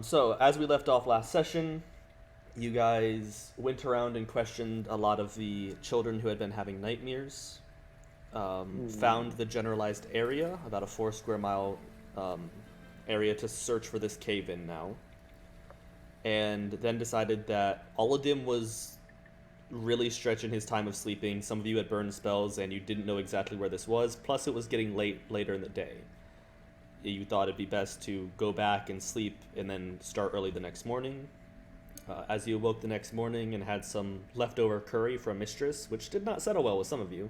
So, as we left off last session, you guys went around and questioned a lot of the children who had been having nightmares. Found the generalized area, about a 4 square mile area to search for this cave-in now. And then decided that Aladim was really stretching his time of sleeping. Some of you had burned spells and you didn't know exactly where this was, plus it was getting later in the day. You thought it'd be best to go back and sleep and then start early the next morning. As you awoke the next morning and had some leftover curry from Mistress, which did not settle well with some of you,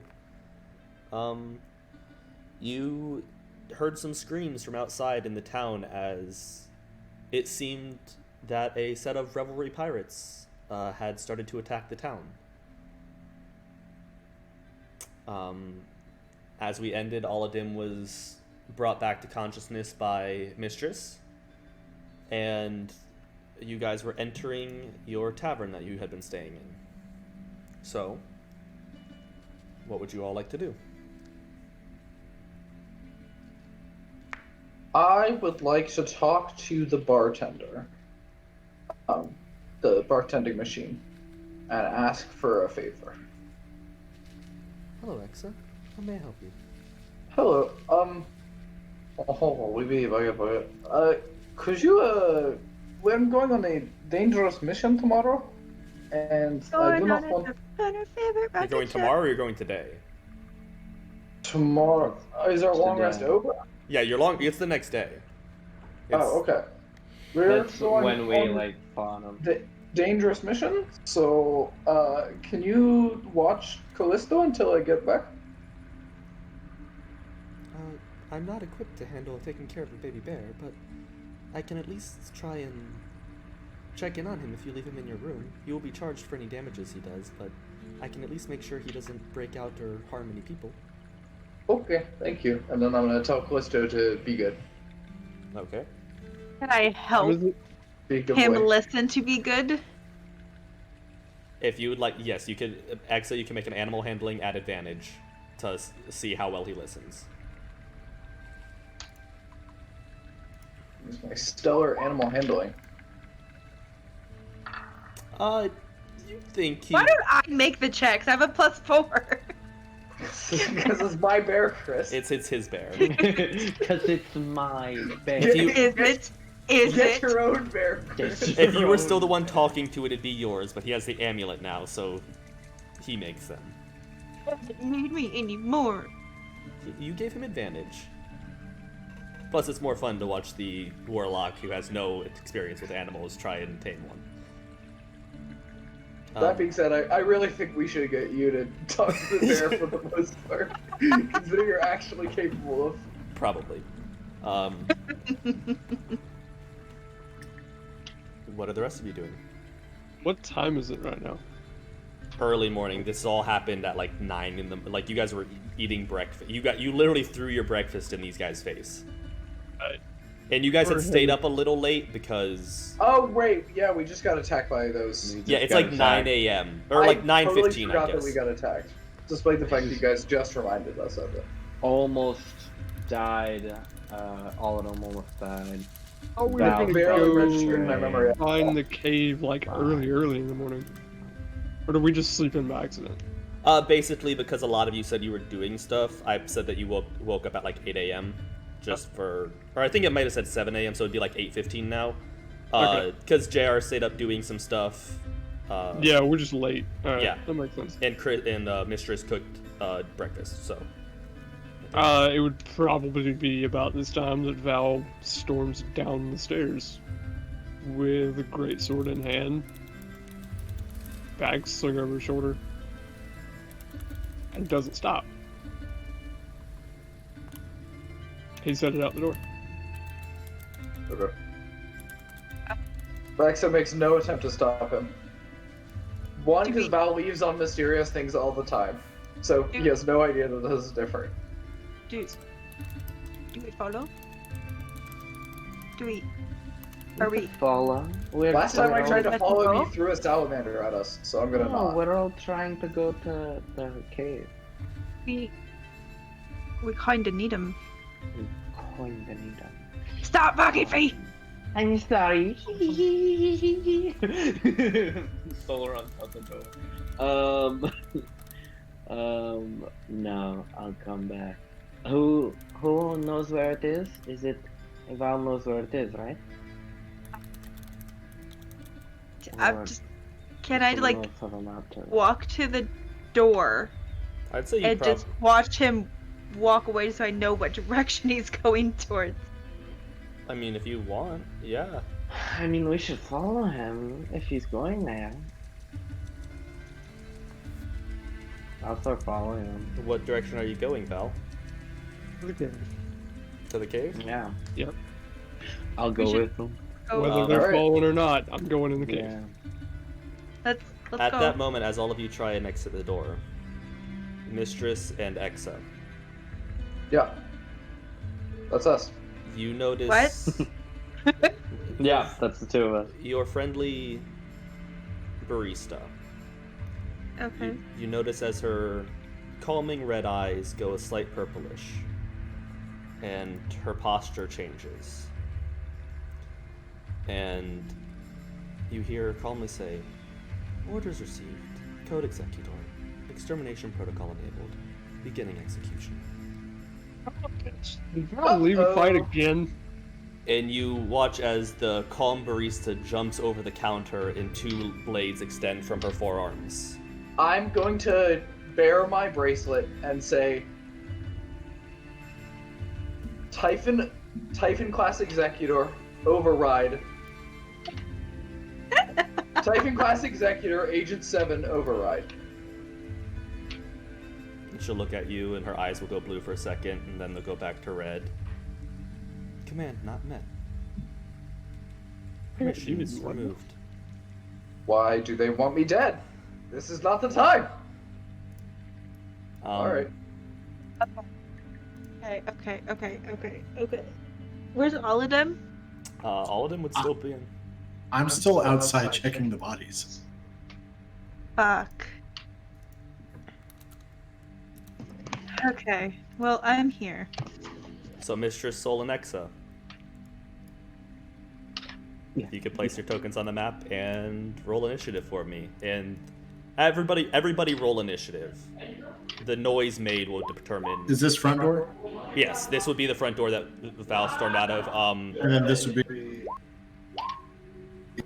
you heard some screams from outside in the town as it seemed that a set of revelry pirates had started to attack the town. As we ended, Aladim was brought back to consciousness by Mistress, and you guys were entering your tavern that you had been staying in. So, what would you all like to do? I would like to talk to the bartender, the bartending machine, and ask for a favor. Hello, Exa. How may I help you? Hello, could you, we're going on a dangerous mission tomorrow, and I do not want... You're going tomorrow or you're going today? Tomorrow? Is our long rest over? Yeah, it's the next day. Oh, okay. We're That's going when we, on spawn them. the dangerous mission, so, can you watch Callisto until I get back? I'm not equipped to handle taking care of a baby bear, but I can at least try and check in on him if you leave him in your room. You will be charged for any damages he does, but I can at least make sure he doesn't break out or harm any people. Okay, thank you. And then I'm gonna tell Callisto to be good. Okay. Can I help Be a good him boy. listen to be good? If you would like, yes, you could, Exa, you can make an animal handling at advantage to see how well he listens. It's my stellar animal handling. You think he... Why don't I make the checks? I have a +4. Because it's my bear, Chris. It's his bear. Because it's my bear. Get your own bear, Chris. If you were still the one talking to it, it'd be yours, but he has the amulet now, so he makes them. Doesn't need me anymore. You gave him advantage. Plus, it's more fun to watch the warlock who has no experience with animals try and tame one. That being said, I really think we should get you to talk to the bear for the most part, considering you're actually capable of. Probably. What are the rest of you doing? What time is it right now? Early morning. This all happened at like 9 in the... Like, you guys were eating breakfast. You literally threw your breakfast in these guys' face. And you guys had stayed up a little late because... Oh, wait, yeah, we just got attacked by those. Yeah, it's like 9 a.m. Or like 9:15, totally I forgot guess. that we got attacked, despite the fact that you guys just reminded us of it. Almost died. All of them almost died. Oh, we Val were gonna barely go registered in my memory. find the cave like early in the morning. Or did we just sleep in by accident? Basically, because a lot of you said you were doing stuff, I said that you woke up at like 8 a.m. just for... Or I think it might have said 7 a.m., so it'd be like 8:15 now. Because JR stayed up doing some stuff. Yeah, we're just late. Yeah. That makes sense. And Mistress cooked breakfast, so... It would probably be about this time that Val storms down the stairs with a great sword in hand, bag slung over his shoulder, and doesn't stop. He's headed out the door. Okay. Lexa makes no attempt to stop him. One, because Val leaves on mysterious things all the time, so he has no idea that this is different. Do we follow? Are we? Follow. Last time I tried to Let's follow him, go? he threw a salamander at us, so I'm gonna No, not. we're all trying to go to the cave. We kinda need him. Kinda need them. Stop bugging me! I'm sorry. Solar on top of the door. No, I'll come back. Who knows where it is? Is it Val knows where it is, right? I'm Or just. Can I like someone else have a map to- walk to the door I'd say you and just watch him walk away so I know what direction he's going towards? I mean, if you want, yeah. I mean, we should follow him if he's going there. I'll start following him. What direction are you going, Val? Okay. To the cave? Yeah. Yep. I'll go should- with him. Oh, Whether they're Alright. following or not, I'm going in the cave. Yeah. let's At go. that moment, as all of you try and exit the door, Mistress and Exa, Yeah. That's us. you notice What? Yeah, that's the two of us. your friendly barista. Okay. You notice as her calming red eyes go a slight purplish, and her posture changes. And you hear her calmly say, "Orders received. Code Executor. Extermination protocol enabled. Beginning execution." Did Val leave a fight again? And you watch as the calm barista jumps over the counter and two blades extend from her forearms. I'm going to bear my bracelet and say, Typhon class executor, override. Typhon class executor, agent 7, override. And she'll look at you and her eyes will go blue for a second and then they'll go back to red. Command not met. Permissions removed. Why do they want me dead? This is not the time. Alright. Okay. Where's all of them? All of them would still be in. I'm still outside checking the bodies. Fuck. Okay. Well, I'm here. So Mistress Sol and Exa. Yeah. You can place your tokens on the map and roll initiative for me. And everybody roll initiative. The noise made will determine. Is this front door? Yes, this would be the front door that Val stormed out of. And then this would be.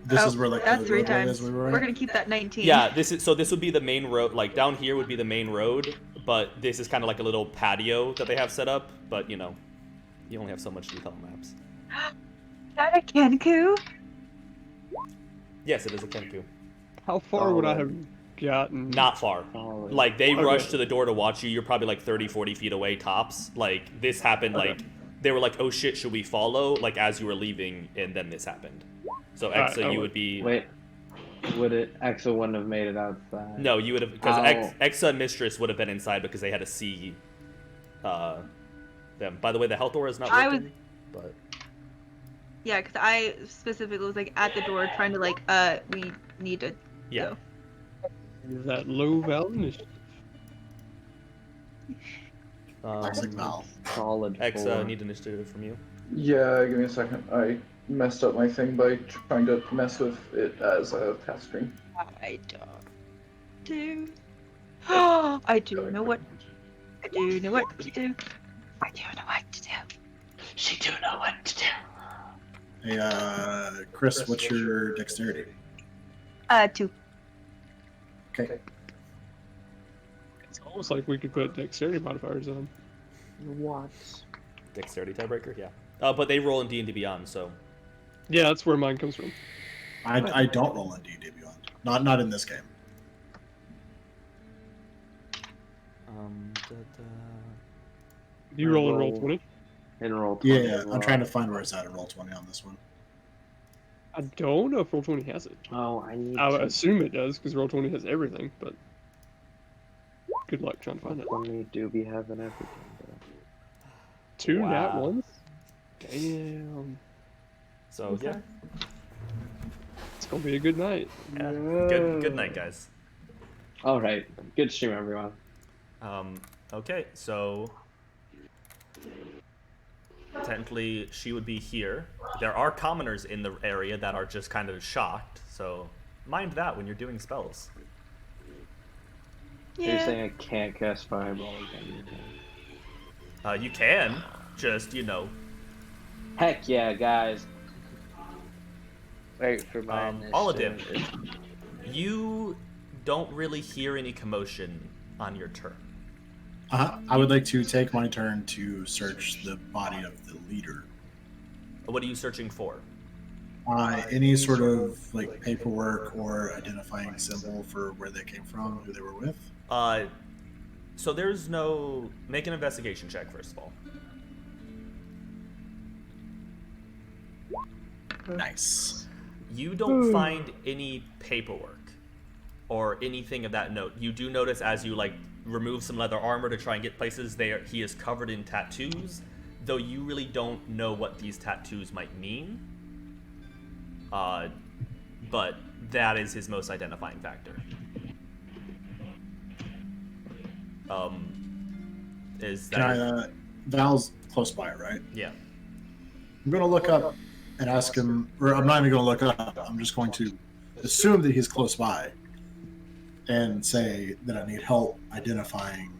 This is where like that's the 3 roadway times. is we We're were gonna keep that 19. Yeah, this would be the main road. Like down here would be the main road, but this is kind of like a little patio that they have set up. But you know, you only have so much detail on maps. Is that a Kenku? Yes, it is a Kenku. How far would I have gotten? Not far. Solid. Like they Okay. rushed to the door to watch you. You're probably like 30, 40 feet away tops. Like this happened. Okay. Like they were like, "Oh shit, should we follow?" Like as you were leaving, and then this happened. So Alright, Exa, I you would- would be Wait, would it? Exa wouldn't have made it outside. no, you would have because Ow. Exa and Mistress would have been inside because they had to see them. By the way, the health aura is not I working. But Yeah, because I specifically was like at the door trying to like, we need to yeah, go. That low Val initiative. Classic Val. Solid. Exa, 4. need initiative from you. Yeah, give me a second. I messed up my thing by trying to mess with it as a task screen. I don't do. I do know what. I do know what to do. I do know what to do. She do know what to do. Hey, Chris, what's your dexterity? 2. Okay. It's almost like we could put dexterity modifiers on. What? Dexterity tiebreaker, yeah. But they roll in D&D Beyond, so Yeah, that's where mine comes from. I don't roll in D&D Beyond. Not in this game. You roll and roll roll. 20. And roll 20 Yeah, as I'm well. trying to find where it's at in roll 20 on this one. I don't know if roll 20 has it. Oh, I need I would to. assume it does because roll 20 has everything, but good luck trying to find it. Only do be having everything. But... 2 nat Wow. ones. Damn, So yeah. it's gonna be a good night. Yeah. Good night, guys. All right. Good stream, everyone. Okay, so technically she would be here. There are commoners in the area that are just kind of shocked, so mind that when you're doing spells. You're saying I can't cast Fireball again? You can, just, Heck yeah, guys. Wait for my Oladim, initiative. you don't really hear any commotion on your turn. I would like to take my turn to search the body of the leader. What are you searching for? Any sort of like paperwork or identifying symbol for where they came from, who they were with. So there's no... Make an investigation check, first of all. Nice. You don't find any paperwork or anything of that note. You do notice as you, remove some leather armor to try and get places, he is covered in tattoos, though you really don't know what these tattoos might mean. But that is his most identifying factor. Is that... Val's close by, right? Yeah. I'm going to look up and ask him, or I'm not even going to look up, I'm just going to assume that he's close by and say that I need help identifying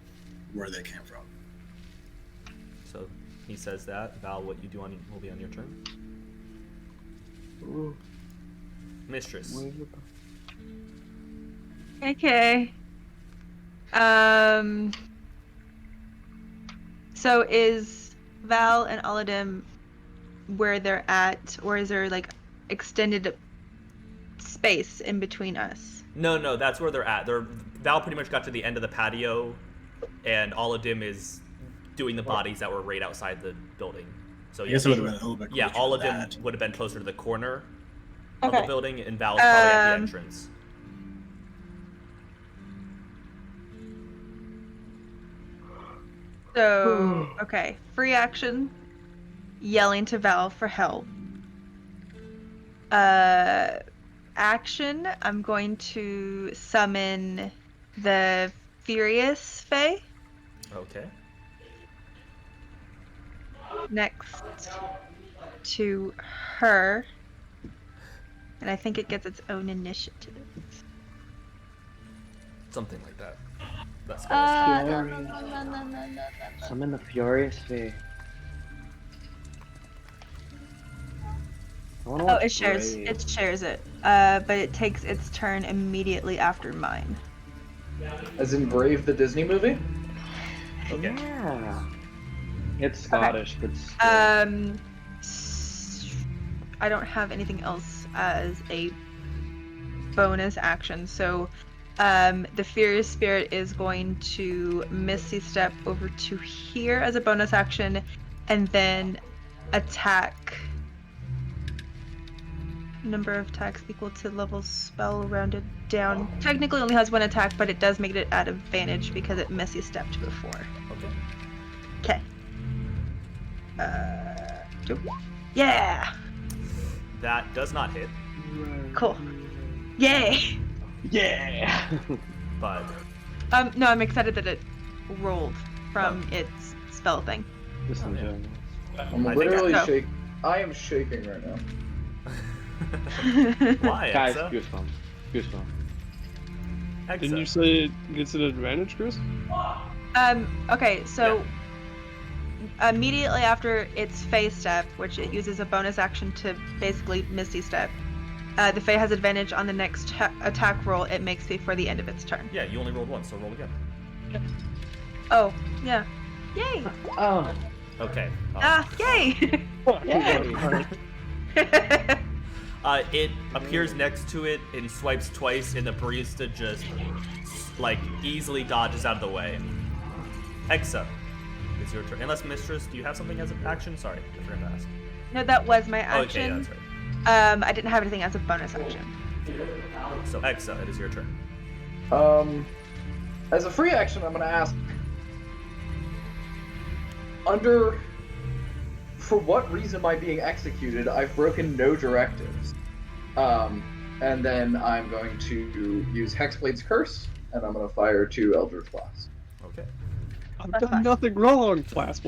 where they came from. So he says that. Val, what you do will be on your turn. Ooh. Mistress. Okay. So is Val and Oladim where they're at, or is there extended space in between us? No, that's where they're at. Val pretty much got to the end of the patio, and Oladim is doing the bodies that were right outside the building. So I guess it would have been a little bit yeah, closer all to of them that. would have been closer to the corner of Okay. the building, and Val's probably at the entrance. So, okay. Free action. Yelling to Val for help. Action. I'm going to summon the Furious Fae. Okay. Next to her. And I think it gets its own initiative. Something like that. That spell is Fury. Summon the Furious Fae. Oh, it shares. It shares it. But it takes its turn immediately after mine. As in Brave, the Disney movie? Okay. Yeah. It's Scottish, but I don't have anything else as a bonus action, so the Furious Spirit is going to Misty Step over to here as a bonus action, and then attack. Number of attacks equal to level spell rounded down. Technically only has one attack, but it does make it at advantage because it Misty Stepped before. Okay. Okay. Yeah! That does not hit, Cool. Yay! yeah. but No, I'm excited that it rolled from its spell thing. Just enjoying I'm I think literally I- shaking. I am shaking right now. why, Guys, Exa? goosebumps. Didn't you Exa. say it gets an advantage, Chris? Okay, so immediately after its Fae Step, which it uses a bonus action to basically Misty Step, the Fae has advantage on the next attack roll it makes before the end of its turn. Yeah, you only rolled once, so roll again. Oh, yeah. Yay! Oh. Okay. Yay! Yay. It appears next to it and swipes twice, and the barista just easily dodges out of the way. Exa, it's your turn. Unless Mistress, do you have something as an action? Sorry, I forgot to ask. No, that was my Okay, yeah, action. that's right. I didn't have anything as a bonus action. So Exa, it is your turn. As a free action, I'm gonna ask. For what reason am I being executed? I've broken no directives. And then I'm going to use Hexblade's Curse, and I'm gonna fire 2 Eldritch Blasts. Okay. I've That's done fine. nothing wrong, Blast.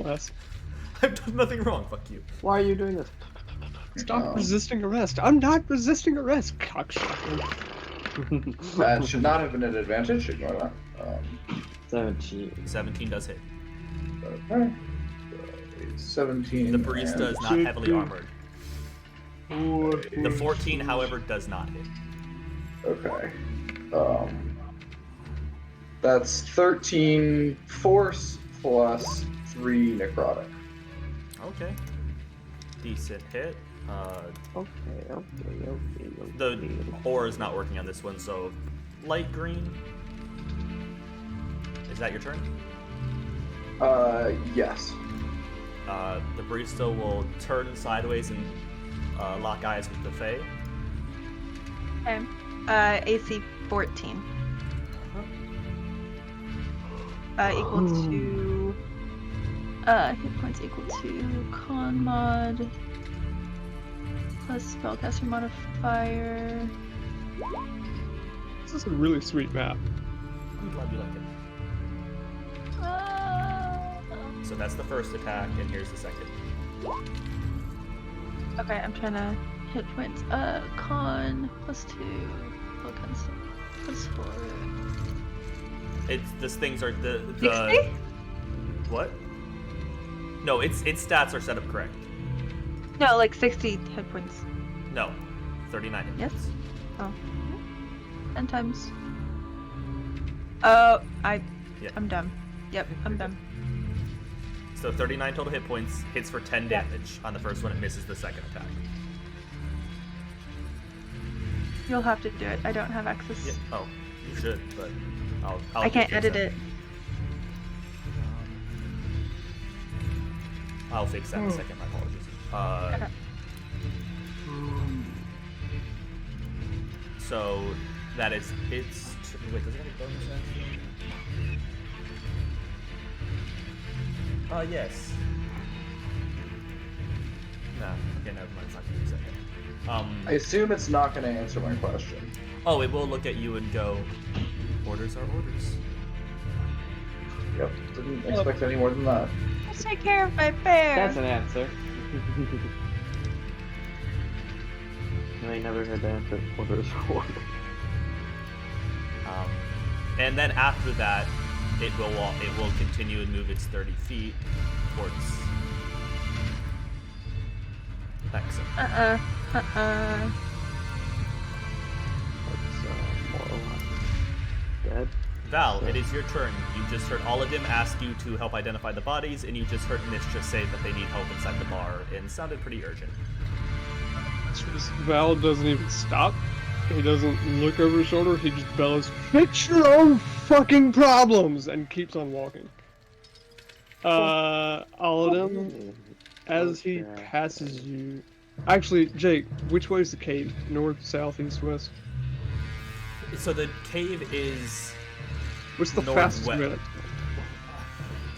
I've done nothing wrong. Fuck you. Why are you doing this? Stop resisting arrest. I'm not resisting arrest, cocksucker. That should not have been an advantage. Ignore that. 17. 17 does hit. Okay. 17. The barista is not heavily armored. The 14, however, does not hit. Okay. That's 13 force plus 3 necrotic. Okay. Decent hit. Okay. The ore is not working on this one, so light green. Is that your turn? Yes. The barista will turn sideways and lock eyes with the Fae. Okay. AC 14. Equal to hit points equal to con mod plus spellcaster modifier. This is a really sweet map. I'm glad you like it. So that's the first attack, and here's the second. Okay, I'm trying to hit points. Con plus 2, spellcaster plus 4. These things are the 60? What? No, its stats are set up correct. No, like 60 hit points. No, 39 hit Yes? points. Oh. 10 times. Oh, I'm dumb. Yep, I'm dumb. So 39 total hit points, hits for 10 damage. On the first one, it misses the second attack. You'll have to do it. I don't have access. Yeah. Oh, you should, but I'll I can't fix edit that. it. I'll fix that in a second. My apologies. Okay. So that is its. Wait, does it have a bonus action? Yes. No. Okay, never mind. It's not gonna use it. I assume it's not going to answer my question. Oh, it will look at you and go, orders are orders. Yep. Didn't expect any more than that. Let's take care of my bear. That's an answer. I never heard the answer. Orders for order. And then after that, it will continue and move its 30 feet towards Hexen. That's more or less dead. Val, it is your turn. You just heard Oladim ask you to help identify the bodies, and you just heard Mitch just say that they need help inside the bar, and sounded pretty urgent. Val doesn't even stop. He doesn't look over his shoulder. He just bellows, "Fix your own fucking problems!" and keeps on walking. Aladdin, as he passes you... Actually, Jake, which way is the cave? North, south, east, west? So the cave is... What's the Northwest. fastest way?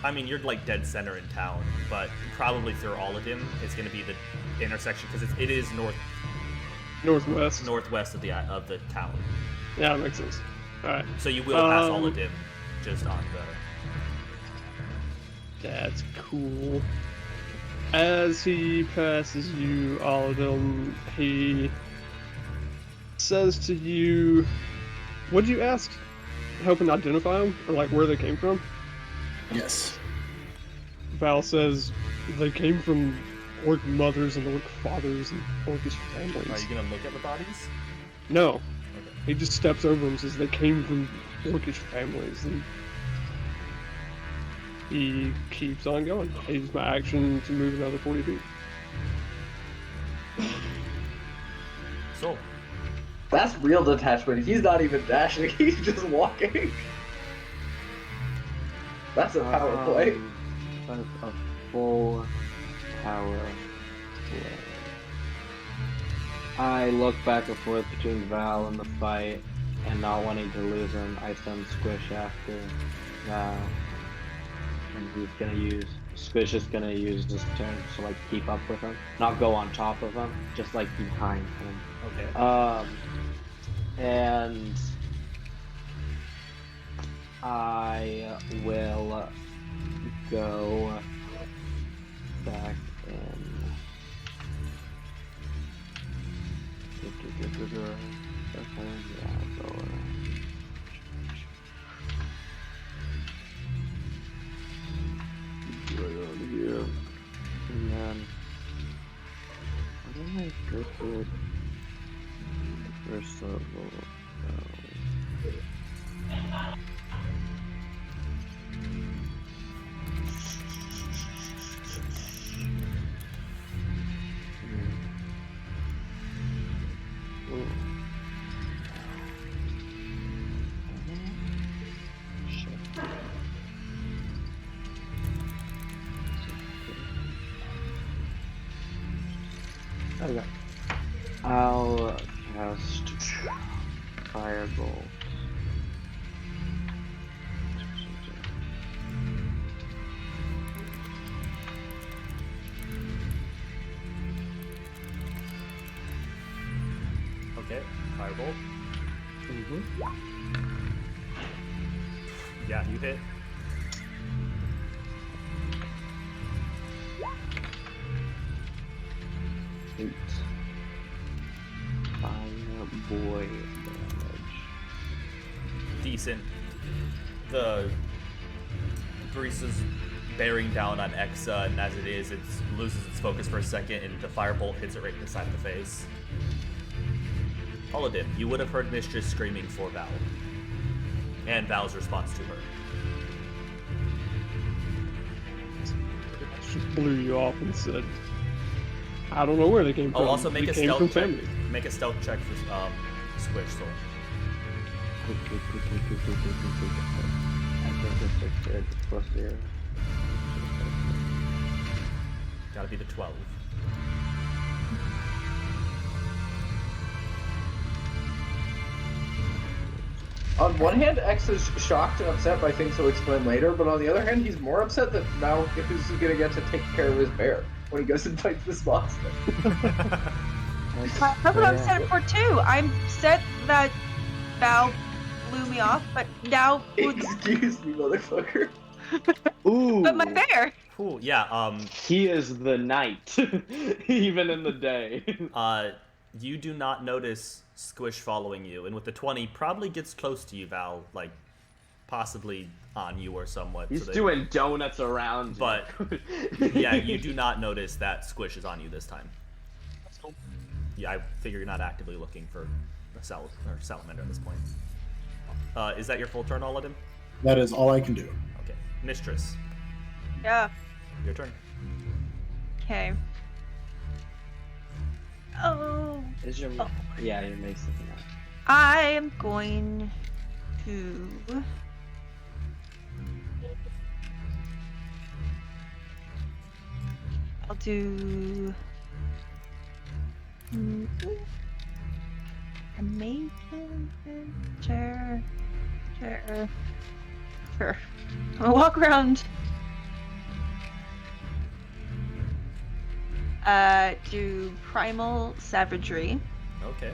I mean, you're like dead center in town, but probably through Oladim is going to be the intersection, because it is Northwest. northwest of the town. Yeah, that makes sense. Alright. So you will pass Oladim just on the... That's cool. As he passes you, Aladdin, he says to you, "What'd you ask? Helping identify them? Or like where they came from?" Yes. Val says, "They came from orc mothers and orc fathers and orcish families." Are you going to look at the bodies? No. Okay. He just steps over and says they came from orcish families, and he keeps on going. He uses my action to move another 40 feet. So, That's real detachment. He's not even dashing. He's just walking. That's a power play. That's a full power play. I look back and forth between Val and the fight, and not wanting to lose him, I send Squish after Val. And he's gonna use... Squish is gonna use his turn to like keep up with him. Not go on top of him, just like behind him. okay. And I will go back in. Okay, yeah, go around. Right on here. And then, what am I good? First level. Okay. I'll cast Firebolt. Okay, firebolt. Mm-hmm. Yeah, you hit. Eight. Boy damage. Decent. The Grease is bearing down on Exa, and as it is, it loses its focus for a second, and the firebolt hits it right in the side of the face. Holodim, you would have heard Mistress screaming for Val, and Val's response to her. Just blew you off and said, I don't know where they came from. Oh, also make They a came stealth from check. family. Make a stealth check for Squish Soul. I think it's like good. It's plus 0. Gotta be the 12. On one hand, X is shocked and upset by things he'll explain later, but on the other hand, he's more upset that now who's he gonna get to take care of his bear when he goes and fights this monster. That's what I'm set for too. I'm set that Val blew me off, but now Excuse me, motherfucker. Ooh. but my bear. Cool. Yeah. He is the knight, even in the day. You do not notice Squish following you, and with the 20, probably gets close to you, Val, like possibly on you or somewhat. He's so that, doing donuts around you. But yeah, you do not notice that Squish is on you this time. That's cool. Yeah, I figure you're not actively looking for a salamander at this point. Is that your full turn, Aladdin? That is all I can do. Okay, Mistress, Yeah. your turn. Okay. Oh. Is your yeah, your mace looking out. I am going to. I'll do. Amazing picture. Sure. I'll walk around. Do primal savagery. Okay.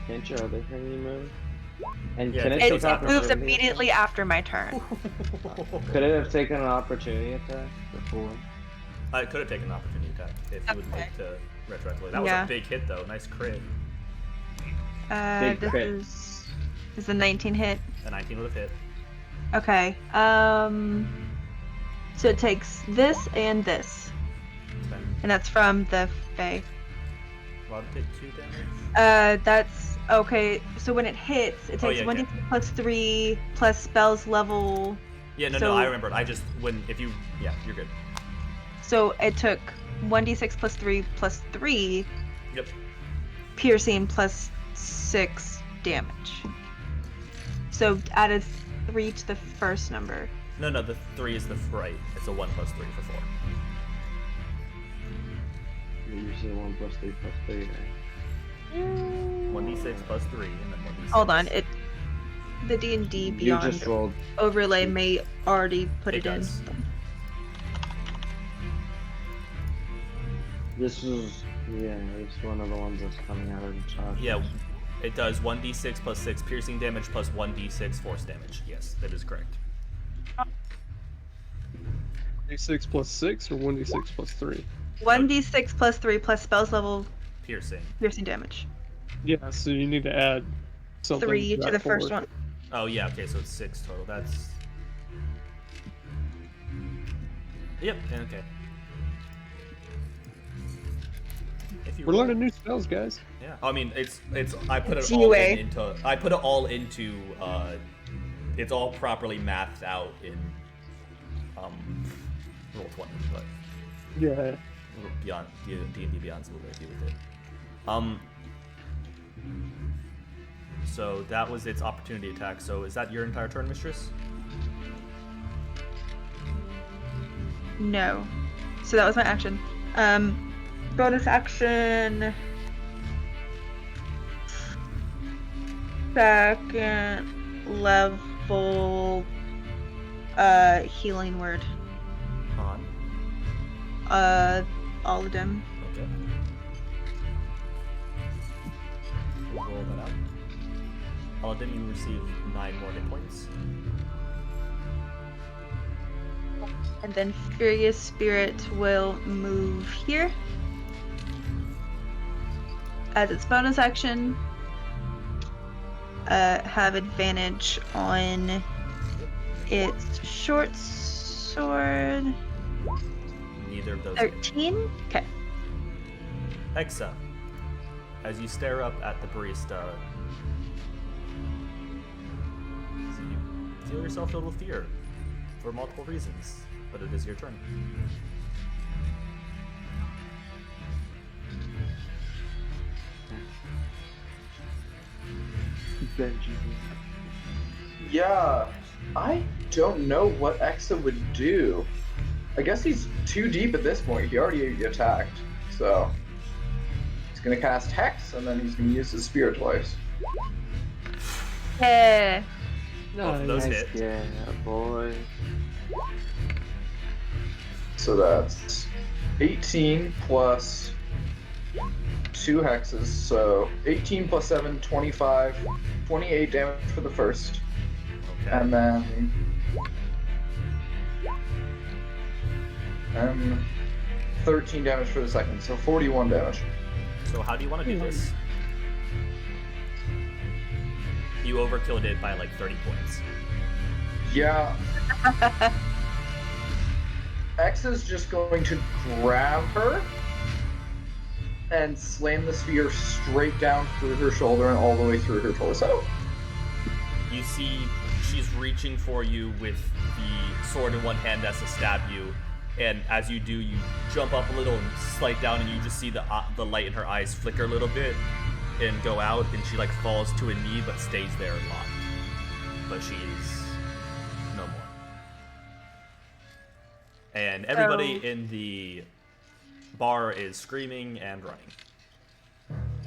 Can't your other thing you move? And Yeah, can it it take It moves opportunity immediately after my turn. attack? Could it have taken an opportunity attack before? I could have taken an opportunity attack if you would Okay. like to retroactively. That was Yeah. a big hit, though. Nice crit. Big This crit. is a 19 hit. A 19 would have hit. Okay. So it takes this and this, Then and that's from the Fae. Rod take 2 damage. That's okay. So when it hits, it Oh, takes yeah, 1d6 yeah. plus 3 plus spells level. Yeah, no, So- I remembered. I just yeah, you're good. So it took 1d6 plus 3 plus 3 Yep. piercing plus 6 damage. So added 3 to the first number. No, the 3 is the right. It's a 1 plus 3 for 4. You say 1 plus 3 plus 3, right? 1d6 plus 3, and then 1d6. Hold on, the D&D You Beyond just rolled. overlay may already put It it, in. does. This is it's one of the ones that's coming out of the chalk. Yeah, it does 1d6 plus 6 piercing damage plus 1d6 force damage. Yes, that is correct. 1d6 plus 6 or 1d6 plus 3? 1d6 plus 3 plus spells level Piercing. piercing damage. Yeah, so you need to add something 3 to that the first forward. one. Oh yeah, okay, so it's 6 total. That's. Yep. Okay. If you We're roll- learning new spells, guys. Yeah. I mean, it's. I put it It's all UA. into. I put it all into. It's all properly mathed out in. Roll 20, but Yeah. beyond D&D Beyond's a little iffy with it. So that was its opportunity attack. So is that your entire turn, Mistress? No. So that was my action. Bonus action. Second level healing word. On. All of them. Okay. We'll roll that out. Aladdin, you receive 9 more hit points. And then Furious Spirit will move here. As its bonus action, have advantage on its short sword. Neither of those. 13? Okay. Hexa, as you stare up at the barista, you feel yourself filled with fear for multiple reasons, but it is your turn. Yeah, I don't know what Exa would do. I guess he's too deep at this point. He already attacked, so he's gonna cast Hex, and then he's gonna use his Spear twice. Yeah. Both of those Nice, hit. yeah, boy. So that's 18 plus 2 hexes, so 18 plus 7, 25, 28 damage for the first, Okay. and then 13 damage for the second, so 41 damage. So how do you want to do this? You overkilled it by like 30 points. Yeah. X is just going to grab her and slam the spear straight down through her shoulder and all the way through her torso. You see she's reaching for you with the sword in one hand as to stab you, and as you do, you jump up a little and slide down, and you just see the light in her eyes flicker a little bit and go out, and she like falls to a knee but stays there locked. But she is no more. And everybody in the bar is screaming and running.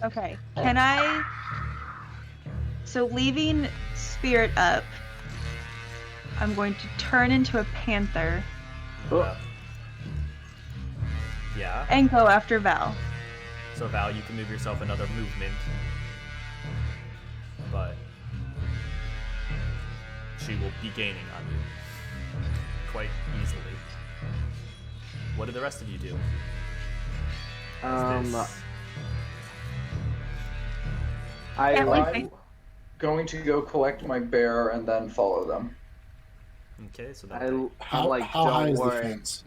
Okay. Can I... So leaving Spirit up, I'm going to turn into a panther Yeah. and go after Val. So Val, you can move yourself another movement, but she will be gaining on you quite easily. What do the rest of you do? Is this- Can't I leave. Going to go collect my bear and then follow them. Okay, so that I'm How, like, how high don't is the worry. fence?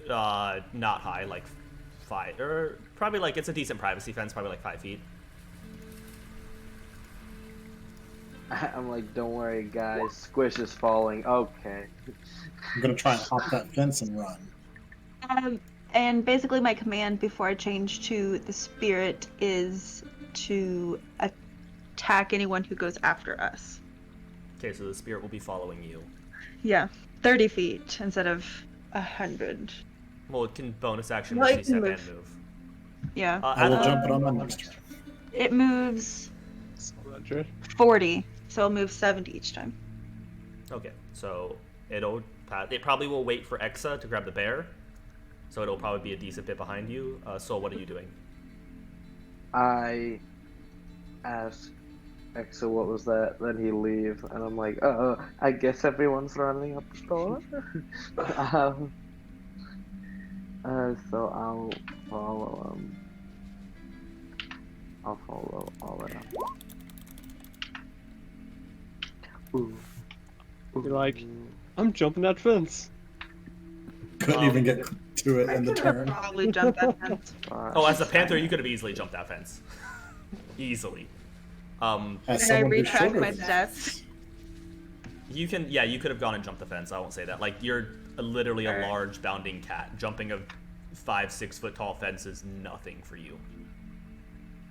not high, like 5, or probably like it's a decent privacy fence, probably like 5 feet. I'm like, don't worry, guys. Squish is falling. Okay. I'm gonna try and hop that fence and run. And basically my command before I change to the Spirit is to attack anyone who goes after us. Okay, so the spirit will be following you. Yeah. 30 feet instead of 100. Well, it can bonus action, Well, it misty can step, and move. move. Yeah. I will at the- jump it on my next turn. It moves So that's right. 40, so it'll move 70 each time. Okay, so it probably will wait for Exa to grab the bear, so it'll probably be a decent bit behind you. So what are you doing? I ask Exa, what was that? Then he leave, and I'm like, I guess everyone's running up the store. So I'll follow him. I'll follow all of them. Ooh. You're like, I'm jumping that fence. Couldn't even get to it I in the could have turn. probably jumped that fence. Oh, as a panther, you could have easily jumped that fence. Easily. As Can I someone who's retract shorter my than steps? You can, yeah, you could have gone and jumped the fence. I won't say that. Like, you're literally a Alright. large bounding cat. Jumping a 5-6 foot tall fence is nothing for you.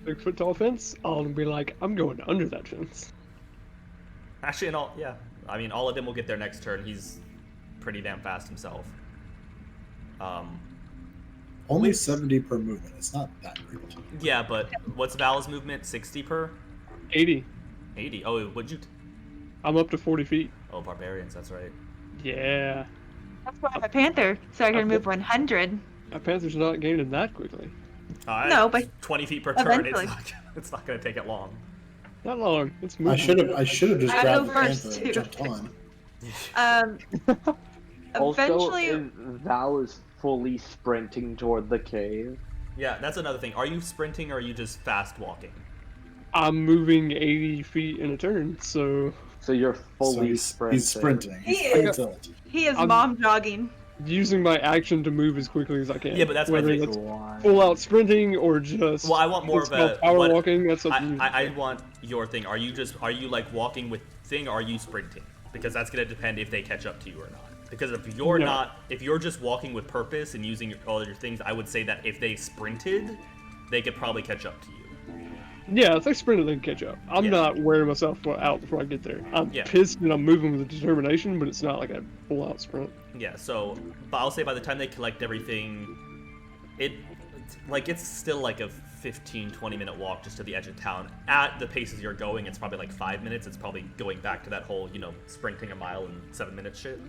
6 foot tall fence. I'll be like, I'm going under that fence. Actually, in all, yeah. I mean, all of them will get their next turn. He's pretty damn fast himself. Only 70 per movement. It's not that great. Yeah, but what's Val's movement? 60 per? 80. 80. Oh, would you? I'm up to 40 feet. Oh, barbarians. That's right. Yeah. That's why I'm a panther, so I can move 100. A panther's not gaining that quickly. No, but 20 feet per turn. eventually. It's not going to take it long. Not long. It's I moving. should have just I grabbed go the first, panther too. and jumped on. Eventually, Also, Val is fully sprinting toward the cave. Yeah, that's another thing. Are you sprinting or are you just fast walking? I'm moving 80 feet in a turn, so So you're So fully he's sprinting. sprinting. He He's full is. tilt. he is I'm- mom jogging. using my action to move as quickly as I can. Yeah, but that's my whether thing. that's Why? full out sprinting or just. Well, I want more it's of a called power what- walking. That's up to you. I want your thing. Are you like walking with thing or are you sprinting? Because that's gonna depend if they catch up to you or not. Because if you're No. not, if you're just walking with purpose and using all your things, I would say that if they sprinted, they could probably catch up to you. Yeah, if I sprint, then catch up. I'm Yeah. not wearing myself out before I get there. I'm Yeah. pissed and I'm moving with determination, but it's not like a full out sprint. Yeah. So, but I'll say by the time they collect everything, it's still like a 15-20 minute walk just to the edge of town. At the paces you're going, it's probably like 5 minutes. It's probably going back to that whole, sprinting a mile in 7 minutes shit.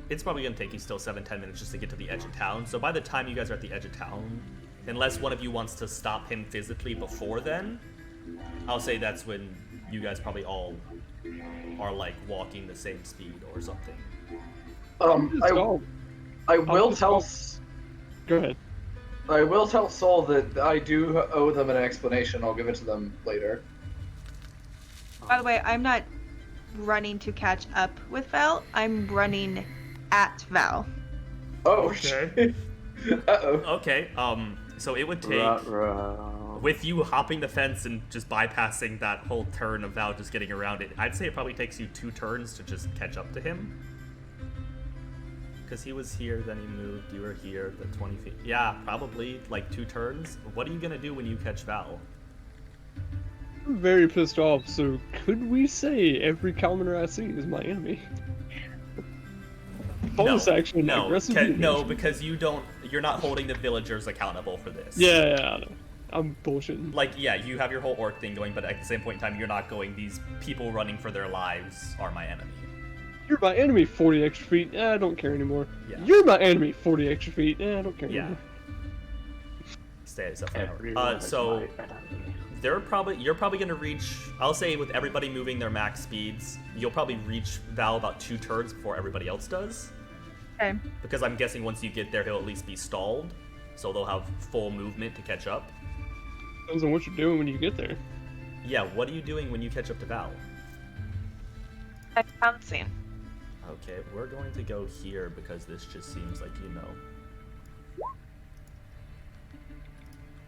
It's probably gonna take you still 7-10 minutes just to get to the edge of town. So by the time you guys are at the edge of town, unless one of you wants to stop him physically before then, I'll say that's when you guys probably all are like walking the same speed or something. I will tell. Go ahead. I will tell Soul that I do owe them an explanation. I'll give it to them later. By the way, I'm not running to catch up with Val. I'm running at Val. Oh, Okay. Uh-oh. Okay. So it would take. With you hopping the fence and just bypassing that whole turn of Val just getting around it, I'd say it probably takes you 2 turns to just catch up to him. Because he was here, then he moved, you were here, the 20 feet. Yeah, probably like 2 turns. What are you going to do when you catch Val? I'm very pissed off, so could we say every commoner I see is my enemy? Bonus action, aggressive no, litigation. because you're not holding the villagers accountable for this. Yeah, I know. I'm bullshitting. Like, yeah, you have your whole orc thing going, but at the same point in time, you're not going, these people running for their lives are my enemy. You're my enemy, 40 extra feet. I don't care anymore. Yeah. You're my enemy, 40 extra feet. I don't care Yeah. anymore. Stay except for Everyone is so my enemy. you're probably gonna reach, I'll say with everybody moving their max speeds, you'll probably reach Val about 2 turns before everybody else does. Okay. Because I'm guessing once you get there, he'll at least be stalled, so they'll have full movement to catch up. Depends on what you're doing when you get there. Yeah, what are you doing when you catch up to Val? I'm pouncing. Okay, we're going to go here because this just seems like,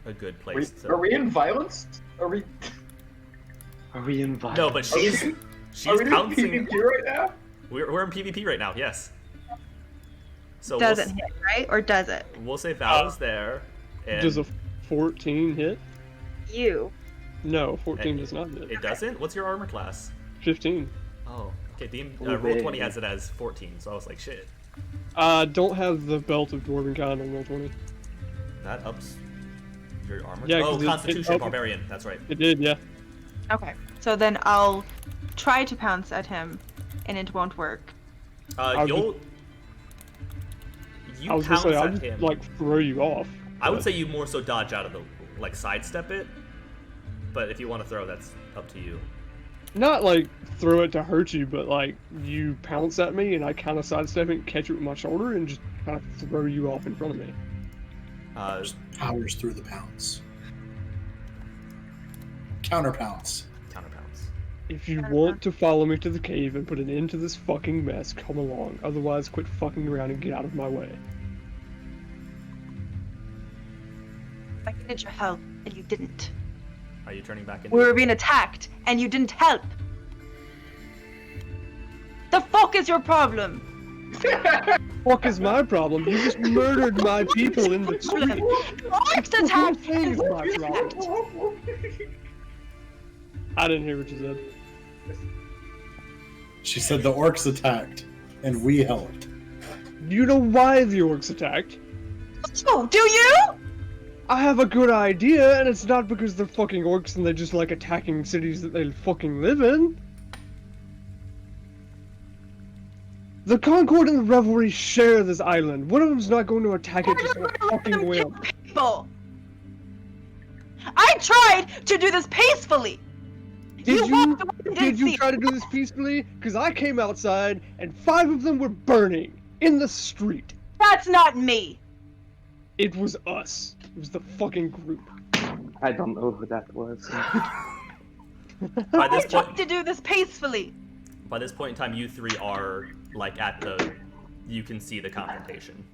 a good place to... Are we in violence? Are we No, but she's doing pouncing. PvP right now? We're in PvP right now, yes. So Doesn't hit, right? Or does it? we'll say Val's there. And Does a 14 hit? You. No, 14 Hey, does not hit. it doesn't? What's your armor class? 15. Oh, okay. Oh, Roll 20 baby. has it as 14, so I was like, shit. Don't have the belt of Dwarven Kind on roll 20. That ups your armor. Yeah, oh, 'cause it- Constitution, it- Barbarian. That's right. It did, yeah. Okay. So then I'll try to pounce at him, and it won't work. I'll You I was gonna pounce say, I'll at just, him. like, throw you off. I would but- say you more so dodge out of the, like, sidestep it. But if you want to throw, that's up to you. Not like throw it to hurt you, but like you pounce at me and I kind of sidestep it, catch it with my shoulder, and just kind of throw you off in front of me. Just powers through the pounce. Counter pounce. Counterpounds. If you want to follow me to the cave and put an end to this fucking mess, come along. Otherwise, quit fucking around and get out of my way. I needed your help, and you didn't. Are you turning back into? We were being attacked, and you didn't help. The fuck is your problem? Fuck is my problem? You just murdered my people in the street. Orcs The whole attacked thing is you. my problem. I didn't hear what you said. She said the orcs attacked, and we helped. You know why the orcs attacked? Oh, do you? I have a good idea, and it's not because they're fucking orcs and they just like attacking cities that they fucking live in. The Concord and the Revelry share this island. One of them's not going to attack it just on a fucking whim. People. I tried to do this peacefully. Did you walked away and didn't see try to do this peacefully? Because I came outside and 5 of them were burning in the street. That's not me. It was us. It was the fucking group. I don't know who that was. By I this tried point, to do this peacefully. by this point in time, you three are like at the. You can see the confrontation.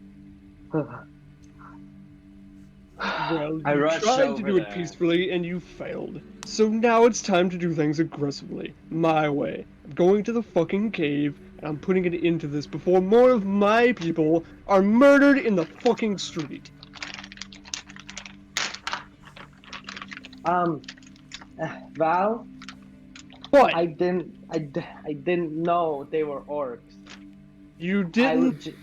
Well, I you rushed tried to over do it there. peacefully and you failed. So now it's time to do things aggressively. My way. I'm going to the fucking cave and I'm putting an end to this before more of my people are murdered in the fucking street. Val, What? I didn't know they were orcs. You I didn't? legit-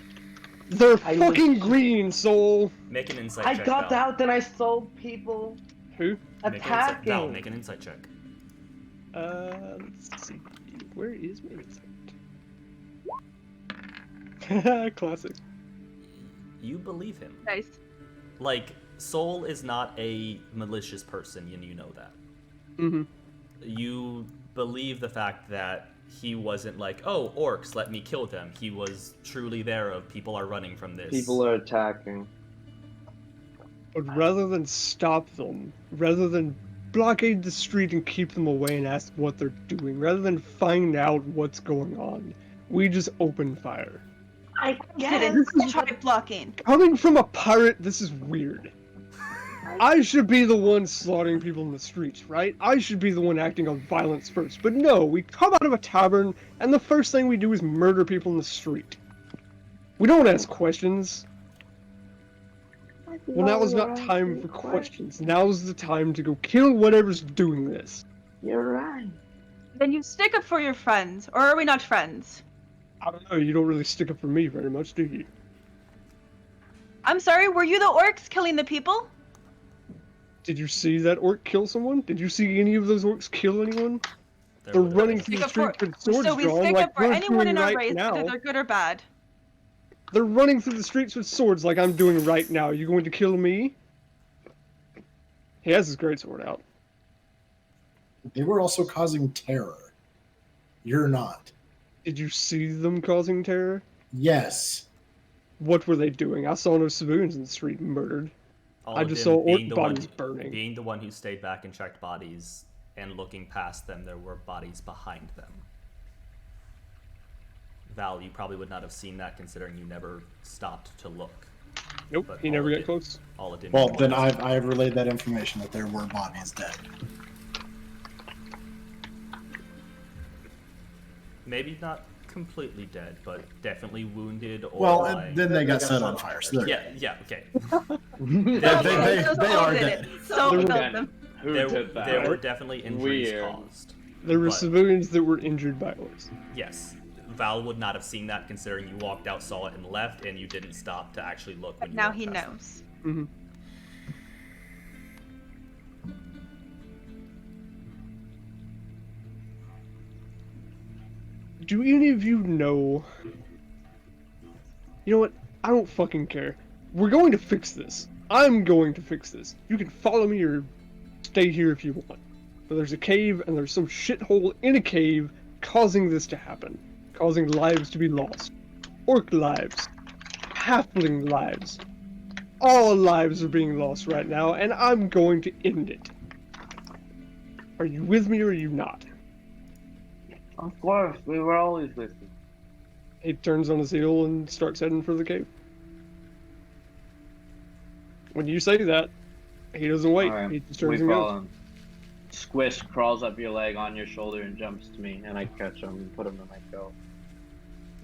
They're I fucking legit- green, soul. Make an insight I check. got Val. out and I saw people Who? Make an insight. Val, attacking. make an insight check. Let's see. Where is my insight? Classic. You believe him. Nice. Like, Soul is not a malicious person, and you know that. Mm-hmm. You believe the fact that he wasn't like, oh, orcs, let me kill them. He was truly there of people are running from this. People are attacking. But rather than stop them, rather than blockade the street and keep them away and ask what they're doing, rather than find out what's going on, we just open fire. I Didn't try blocking. Coming from a pirate, this is weird. I should be the one slaughtering people in the streets, right? I should be the one acting on violence first. But no, we come out of a tavern, and the first thing we do is murder people in the street. We don't ask questions. Well, now is not time for questions. Now is the time to go kill whatever's doing this. You're right. Then you stick up for your friends, or are we not friends? I don't know, you don't really stick up for me very much, do you? I'm sorry, were you the orcs killing the people? Did you see that orc kill someone? Did you see any of those orcs kill anyone? There They're would- running through Stick the up street for, with swords so we drawn stick like up for we're anyone doing in our right race, now. whether they're good or bad. They're running through the streets with swords like I'm doing right now. You going to kill me? He has his greatsword out. They were also causing terror. You're not. Did you see them causing terror? Yes. What were they doing? I saw no civilians in the street murdered. all I of just them saw orc being the one- bodies burning. Being the one who stayed back and checked bodies, and looking past them, there were bodies behind them. Val, you probably would not have seen that considering you never stopped to look. Nope, But he all never it got did- close. All it did Well, was- then I've relayed that information that there were bodies dead. Maybe not completely dead, but definitely wounded or Well, lying. then they got set on fire. So they're Yeah, okay. they are dead. So They were killed dead. them. Who There, did that? there were definitely injuries Weird. caused. There were But- civilians that were injured by orcs. Yes. Val would not have seen that considering you walked out, saw it, and left, and you didn't stop to actually look when But you now walked he past them. knows. Mm-hmm. Do any of you know? You know what? I don't fucking care. We're going to fix this. I'm going to fix this. You can follow me or stay here if you want. but there's a cave and there's some shithole in a cave causing this to happen, causing lives to be lost. Orc lives, halfling lives, all lives are being lost right now, and I'm going to end it. Are you with me or are you not? Of course, we were always with you. He turns on his heel and starts heading for the cave. When you say that, he doesn't wait. Alright, He just we turns and goes. follow him. Squish crawls up your leg on your shoulder and jumps to me, and I catch him and put him in my coat.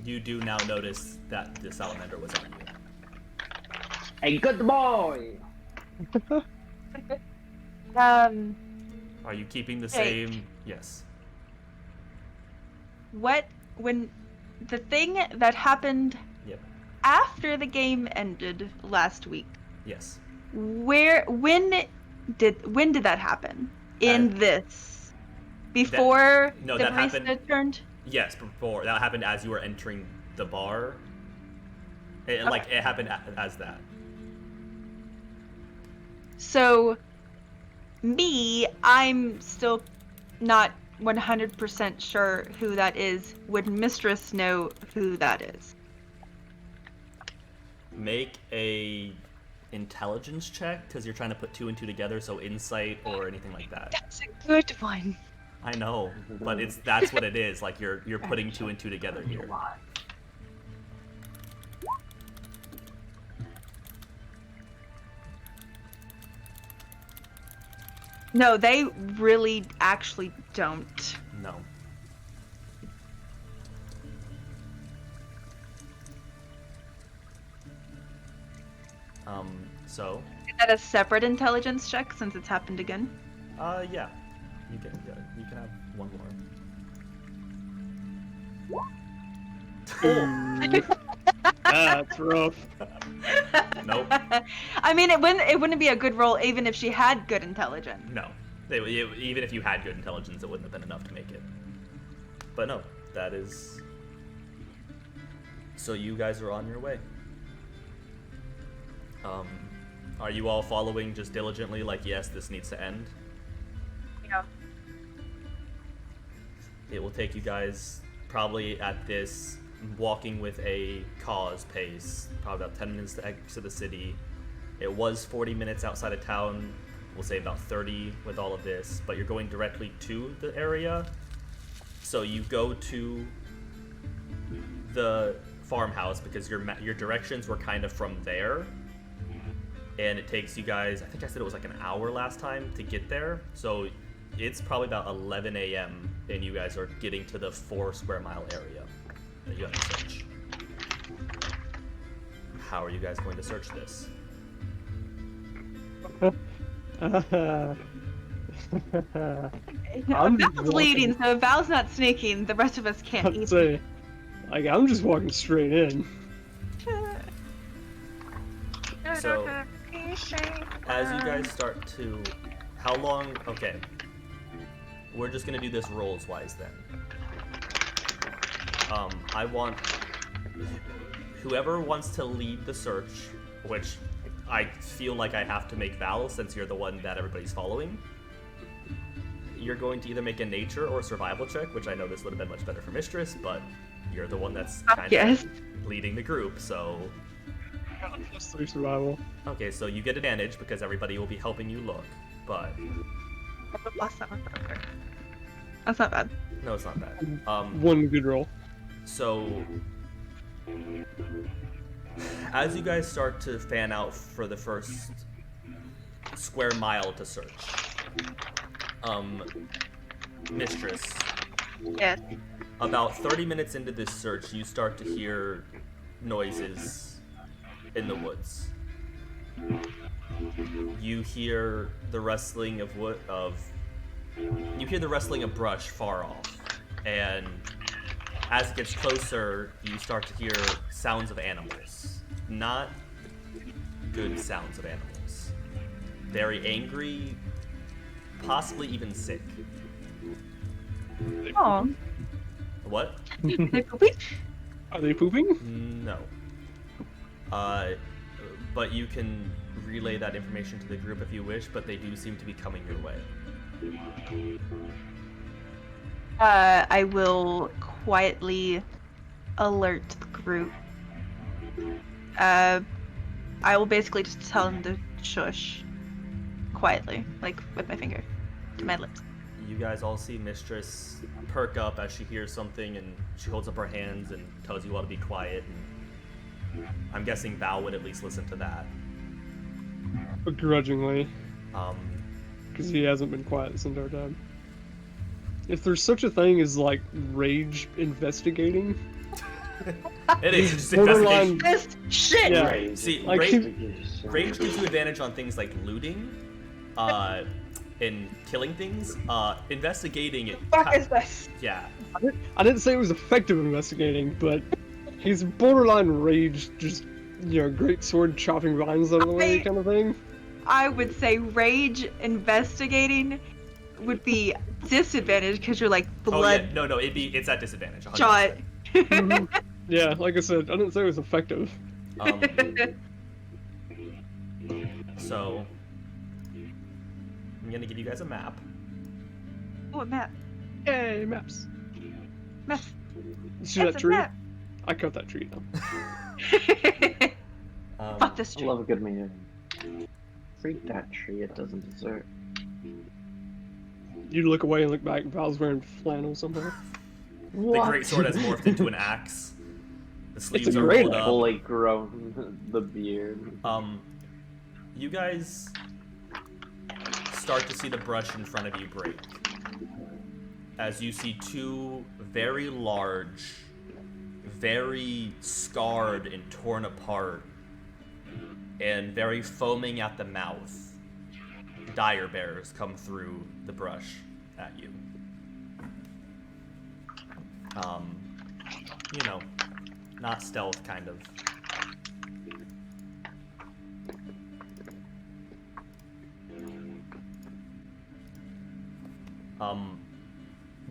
You do now notice that the salamander was on you. Hey, good boy! Are you keeping the Hey. same? Yes. When the thing that happened Yep. after the game ended last week, Yes. when did that happen? In this? Before no, the that barista happened- turned? Yes, before that happened as you were entering the bar. Like it happened as that. So, I'm still not 100% sure who that is. Would Mistress know who that is? Make a intelligence check because you're trying to put two and two together. So insight or anything like that. That's a good one. I know, but that's what it is. Like you're putting two and two together here. No, they really actually don't. No. So, Is that a separate intelligence check since it's happened again? yeah, you can have one more. That's rough. Nope. I mean, it wouldn't be a good roll even if she had good intelligence. No. Even if you had good intelligence, it wouldn't have been enough to make it. But no, that is. So you guys are on your way. Are you all following just diligently? Like, yes, this needs to end. Yeah. It will take you guys probably at this walking with a cause pace, probably about 10 minutes to exit the city. It was 40 minutes outside of town. We'll say about 30 with all of this, but you're going directly to the area. So you go to the farmhouse because your directions were kind of from there. And it takes you guys, I think I said it was like an hour last time to get there. So it's probably about 11 a.m. and you guys are getting to the 4 square mile area that you have to search. How are you guys going to search this? I'm just Val's leading, so if Val's not sneaking, the rest of us can't I'd either. say, like, I'm just walking straight in. So, as you guys start to, how long? Okay, we're just gonna do this rolls wise then. I want whoever wants to lead the search, which I feel like I have to make Val since you're the one that everybody's following. You're going to either make a nature or survival check, which I know this would have been much better for Mistress, but you're the one that's kind Yes. of leading the group, so. +3 survival. Okay, so you get advantage because everybody will be helping you look, but That's not bad. no, it's not bad. One good roll. So as you guys start to fan out for the first square mile to search, Mistress, Yes. about 30 minutes into this search, you start to hear noises in the woods. You hear the rustling of you hear the rustling of brush far off, and as it gets closer, you start to hear sounds of animals. Not good sounds of animals. Very angry, possibly even sick. Oh. What? They pooping? Are they pooping? No. But you can relay that information to the group if you wish, but they do seem to be coming your way. I will quietly alert the group. I will basically just tell them to shush quietly, like with my finger to my lips. You guys all see Mistress perk up as she hears something, and she holds up her hands and tells you all to be quiet. And I'm guessing Val would at least listen to that. Begrudgingly, Um, because he hasn't been quiet this entire time. If there's such a thing as like rage investigating, it is just borderline- investigation. This shit! Yeah. Rage. See, Like, rage gives you advantage on things like looting, and killing things. Investigating it. Fuck is this? Yeah. I didn't say it was effective investigating, but he's borderline rage, just great sword chopping vines out of the way kind of thing. I would say rage investigating would be disadvantage because you're like blood Oh yeah, no, it's at disadvantage. 100%. shot. Mhm. Yeah, like I said, I didn't say it was effective. So I'm gonna give you guys a map. Oh, a map. Yay, maps. Map. You see that That's a tree? map. I cut that tree down. Fuck this I tree. love a good meal. Freak that tree, it doesn't deserve. You look away and look back, Val's wearing flannel somehow. The great sword has morphed into an axe. The sleeves are great rolled up. Fully grown the beard. You guys start to see the brush in front of you break as you see two very large, very scarred and torn apart, and very foaming at the mouth dire bears come through the brush at you. Not stealth kind of.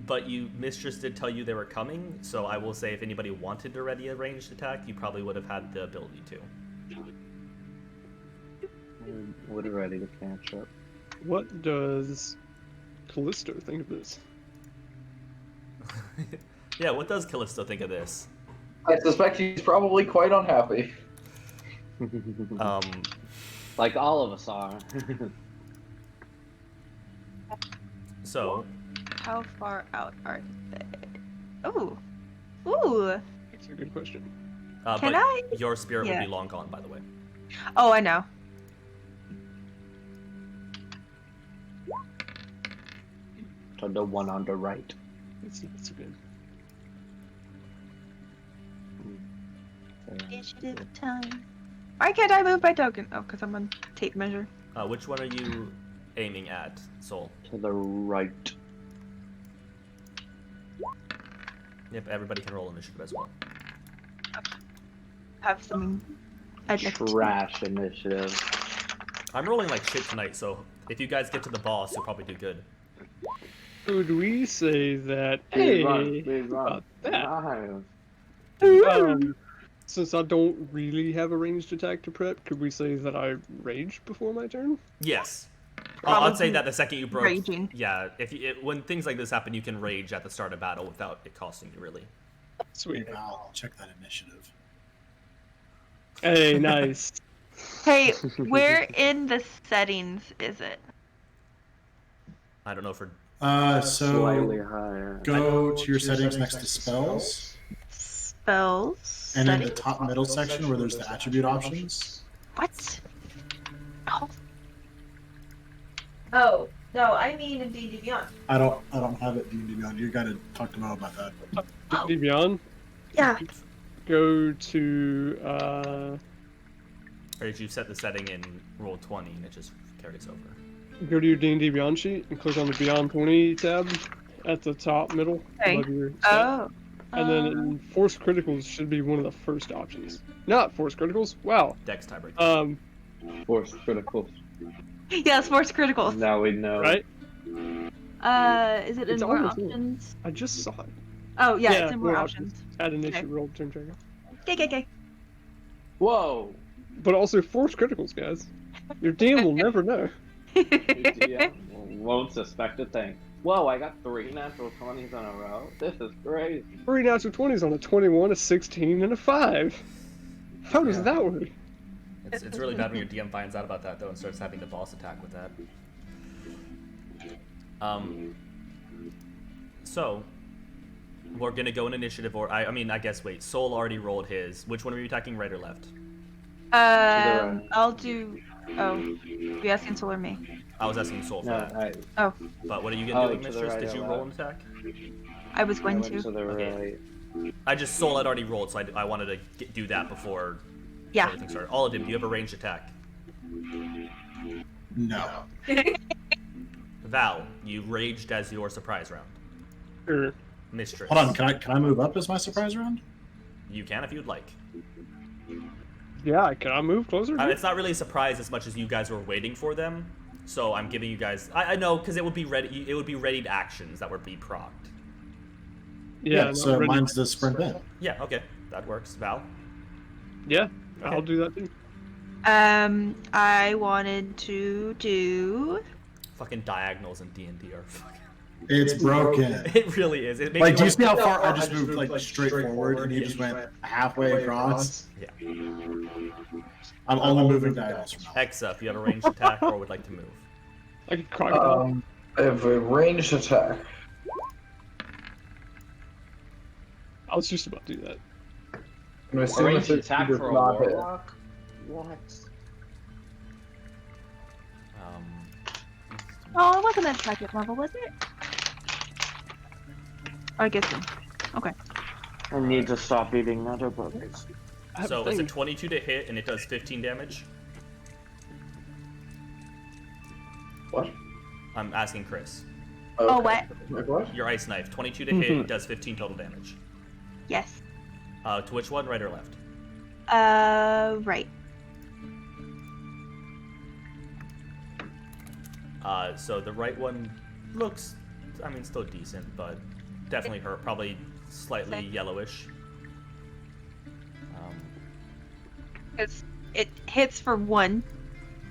But Mistress did tell you they were coming, so I will say if anybody wanted to ready a ranged attack, you probably would have had the ability to. We're ready to catch up. What does Callisto think of this? Yeah, what does Callisto think of this? I suspect he's probably quite unhappy. Like all of us are. So, How far out are they? Ooh. Ooh. That's a good question. but Can I? your spirit Yeah. would be long gone, by the way. Oh, I know. To the one on the right. It's good. Initiative time. Why can't I move my token? Oh, because I'm on tape measure. Which one are you aiming at, Soul? To the right. Yep, everybody can roll initiative as well. Have some. I'd like to. Trash initiative. I'm rolling like shit tonight, so if you guys get to the boss, you'll probably do good. Could we say that? Please run, Hey, please run. about that. Nice. Since I don't really have a ranged attack to prep, could we say that I rage before my turn? Yes. I'd say Probably that the second you broke. raging. Yeah, when things like this happen, you can rage at the start of battle without it costing you really. Sweet. Maybe I'll check that initiative. Hey, nice. Hey, where in the settings is it? I don't know for. Slightly So higher. go to your settings next to spells, Spells. and in the settings? top middle section where there's the attribute options. What? Oh. Oh no, I mean in D&D Beyond. I don't have it D&D Beyond. You gotta talk to Mo about that. D&D Beyond. Yeah. Go to Or did you set the setting in roll 20 and it just carries over? go to your D&D Beyond sheet and click on the Beyond 20 tab at the top middle Okay. above your set. Oh. And then in Force Criticals should be one of the first options. Not Force Criticals. Wow. Dex tiebreaker. Force critical. Yeah, sports criticals. Now we know. Right? Is it in It's more almost in. options? I just saw it. Oh yeah, Yeah, it's in more more options. Add initiative roll turn trigger. Okay. Whoa! But also Force Criticals, guys. Your DM will never know. Yeah. won't suspect a thing. Whoa, I got 3 natural 20s in a row. This is crazy. 3 natural 20s on a 21, a 16, and a 5. How does Yeah. that work? It's really bad when your DM finds out about that though and starts having the boss attack with that. So we're gonna go in initiative, or I mean, I guess wait. Soul already rolled his. Which one were you attacking, right or left? I'll do. Oh, you asking Soul or me? I was asking Soul for No, that. Oh, But what are you gonna do, to the Mistress? right Did or you left? roll an attack? I was I going went to to. the Okay. right. I just Soul had already rolled, so I wanted to do that before Yeah. everything started. All of them. Do you have a ranged attack? No. Val, you raged as your surprise round. Or Mistress. Hold on, can I move up as my surprise round? You can if you'd like. yeah, can I move closer? It's not really a surprise as much as you guys were waiting for them, so I'm giving you guys. I know because it would be ready. It would be readied actions that would be procced. yeah, no, so ready. mine's the sprint in. Yeah. Okay, that works. Val. Yeah, I'll Okay. do that too. I wanted to do. Fucking diagonals in D&D are fucking. It's broken. It really is. It makes Like, me do you want- see how far I just moved like straight forward and you just went halfway across? Yeah. I'm only moving diagonals from now. Hexa, if you have a ranged attack or would like to move. Like a crocodile. I have a ranged attack. I was just about to do that. I'm A assuming ranged it's attack does for a not hit. warlock? What? Oh, it wasn't at second level, was it? I guess so. Okay. I need to stop eating nether bugs. I have So a it's a thing. 22 to hit and it does 15 damage. What? I'm asking Chris. Oh, Okay. what? Like what? Your ice knife, 22 to hit, does 15 total damage. Yes. To which one, right or left? Right. So the right one looks, I mean, still decent, but definitely hurt. Probably slightly Okay. yellowish. It hits for 1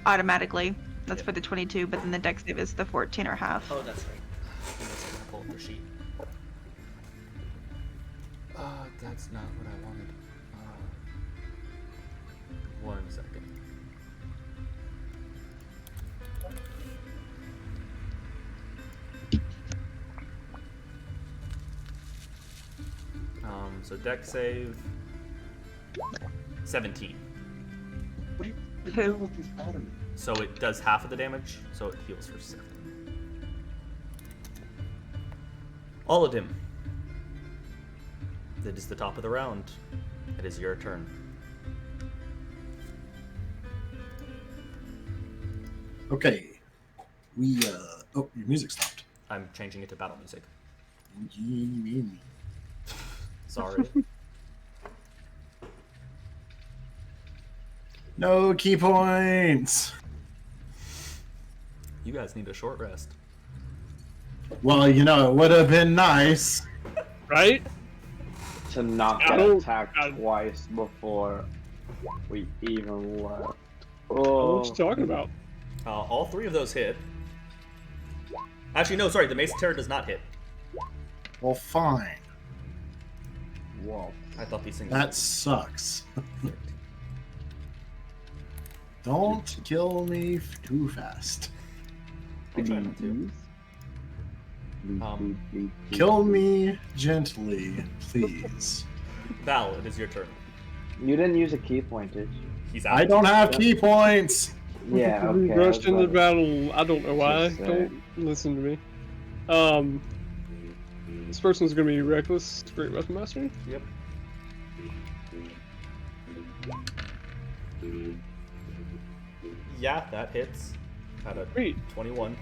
automatically. That's Yep. for the 22, but then the dex save is the 14 or half. Oh, that's right. Give me a second to pull up the sheet. That's not what I wanted. 1 second. So dex save 17. Who? So it does half of the damage, so it heals for 7. All of him. It is the top of the round. It is your turn. Okay. Oh, your music stopped. I'm changing it to battle music. No Sorry. key points. You guys need a short rest. Well, it would have been nice. Right? To not I get don't- attacked twice before we even left. What Oh, you talking about? All 3 of those hit. Actually, no, sorry. The Mace of Terror does not hit. Well, fine. whoa. I thought these things. That sucks. Don't kill me too fast. I'll try not to. Kill me gently, please. Val, it is your turn. You didn't use a key point, did you? He's out. I don't have key points. Yeah, We okay. rushed I was into about battle. I don't know why. Just Don't listen to me. This person's gonna be reckless, great weapon master. Yep. Yeah, that hits. At a Great. 21.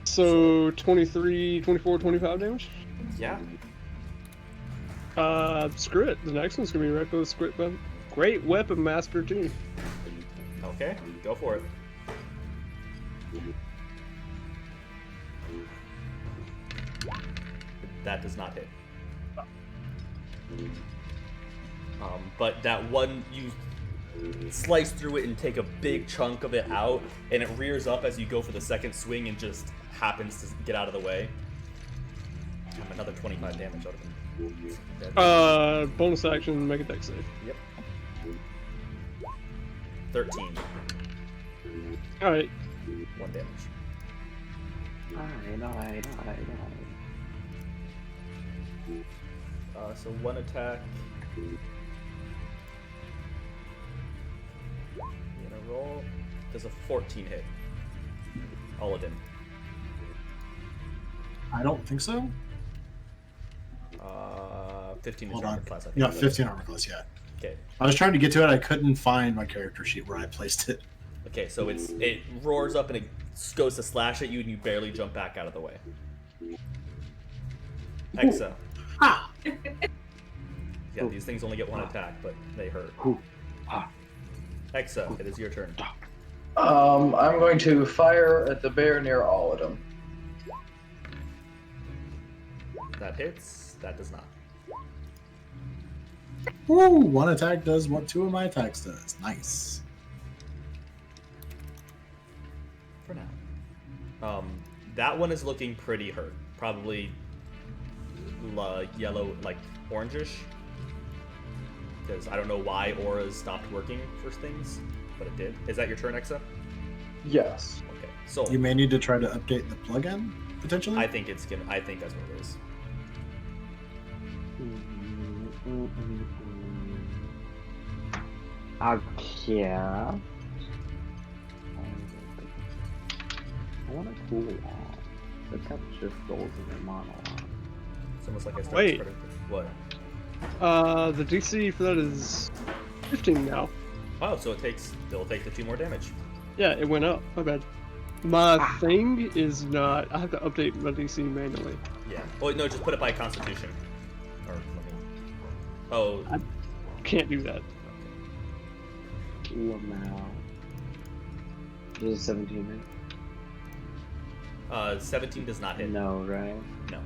So 23, 24, 25 damage. Yeah. Screw it. The next one's gonna be reckless, great weapon master too. Okay, go for it. That does not hit. But that one, slice through it and take a big chunk of it out, and it rears up as you go for the second swing and just happens to get out of the way. Another 25 damage out of him. Dead. Bonus action, make a dex save. Yep. 13. Alright. 1 damage. Alright. So 1 attack. I'm gonna roll. Does a 14 hit? All of them. I don't think so. 15 is Hold armor on. class, I think. Yeah, 15 armor class, yeah. Okay. I was trying to get to it. I couldn't find my character sheet where I placed it. Okay, so it roars up and it goes to slash at you, and you barely jump back out of the way. Hexa. Ah! Yeah, these things only get 1 attack, but they hurt. Hexa, it is your turn. I'm going to fire at the bear near Alden. That hits. That does not. Woo! 1 attack does what 2 of my attacks does. Nice. For now. That one is looking pretty hurt. Probably yellow, like orangish. Because I don't know why auras stopped working for things, but it did. Is that your turn, Exa? Yes. Okay. So You may need to try to update the plugin, potentially? I think it's gonna. I think that's what it is. Okay. I want to cool off. The temperature goes in their monologue. It's almost like I started Wait. spreading. What? The DC for that is 15 now. Oh, so it'll take the 2 more damage. Yeah, it went up. My bad. My thing is not. I have to update my DC manually. Yeah. Oh no, just put it by Constitution. Or let me. Oh. I can't do that. Wildemount. Does 17 hit? 17 does not hit. No, right? No.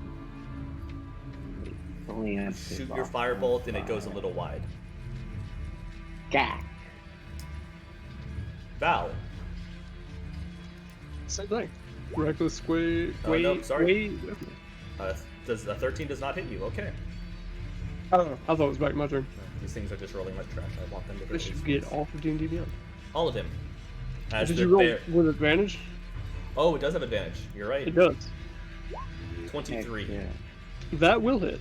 Only have to Shoot take your off firebolt and it 5. goes a little wide. Gah! Val. Same thing. Reckless wait. Oh, no, sorry. Wait. Does a 13 does not hit you? Okay. Oh, I thought it was back my turn. These things are just rolling like trash. I want them to. I should get off of D&D Beyond. all of him. As Did their you roll bear. with advantage? Oh, it does have advantage. You're right. It does. 23. Heck yeah. That will hit.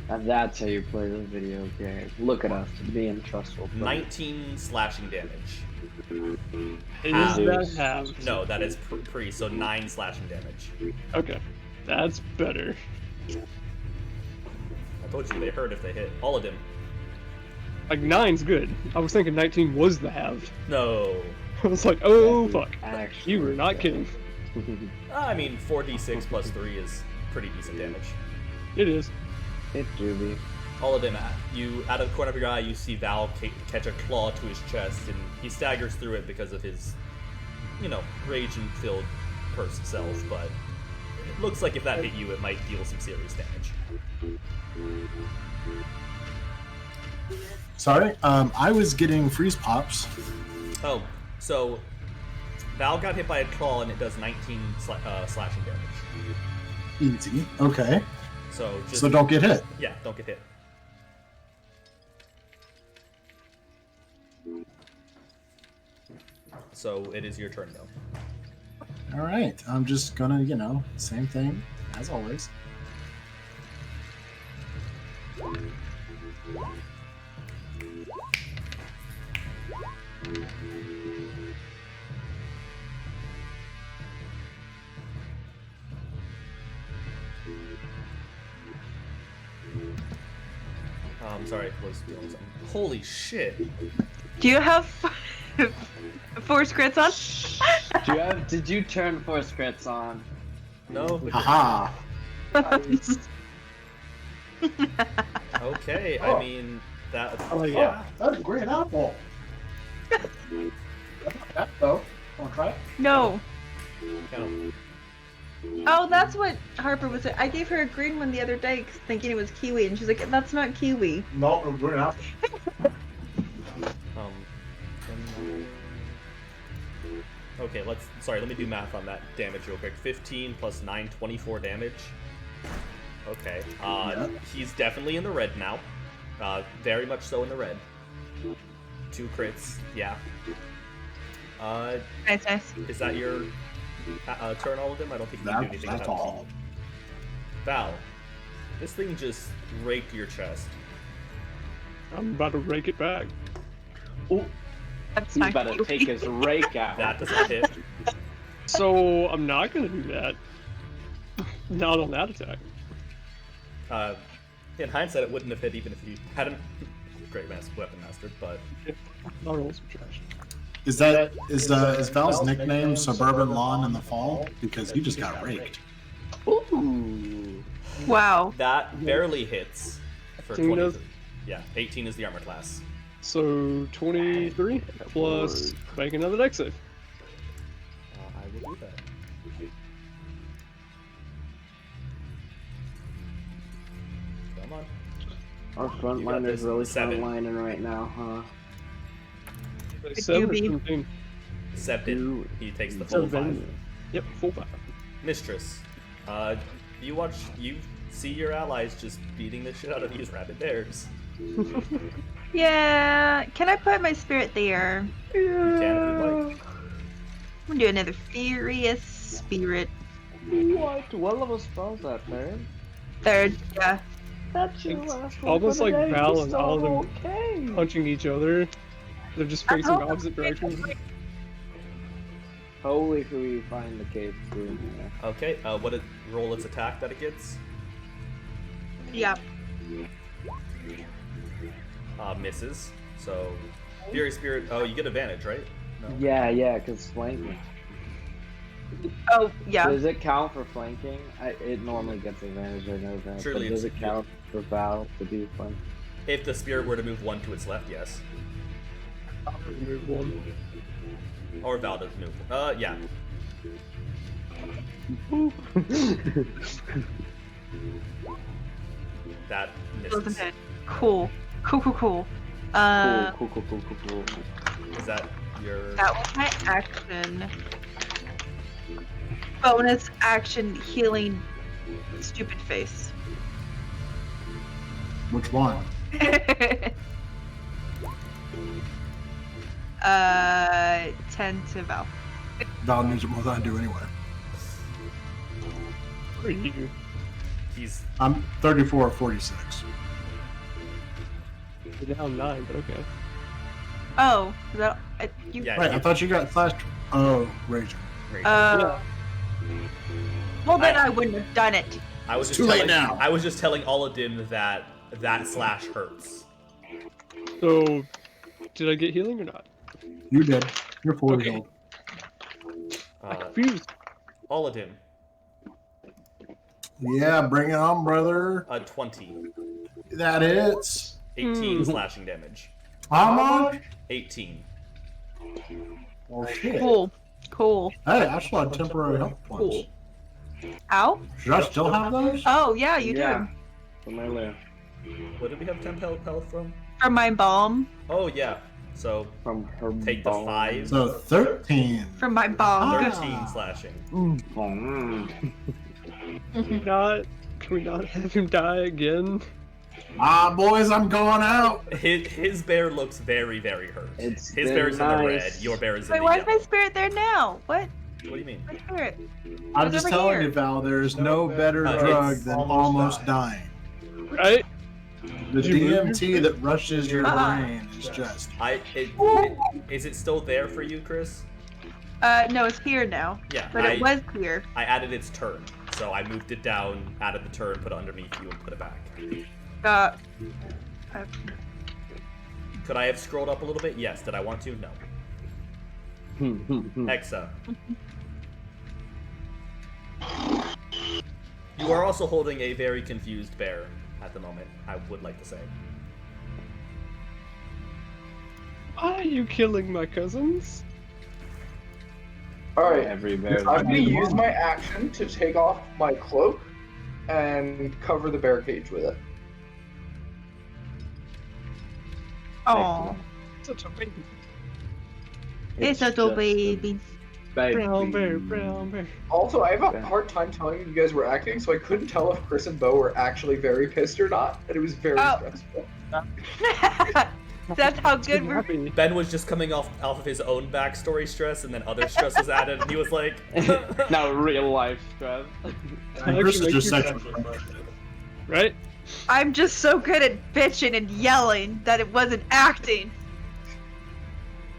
And that's how you play this video game. Look at us, being trustful. 19 slashing damage. Is Half. that half? No, that is pre, so 9 slashing damage. Okay. That's better. I told you they hurt if they hit. All of them. Like, 9's good. I was thinking 19 was the halved. No. I was like, oh, fuck. Actually, You were not kidding. I mean, 4d6 plus 3 is pretty decent damage. It is. It do be. All of them, you, out of the corner of your eye, you see Val catch a claw to his chest, and he staggers through it because of his, rage-filled pursed self, but it looks like if that hit you, it might deal some serious damage. Sorry, I was getting freeze pops. Oh, so Val got hit by a claw, and it does 19 slashing damage. Easy. Okay. So just So don't get hit. Yeah, don't get hit. So it is your turn, though. All right. I'm just gonna, same thing as always. I'm sorry, I was doing something. Holy shit! Do you have 4 scrits on? Did you turn 4 scrits on? No. Haha. Okay, Oh. I mean that. Oh, yeah. That's a great apple. though. Want to try it? No. No. Oh, that's what Harper was. I gave her a green one the other day thinking it was kiwi, and she's like, "That's not kiwi." No, great apple. Okay, let me do math on that damage real quick. 15 plus 9, 24 damage. Okay. He's definitely in the red now. Very much so in the red. 2 crits, yeah. Nice. Is that your turn, all of them? I don't think you can do anything That's about all. Val, this thing just raked your chest. I'm about to rake it back. That's He's not about to take his rake out. That does not hit. So I'm not gonna do that. Not on that attack. In hindsight, it wouldn't have hit even if you hadn't. Great weapon master, but I'll roll some trash. Is Val's nickname Suburban Lawn in the Fall? Because he just got raked. Ooh. Wow. that barely hits for 18 does? 23. Yeah, 18 is the armor class. So 23 plus make another dex save. I will do that. Come on. Our You got frontliner's this. really 7. frontlining right now, huh? 7 or be. 17? 7. He takes the full 5. Seven. Yep, full 5. Mistress, you see your allies just beating the shit out of these rabid bears. Yeah. Can I put my spirit there? You can if you'd like. I'm gonna do another furious spirit. What? What level spell is that, man? 3rd. Yeah. That's your It's last one. almost for the like day. Val You're and so all of them okay. punching each other. They're just facing opposite directions. Holy who you find the cave room here. Okay, roll its attack that it gets? Yeah. Misses. So, Fury Spirit, you get advantage, right? No. Yeah, because flanking. Oh, yeah. Does it count for flanking? It normally gets advantage or no advantage. Surely But does it's- it count for Val to do flanking? If the spirit were to move 1 to its left, yes. Remove 1. Or Val does move. Yeah. That Doesn't misses. hit. Cool. Cool. Cool. Is that your... That was my action. Bonus action healing stupid face. Which one? 10 to Val. Val needs it more than I do anyway. Are you? He's... I'm 34 or 46. You're down 9, but okay. Oh, that you. Yeah, Right, I thought you got slashed. Oh, raging. great. Well, then I wouldn't have done it. I was just too late telling, now. I was just telling Oladim that slash hurts. So, did I get healing or not? You did. You're 40 Okay. old. I'm confused. Oladim, Yeah, bring it on, brother. 20. That hits. 18 slashing damage. How much? 18. Oh, shit. Cool. Hey, I still had temporary health points. Ow. Should I still have those? Oh yeah, you Yeah. do. From earlier. What did we have temp health from? From my balm. Oh, yeah. So, From her take the bone. 5. So 13. From my balm. 13 slashing. Mm. Can we not have him die again? Boys, I'm going out. His bear looks very, very hurt. It's His been bear is in the red. nice. Your bear is in Wait, the why is yellow. my spirit there now? What? What do you mean? My spirit. I'm It's just over telling here. you, Val, there's no better it's drug than almost dying. Right? The Did you move DMT that rushes your Uh-uh. brain is just. Is it still there for you, Chris? No, it's here now. Yeah, But it was here. I added its turn. So I moved it down, added the turn, put it underneath you, and put it back. Uh, Could I have scrolled up a little bit? Yes. Did I want to? No. Hexa. You are also holding a very confused bear at the moment, I would like to say. Why are you killing my cousins? Alright, Every bear. I'm gonna use my action to take off my cloak and cover the bear cage with it. oh. Such a baby. It's a little baby. Brown bear. Also, I have a hard time telling you guys were acting, so I couldn't tell if Chris and Bo were actually very pissed or not, and it was very stressful. That's how good we're. Happy. Ben was just coming off of his own backstory stress, and then other stress was added, and he was like, Now real life stress. Chris is just Actually, sexual. Right? I'm just so good at bitching and yelling that it wasn't acting.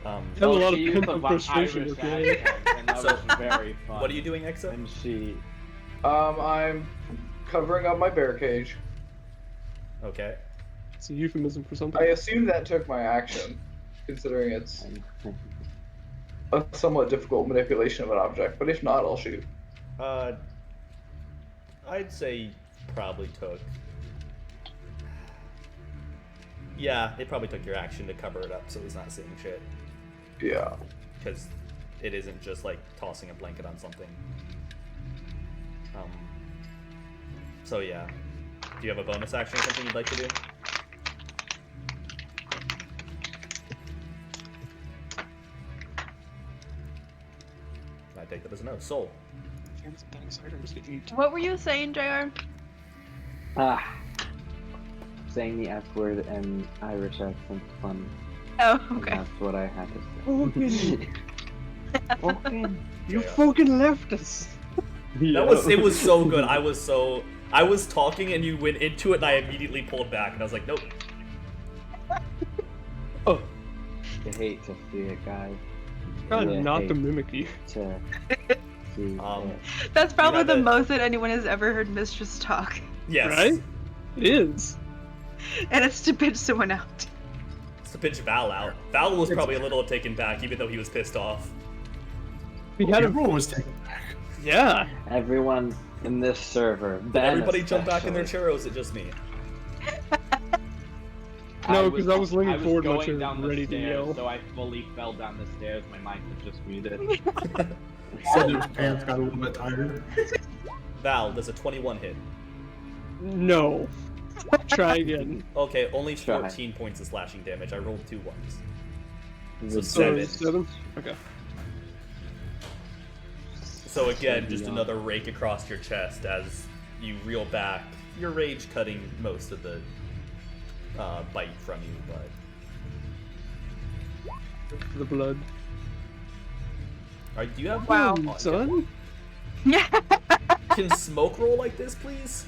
Have a lot of she used pent-up the frustration, Irish okay? accent, and that So, was very fun. what are you doing, Exa? And she... I'm covering up my bear cage. Okay. It's a euphemism for something. I assume that took my action, considering it's a somewhat difficult manipulation of an object, but if not, I'll shoot. I'd say probably took. Yeah, it probably took your action to cover it up so he's not seeing shit. Yeah. Because it isn't just like tossing a blanket on something. So yeah. Do you have a bonus action or something you'd like to do? I take that as a no. Soul. What were you saying, JR? Saying the F word and Irish accent's funny. Oh, And okay. that's what I had to say. Fucking, you fucking left us. It was so good. I was talking and you went into it and I immediately pulled back and I was like, nope. Oh. I hate to see it, guys. Trying Yeah, not to hate mimic you. to see it. That's probably have the it. most that anyone has ever heard Mistress talk. Yes. Right? It is. And it's to bitch someone out. It's to pitch Val out. Val was probably a little taken back even though he was pissed off. We had a Everyone was taken back. yeah. Everyone in this server, Ben Everybody jump back in their especially. chair, or is it just me? No, 'cause I was leaning forward in my going chair, down the ready to stairs, yell. So I fully fell down the stairs. My mic was just muted. Said his pants got a little bit tighter. Val, does a 21 hit? No. Try again. Okay, only Try. 14 points of slashing damage. I rolled 2 ones. Is So it seven. 7? Okay. So again, just Yeah. another rake across your chest as you reel back, your rage cutting most of the bite from you, but The blood. do you have Wow. Oh, Son? Yeah. Can smoke roll like this, please?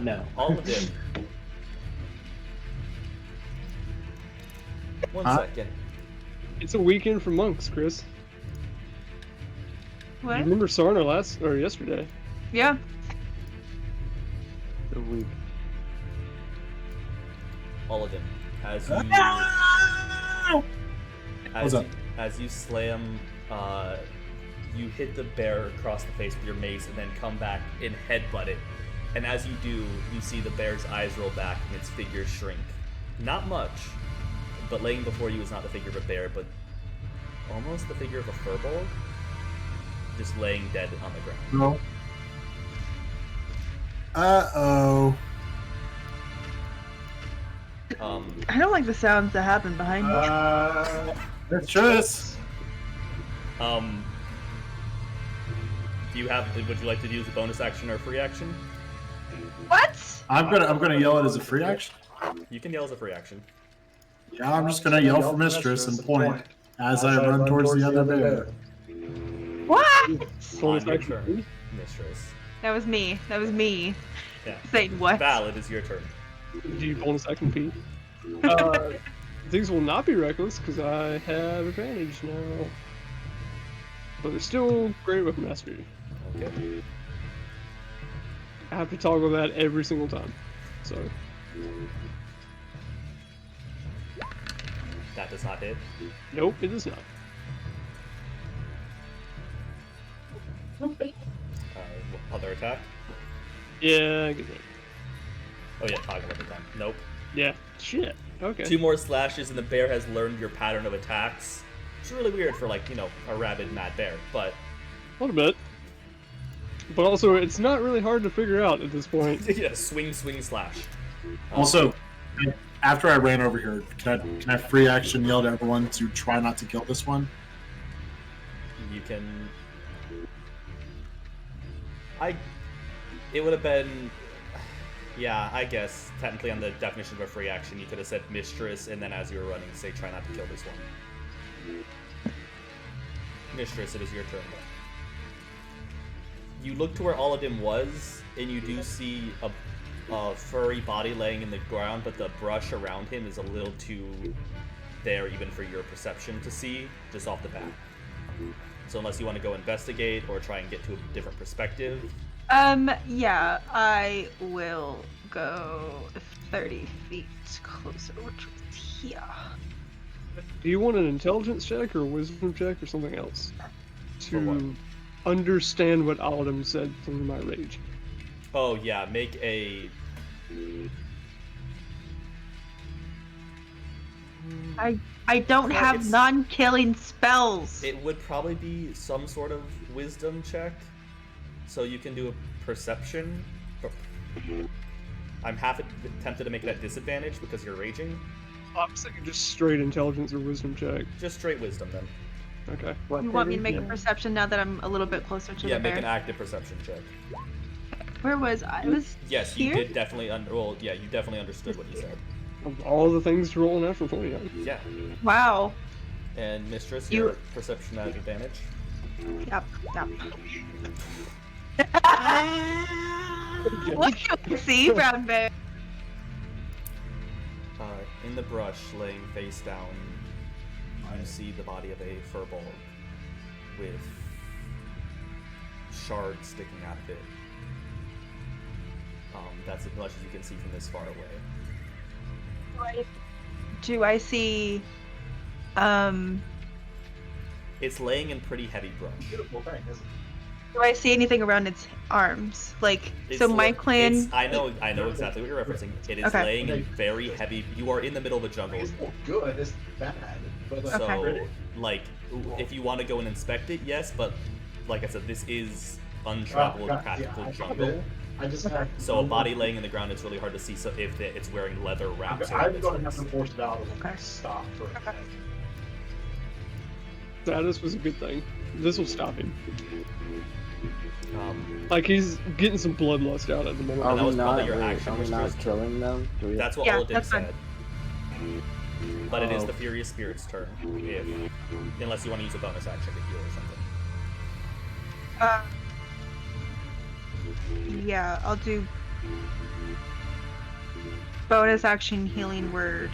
No. All of it. One Huh? second. It's a weekend for monks, Chris. You What? remember Sarna yesterday? Yeah. The week. All of them. As you What's up? as you slam, you hit the bear across the face with your mace, and then come back and headbutt it. And as you do, you see the bear's eyes roll back and its figure shrink. Not much, but laying before you is not the figure of a bear, but almost the figure of a furball, just laying dead on the ground. No. Uh-oh. I don't like the sounds that happen behind me. Mistress. Do you have? Would you like to use a bonus action or a free action? What? I'm gonna yell it as a free action. You can yell as a free action. Yeah, I'm just gonna yell for mistress and point as I run towards the other bear. What? Bonus On your action. turn, mistress. That was me. That was me. Yeah. Saying what? Val, it is your turn. Do you bonus action P? Things will not be reckless because I have advantage now. But it's still great with mastery. Okay. I have to toggle that every single time. So That does not hit. nope, it is not. Other attack. Yeah, get that. Oh yeah, toggle every time. Nope. Yeah. Shit. Okay. 2 more slashes and the bear has learned your pattern of attacks. It's really weird for like, a rabid mad bear, but A little bit. But also, it's not really hard to figure out at this point. yeah, swing, slash. Also, After I ran over here, can I free action yell to everyone to try not to kill this one? You can. It would have been. Yeah, I guess technically on the definition of a free action, you could have said mistress, and then as you were running, say try not to kill this one. Mistress, it is your turn. You look to where Aladdin was, and you do see a furry body laying in the ground, but the brush around him is a little too there even for your perception to see, just off the bat. So unless you want to go investigate or try and get to a different perspective. Yeah, I will go 30 feet closer, which is here. Do you want an intelligence check or a wisdom check or something else to understand what Aladdin said through my rage? Oh yeah, make a. I don't Well, have it's- non-killing spells. It would probably be some sort of wisdom check, so you can do a perception. I'm half tempted to make it at disadvantage because you're raging. I'm thinking just straight intelligence or wisdom check. Just straight wisdom then. Okay. You want me to make a perception now that I'm a little bit closer to Yeah, the make bear? an active perception check. Where was I? I was Yes, here? you did definitely you definitely understood what he said. Of all the things to roll an natural 20 on. Yeah. Wow. And Mistress, You- your perception at advantage. Yep. What do you see, brown bear? In the brush, laying face down, you see the body of a furbolg with shards sticking out of it. That's as much as you can see from this far away. Do I see? It's laying in pretty heavy brush. Beautiful thing, isn't it? Do I see anything around its arms? Like, It's so my la- clan. it's- I know exactly what you're referencing. It is Okay. laying in very heavy. You are in the middle of the jungle, It's not good, it's bad. But like, so pretty. like, if you want to go and inspect it, yes. But like I said, this is untraveled, practical I have jungle. it. I just have So a body laying in the ground, it's really hard to see. So if it's wearing leather wraps around I'm its going to have waist. to force it out Okay. and stop for a minute. Status was a good thing. This will stop him. Like He's getting some bloodlust out at the moment. Are that we was probably not? your Wait, action, are we which not was- killing them? Do we? that's what Yeah, Aladdin that's fine. said. But it is Oh. the Furious Spirit's turn, unless you want to use a bonus action to heal or something. Yeah, I'll do bonus action healing word.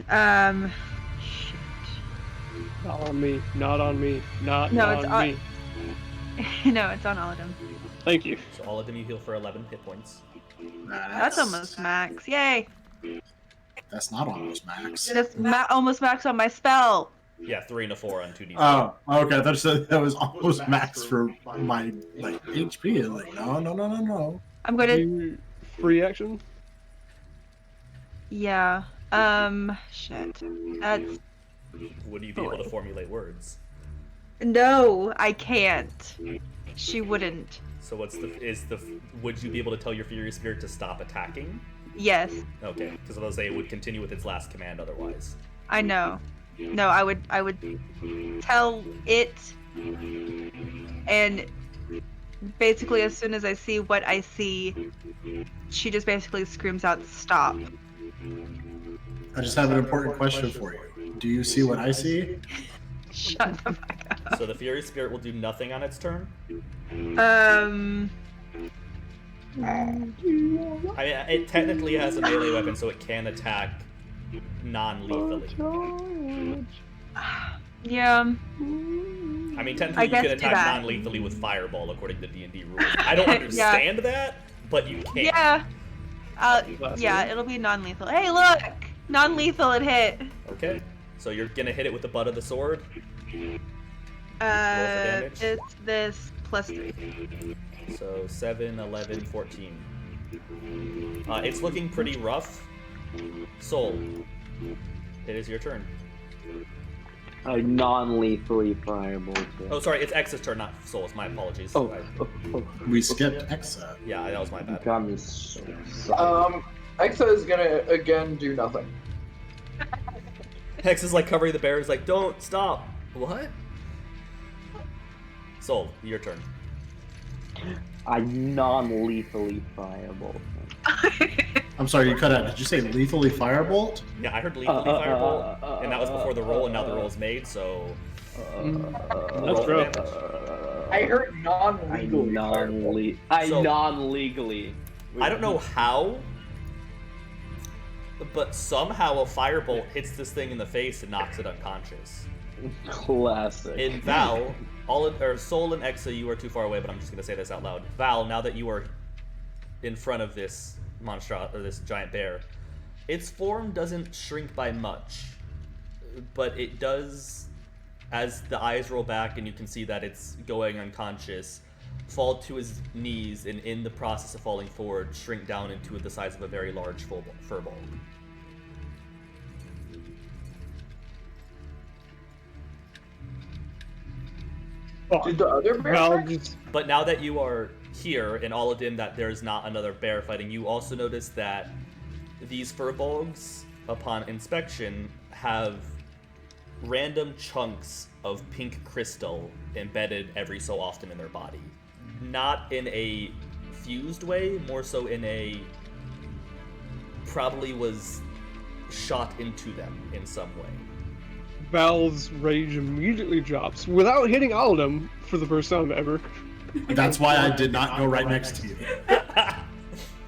Shit. Not on me. Not on me. Not No, on it's on- me. No, it's on all of them. Thank you. So all of them you heal for 11 hit points. That's almost max. Yay! That's not almost max. That's almost max on my spell. Yeah, 3 and a 4 on 2d. Oh, okay. I thought you said that was almost max for my like HP. And like, no. I'm gonna. You free action? Yeah. Shit. That's. Would you be able to formulate words? No, I can't. She wouldn't. So would you be able to tell your Furious Spirit to stop attacking? Yes, Okay, because I'll say it would continue with its last command otherwise. I know. No, I would tell it, and basically as soon as I see what I see, she just basically screams out, "Stop!" I just have an important question for you. Do you see what I see? Shut the fuck up. So the Furious Spirit will do nothing on its turn. I mean, it technically has a melee weapon, so it can attack non-lethally. Yeah. I mean, I technically you guess can do attack that. non-lethally with Fireball according to D&D rules. I don't understand that, but you can. Yeah. Yeah, it'll be non-lethal. Hey, look! Non-lethal, it hit. Okay, so you're gonna hit it with the butt of the sword. damage? It's this plus 3. So 7, 11, 14. It's looking pretty rough. Soul, it is your turn. I non-lethally firebolt it. Oh, sorry, it's X's turn, not Soul's. My apologies. Oh, I- We skipped Exa. yeah, that was my you bad. got me so excited. Exa is gonna again do nothing. Hex is like covering the bear. He's like, don't stop. What? Soul, your turn. I non-lethally firebolt it. I'm sorry, you cut out. Did you say lethally firebolt? Yeah, I heard lethally firebolt, and that was before the roll, and now the roll is made, so. That's rough. I heard I non-legally. So- non-legally. I don't know how, but somehow a firebolt hits this thing in the face and knocks it unconscious. Classic. In Val, Soul and Exa, you are too far away, but I'm just gonna say this out loud. Val, now that you are in front of this this giant bear, its form doesn't shrink by much, but it does, as the eyes roll back and you can see that it's going unconscious, fall to his knees, and in the process of falling forward, shrink down into the size of a very large fur ball. Did the other bear Val attack? just But now that you are here in Aladdin, that there's not another bear fighting, you also notice that these furbolgs, upon inspection, have random chunks of pink crystal embedded every so often in their body. Not in a fused way, more so in a probably was shot into them in some way. Val's rage immediately drops without hitting all of them for the first time ever. That's why I did not go right next to you.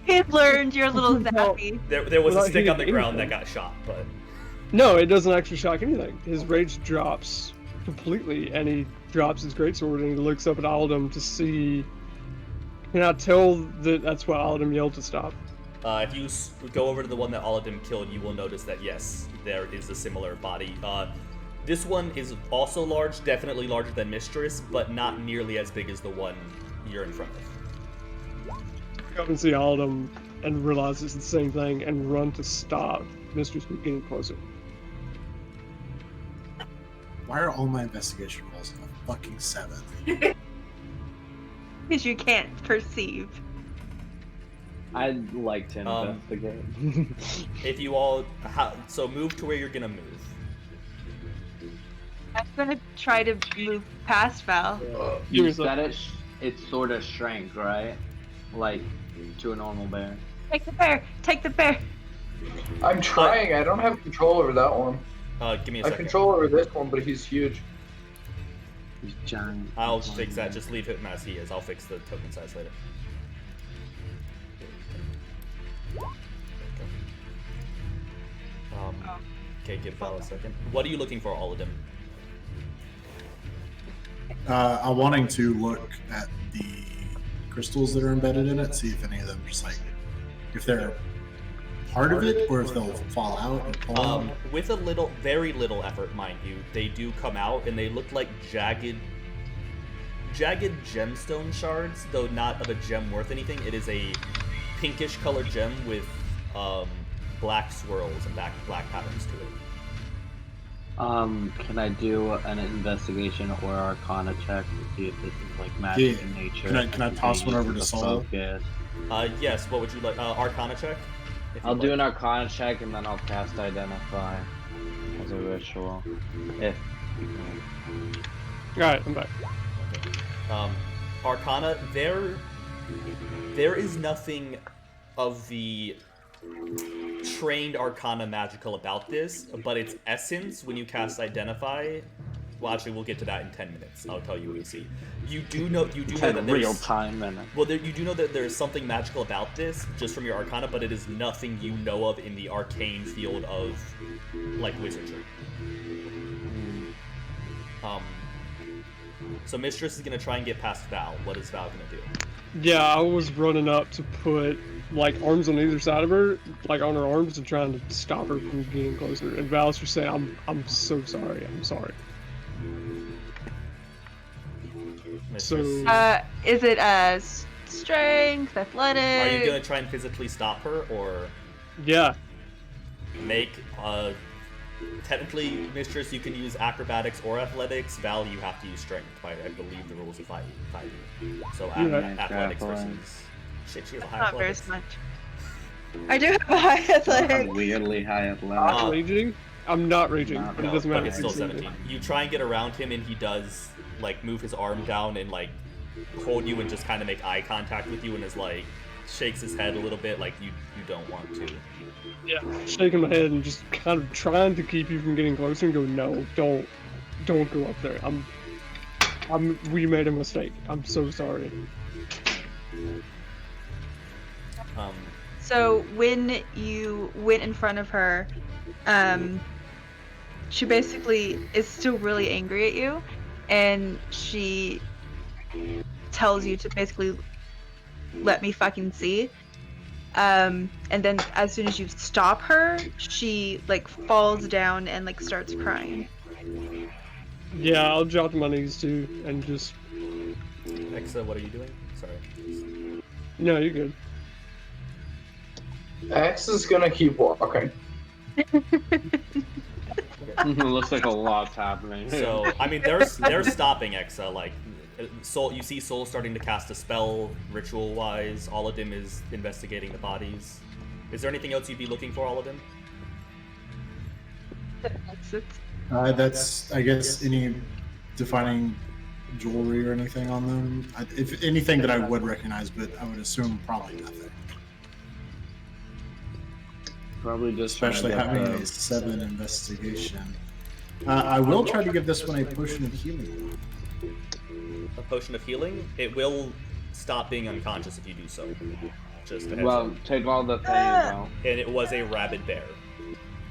Kid learned you're a little zappy. There was a Without stick on the hitting ground that anything. got shot, but No, it doesn't actually shock anything. His rage drops completely, and he drops his greatsword and he looks up at Aldum to see. Can I tell that that's what Aldum yelled to stop? if you go over to the one that Aladdin killed, you will notice that yes, there is a similar body. This one is also large, definitely larger than Mistress, but not nearly as big as the one you're in front of. Go up and see Aldum and realize it's the same thing and run to stop Mistress from getting closer. Why are all my investigation rolls a fucking 7? Because you can't perceive. I'd like to investigate. If you all, so move to where you're gonna move. I'm gonna try to move past Val. Give me You a sec. said it sort of shrank, right? Like, to a normal bear. Take the bear! Take the bear! I'm trying. I don't have control over that one. Give me a I have second. control over this one, but he's huge. He's giant. I'll fix that. Just leave him as he is. I'll fix the token size later. Okay, give Val a second. What are you looking for, Aladdin? I'm wanting to look at the crystals that are embedded in it, see if any of them just like, if they're part of it or if they'll fall out and fall out. With a little, very little effort, mind you, they do come out and they look like jagged gemstone shards, though not of a gem worth anything. It is a pinkish colored gem with black swirls and black patterns to it. Can I do an investigation or arcana check to see if this is like magic Yeah. in nature? Can I toss one over to Saul? Focus? Yes, what would you like? Arcana check? If I'll you'd do like. an arcana check and then I'll cast identify as a ritual. If Alright, I'm back. Arcana, there is nothing of the trained Arcana magical about this, but its essence, when you cast Identify, well, actually, we'll get to that in 10 minutes. I'll tell you what you see. You do know that real there's time and you do know that there's something magical about this, just from your Arcana, but it is nothing you know of in the arcane field of, like, wizardry. So Mistress is gonna try and get past Val. What is Val gonna do? Yeah, I was running up to put like arms on either side of her, like on her arms, and trying to stop her from getting closer. And Val's just saying, "I'm so sorry. I'm sorry." Mistress, Is it strength, athletic? are you gonna try and physically stop her, or Yeah, make a technically, Mistress, you can use acrobatics or athletics. Val, you have to use strength by, I believe, the rules of 5e. So You're right. athletics versus... Shit, she has a high Not very athletics. smart. I do have a high I'm athletics. weirdly high Not athletic. raging? I'm not raging, Not but it No, doesn't but matter. it's still 17. You try and get around him, and he does, like, move his arm down and, like, hold you and just kind of make eye contact with you and is, like, shakes his head a little bit like you don't want to. Yeah, shaking my head and just kind of trying to keep you from getting closer and go, no, don't go up there. We made a mistake. I'm so sorry. So when you went in front of her, she basically is still really angry at you, and she tells you to basically let me fucking see. And then as soon as you stop her, she like falls down and like starts crying. Yeah, I'll drop to my knees too and just. Exa, what are you doing? Sorry. No, you're good. X is gonna keep walking. Looks like a lot's happening. So, I mean, they're stopping Exa. Like, Soul, you see Soul starting to cast a spell ritual-wise. Aladdin is investigating the bodies. Is there anything else you'd be looking for, Aladdin? That's, I guess, any defining jewelry or anything on them. If anything that I would recognize, but I would assume probably nothing. Probably just Especially having a 7 investigation. I will try to give this one a potion of healing. A potion of healing? It will stop being unconscious if you do so. Just a heads Well, up. take all the things out. And it was a rabid bear.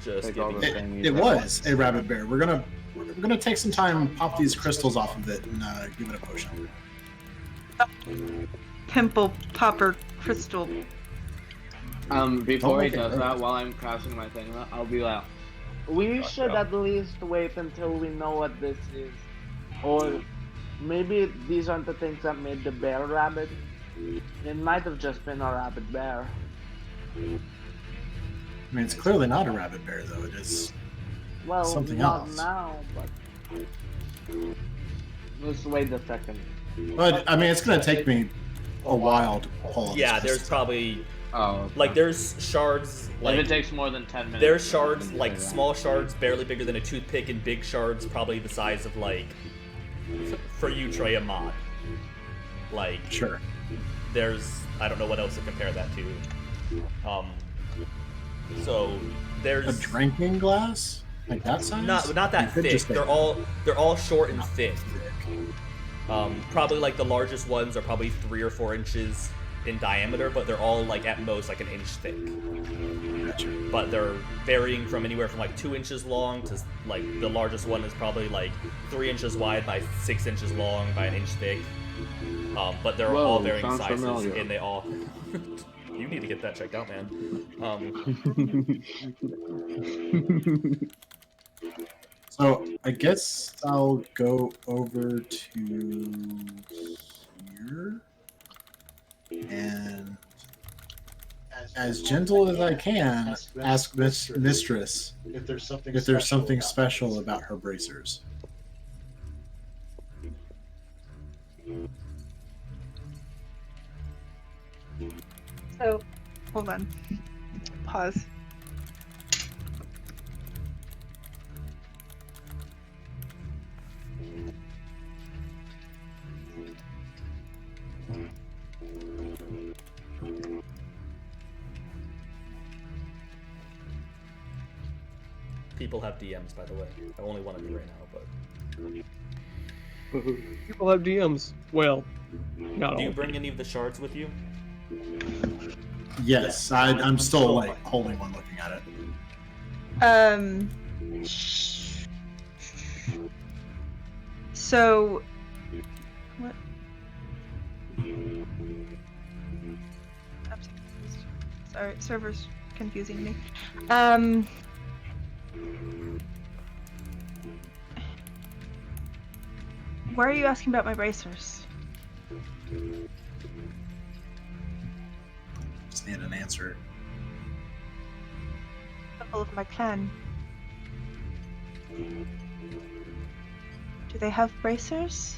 Just Take all giving the you. things It out. was a rabbit bear. We're gonna take some time, pop these crystals off of it, and give it a potion. Pimple popper crystal. Before he Okay, does great. that, while I'm casting my thing, I'll be like, we should at least wait until we know what this is. Or maybe these aren't the things that made the bear rabid. It might have just been a rabid bear. I mean, it's clearly not a rabbit bear, though. It is. Well, Something not else. now, but let's wait a second. But I mean, it's gonna take me a while to pull. all Yeah, these there's crystals. probably Oh, okay. like there's shards if like it takes more than 10 minutes. there's then shards we can like say that. small shards barely bigger than a toothpick and big shards probably the size of like for you Trey a mod. Like Sure. there's I don't know what else to compare that to. So there's A drinking glass, like that size. not that You could thick. just They're all short and thin. Probably like the largest ones are probably 3 or 4 inches in diameter, but they're all like at most like an inch thick. Gotcha. But they're varying from anywhere from like 2 inches long to like the largest one is probably like 3 inches wide by 6 inches long by an inch thick. But they're Whoa, all varying sounds sizes, familiar. and they all. You need to get that checked out, man. So I guess I'll go over to here and, as gentle as I can, ask Mistress if there's something special about her bracers. So, hold on. Pause. People have DMs, by the way. I only want to be right now, but People have DMs. Well, not do you all. bring any of the shards with you? Yes, I'm still like holding one, looking at it. So, what? I'm so confused. Sorry, server's confusing me. Why are you asking about my bracers? Just need an answer. All of my clan. Do they have bracers?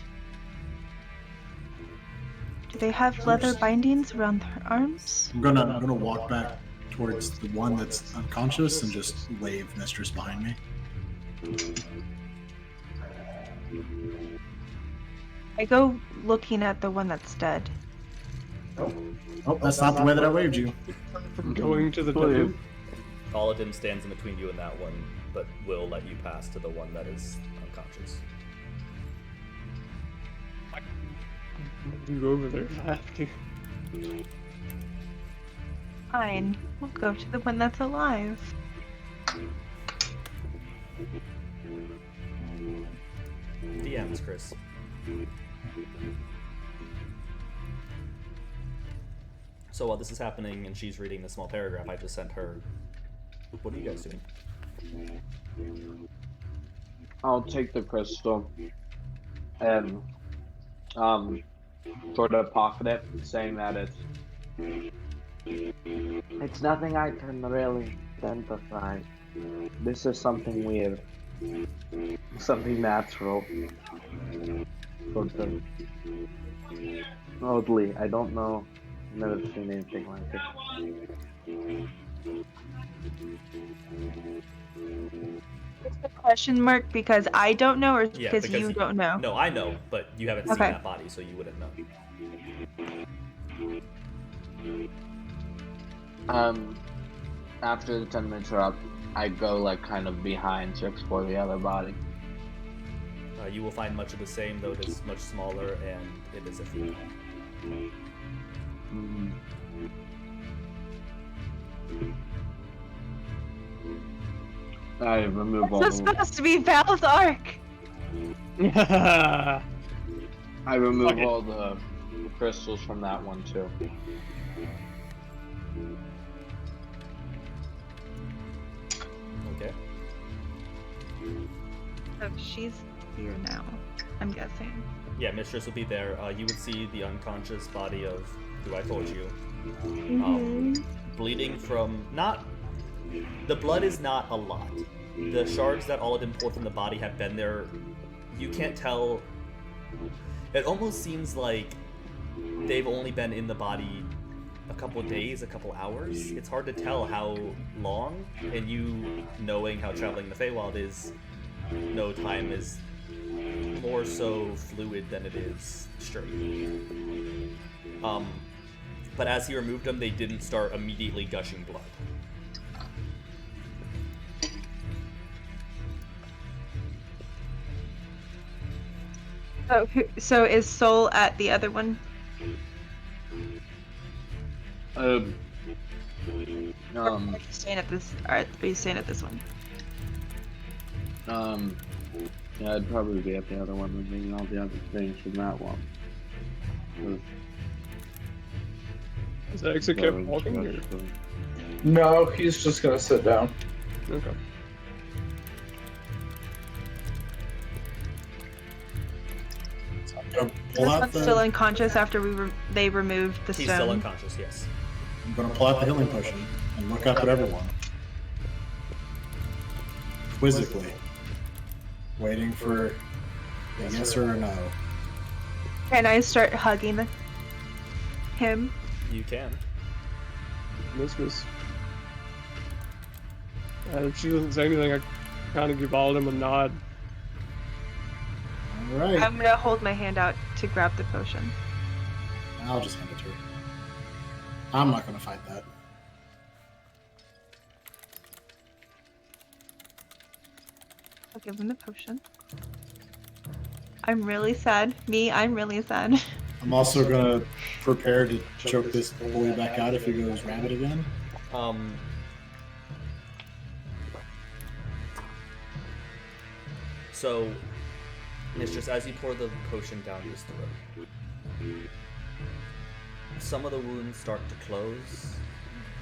Do they have leather bindings around their arms? I'm gonna walk back towards the one that's unconscious and just wave Mistress behind me. I go looking at the one that's dead. Oh, that's not the way that I waved you. From going to the Please. dungeon. Aladdin stands in between you and that one, but will let you pass to the one that is unconscious. I can go over there if I have to. Fine. We'll go to the one that's alive. DMs, Chris. So while this is happening and she's reading the small paragraph I just sent her, what are you guys doing? I'll take the crystal and sort of pocket it, saying that it's nothing I can really identify. This is something weird, something natural, sort of oddly. I don't know. Never seen anything like it. Is the question mark because I don't know, or Yeah, because you don't know? No, I know, but you haven't seen Okay. that body, so you wouldn't know. After the 10 minutes are up, I go like kind of behind to explore the other body. You will find much of the same, though it is much smaller and it is a female. Mm. I remove all This is the supposed to be Val's arc. I remove Okay. all the crystals from that one too. Okay. So she's here now, I'm guessing. Yeah, Mistress will be there. You would see the unconscious body of who I told you. Bleeding from not. The blood is not a lot. The shards that Aladdin pulled from the body have been there. You can't tell. It almost seems like they've only been in the body a couple days, a couple hours. It's hard to tell how long, and you knowing how traveling the Feywild is, no time is more so fluid than it is straight. But as he removed them, they didn't start immediately gushing blood. Oh, so is Soul at the other one? Um, Or are you staying at this? Are you staying at this one? yeah, I'd probably be at the other one, removing all the other things from that one. Is that exit kept walking? Or? No, he's just gonna sit down. Okay. I'm gonna This pull out one's the, still unconscious after they removed the He's stone. still unconscious, yes. I'm gonna pull out the healing potion and look up at everyone. Quizzically. Waiting for a yes or a no. Can I start hugging him? You can. This was. If she doesn't say anything, I kind of give Alden a nod. Alright. I'm gonna hold my hand out to grab the potion. I'll just hand it to her. I'm not gonna fight that. I'll give him the potion. I'm really sad. I'm really sad. I'm also gonna prepare to choke this boy back out if he goes rabbit again. So, it's just as you pour the potion down his throat, some of the wounds start to close,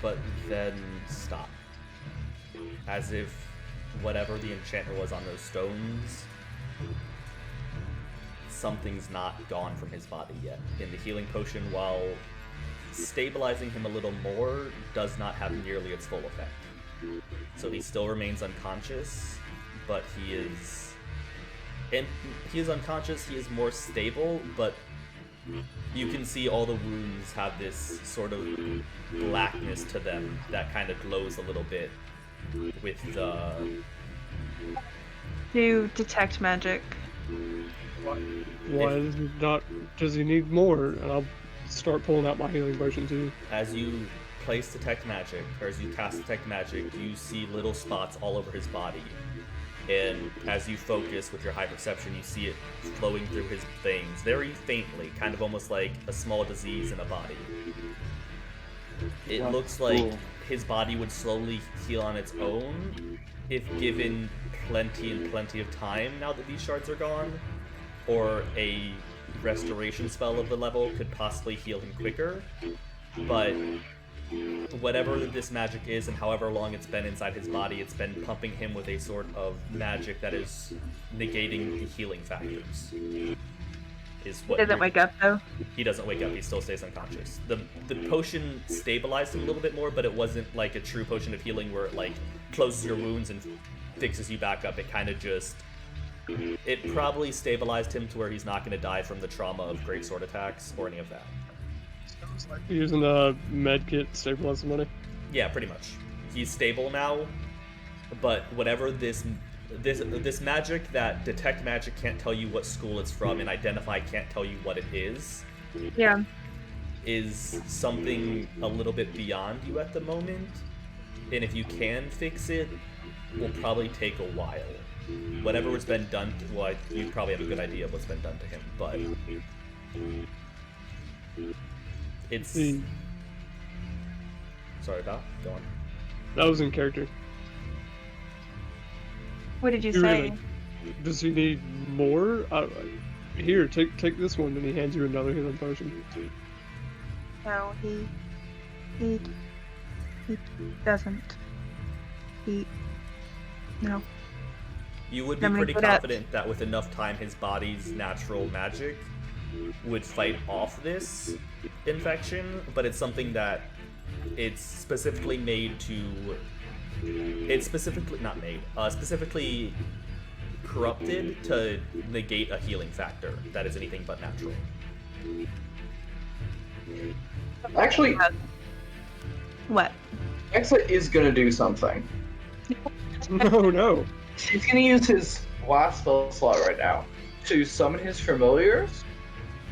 but then stop. As if whatever the enchantment was on those stones, something's not gone from his body yet. And the healing potion, while stabilizing him a little more, does not have nearly its full effect. So he still remains unconscious, but he is unconscious. He is more stable, but you can see all the wounds have this sort of blackness to them that kind of glows a little bit with the... Do detect magic. Why does he not? Does he need more? And I'll start pulling out my healing potion too. As you place detect magic, or as you cast detect magic, you see little spots all over his body. And as you focus with your high perception, you see it flowing through his veins very faintly, kind of almost like a small disease in a body. It That's looks like cool. his body would slowly heal on its own if given plenty of time now that these shards are gone, or a restoration spell of the level could possibly heal him quicker. But whatever this magic is and however long it's been inside his body, it's been pumping him with a sort of magic that is negating the healing factors. Is what Doesn't you're- wake up though. He doesn't wake up, he still stays unconscious. The potion stabilized him a little bit more, but it wasn't like a true potion of healing where it like closes your wounds and fixes you back up. It kind of just... It probably stabilized him to where he's not going to die from the trauma of great sword attacks or any of that. Using a med kit to stabilize the money. Yeah, pretty much. He's stable now, but whatever this magic that detect magic can't tell you what school it's from and identify can't tell you what it is Yeah. something a little bit beyond you at the moment. And if you can fix it, will probably take a while. Whatever has been done, well, you probably have a good idea of what's been done to him, but it's... Hmm. Sorry, Val, go on. That was in character. What did you You say? really- Does he need more? Here, take this one, and he hands you another healing potion. No, he doesn't. No. You would be I'm gonna pretty get up. confident that with enough time, his body's natural magic would fight off this infection, but it's something that it's specifically made to... It's specifically... not made. Specifically corrupted to negate a healing factor that is anything but natural. Actually, What? Exa is gonna do something. No. He's gonna use his last spell slot right now to summon his familiars,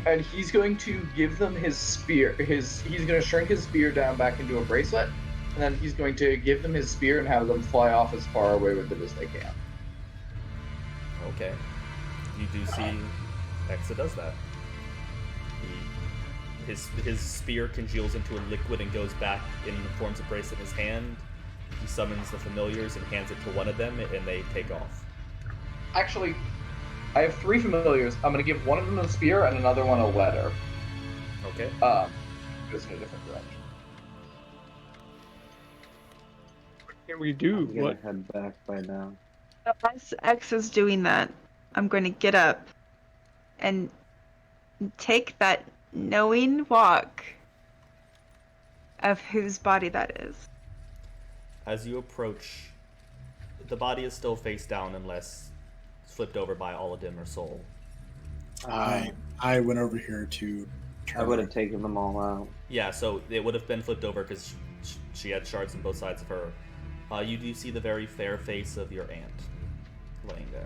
and he's going to give them his spear. He's gonna shrink his spear down back into a bracelet, and then he's going to give them his spear and have them fly off as far away with it as they can. Okay. You do see Exa does that. His spear congeals into a liquid and goes back in the forms of bracelet in his hand. He summons the familiars and hands it to one of them, and they take off. Actually, I have 3 familiars. I'm gonna give one of them a spear and another one a letter. Okay. Goes in a different direction. What can we do? I'm gonna What? head back by now. As X is doing that, I'm going to get up and take that knowing walk of whose body that is. As you approach, the body is still face down unless flipped over by Aladim or Soul. I went over here to I would have taken them all out. Yeah, so it would have been flipped over because she had shards on both sides of her. You do see the very fair face of your aunt laying there.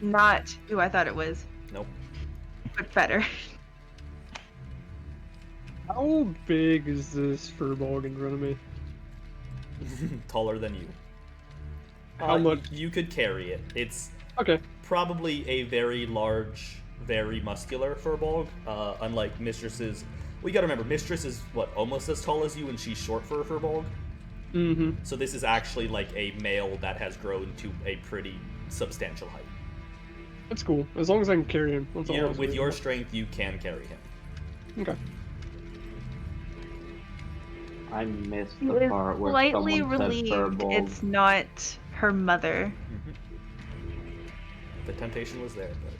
Not who I thought it was, Nope. but better. How big is this furball in front of me? Taller than you. How much? You could carry it. It's Okay. probably a very large, very muscular furball. Unlike Mistress's, we gotta remember, Mistress is what, almost as tall as you, and she's short for a furball. Mm-hmm. So this is actually like a male that has grown to a pretty substantial height. That's cool. As long as I can carry him. That's all I was With worried your about. strength, you can carry him. Okay. I missed He the was part where slightly someone said relieved furball. it's not her mother. The temptation was there, but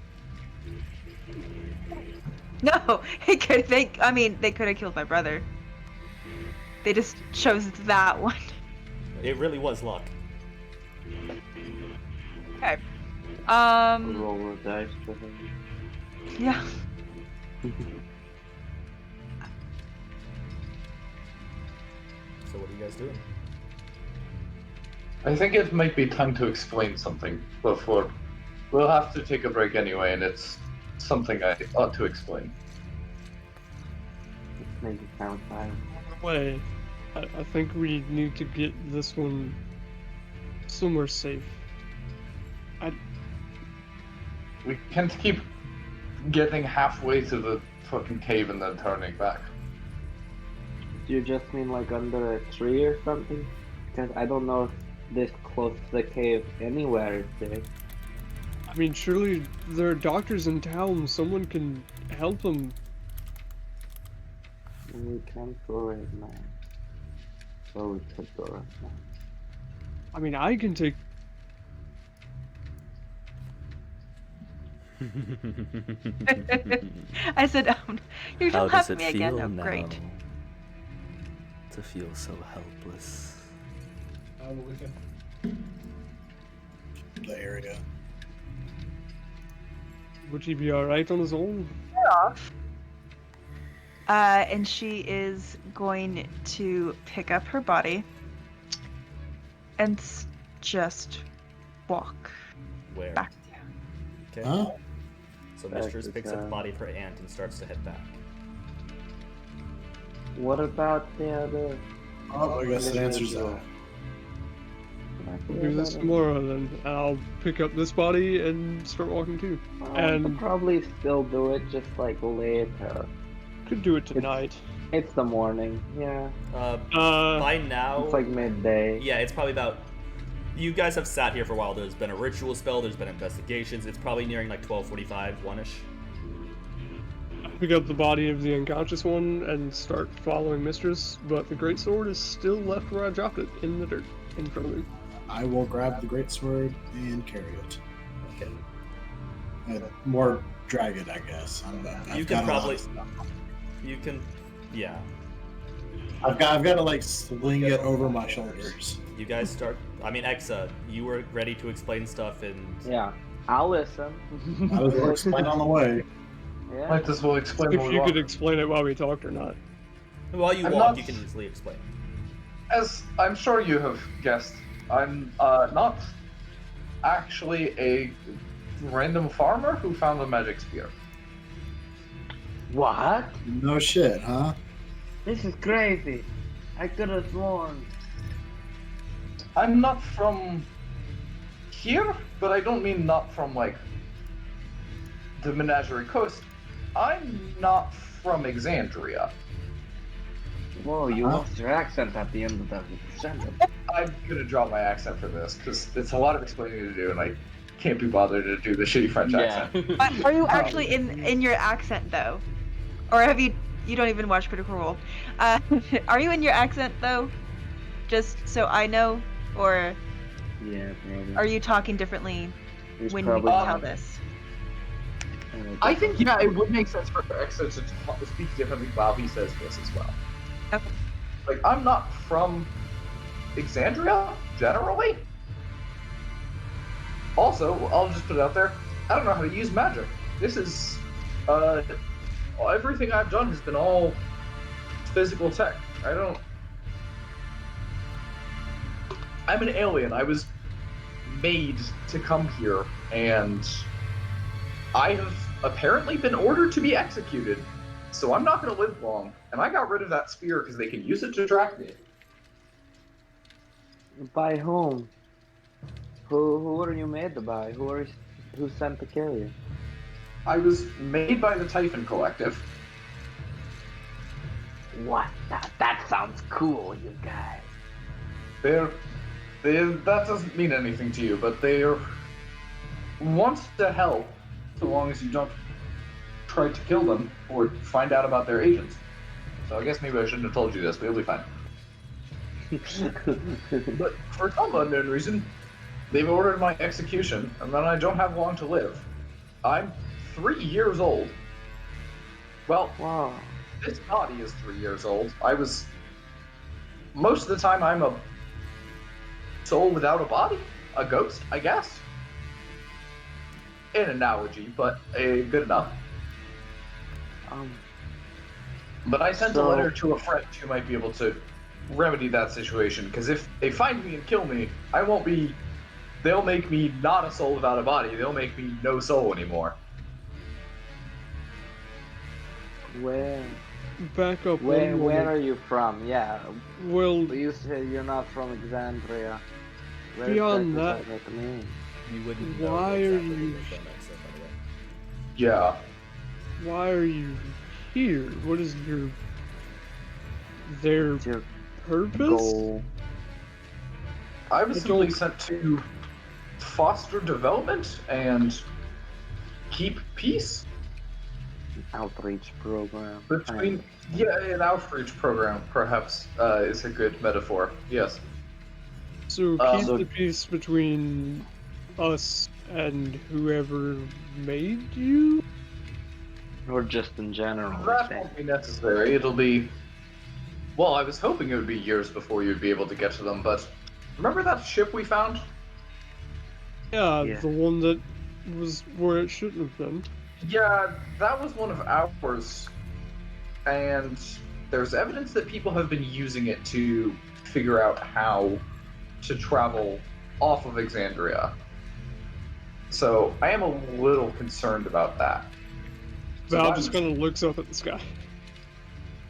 No, they could have killed my brother. They just chose that one. It really was luck. Okay. Roll a dice for him. Yeah. So what are you guys doing? I think it might be time to explain something before. We'll have to take a break anyway, and it's something I ought to explain. Maybe count five. Way, I think we need to get this one somewhere safe. We can't keep getting halfway to the fucking cave and then turning back. Do you just mean like under a tree or something? Because I don't know if this close to the cave anywhere is safe. I mean, surely there are doctors in town. Someone can help them. We can't go right now. Or we could go right now. I mean, I can take. I said, you How don't does have it me feel again. Oh, now great. to feel so helpless? The area. Would he be alright on his own? And she is going to pick up her body and just walk Where? back. Okay. Huh? So Back Mistress to picks up the town. body of her aunt and starts to head back. What about the other? Oh, I guess that answers that. We'll do this tomorrow then. I'll pick up this body and start walking too. I'll And- probably still do it just like later. Could do it tonight. It's the morning, yeah. By now, It's like midday. yeah, it's probably about. You guys have sat here for a while. There's been a ritual spell. There's been investigations. It's probably nearing like 12:45, 1ish. Pick up the body of the unconscious one and start following Mistress, but the greatsword is still left where I dropped it, in the dirt, in front of me. I will grab the greatsword and carry it. Okay. More drag it, I guess. I don't know. You I've can got a lot probably- of stuff. You can, yeah. I've got to like sling it over my shoulders. You guys start. I mean, Exa, you were ready to explain stuff, and Yeah, I'll listen. I was going to explain on the way. Yeah. Might as well explain If what we you want. could explain it while we talked or not. while you I'm walk, not- you can easily explain. As I'm sure you have guessed, I'm not actually a random farmer who found a magic spear. What? No shit, huh? This is crazy. I could have sworn. I'm not from here, but I don't mean not from like the Menagerie Coast. I'm not from Exandria. Whoa, you Uh-huh. lost your accent at the end of that sentence. I'm gonna drop my accent for this because it's a lot of explaining to do, and I can't be bothered to do the shitty French accent. But are you actually in your accent though, or have you don't even watch Critical Role? Are you in your accent though? Just so I know, or Yeah, probably. are you talking differently He's when you probably- tell this? I think yeah, it would make sense for Exo to speak differently while he says this as well. Okay. Like I'm not from Exandria generally. Also, I'll just put it out there. I don't know how to use magic. This is everything I've done has been all physical tech. I'm an alien. I was made to come here, and I have apparently been ordered to be executed. So I'm not going to live long. And I got rid of that spear because they can use it to track me. By whom? Who are you made by? Who sent to kill you? I was made by the Typhon Collective. What? That sounds cool, you guys. That doesn't mean anything to you, but they want to help so long as you don't try to kill them or find out about their agents. So I guess maybe I shouldn't have told you this, but it'll be fine. But for some unknown reason, they've ordered my execution, and then I don't have long to live. I'm 3 years old. Well, Wow. this body is 3 years old. Most of the time I'm a soul without a body, a ghost, I guess. An analogy, but good enough. But I sent a letter to a friend who might be able to remedy that situation, because if they find me and kill me, I won't be... They'll make me not a soul without a body. They'll make me no soul anymore. Where Back up. where one where moment. are you from? Yeah. Well, You say you're not from Exandria. Where Beyond exactly does that mean? You wouldn't know Why are exactly you- where you're from, Exa, by the way. Yeah. why are you here? What is their What's your purpose? goal? I was I simply don't- sent to foster development and keep peace Outreach program. between... Yeah, an outreach program, perhaps, is a good metaphor. Yes. So keep So- the peace between us and whoever made you? Or just in general, I That think. won't be necessary. It'll be... Well, I was hoping it would be years before you'd be able to get to them, but... Remember that ship we found? Yeah, Yeah. the one that was where it shouldn't have been. Yeah, that was one of ours. And there's evidence that people have been using it to figure out how to travel off of Exandria. So I am a little concerned about that. So Val I'm just kind of looks up at the sky.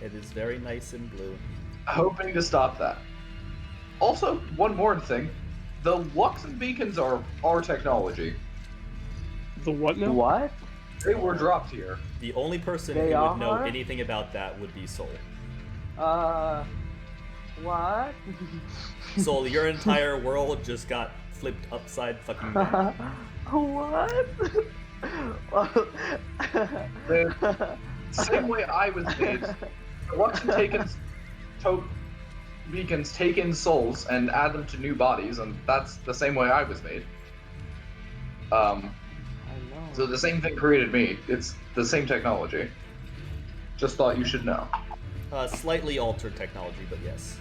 It is very nice and blue. hoping to stop that. Also, one more thing. The Luxon beacons are our technology. The what now? What? They were dropped here. The only person They who would know are? anything about that would be Soul. What? Soul, your entire world just got flipped upside fucking down. What? The same way I was made. The Luxon beacons take in souls and add them to new bodies, and that's the same way I was made. I know. So the same thing created me. It's the same technology. Just thought you should know. Slightly altered technology, but yes.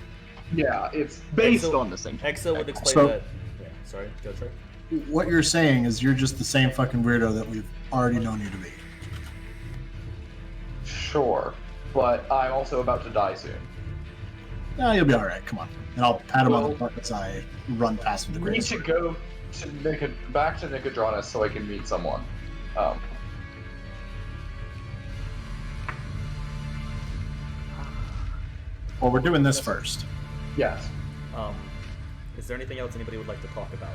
Yeah, it's based so- on the same. Exa would explain So- that. Yeah, sorry, go Trey. What you're saying is you're just the same fucking weirdo that we've already known you to be. Sure, but I'm also about to die soon. No, you'll be all right. Come on, and I'll pat him on the Well- butt as I run past him to We need Grace. to go to back to Nicodranus so I can meet someone. Well, we're doing this first. Yes. Is there anything else anybody would like to talk about?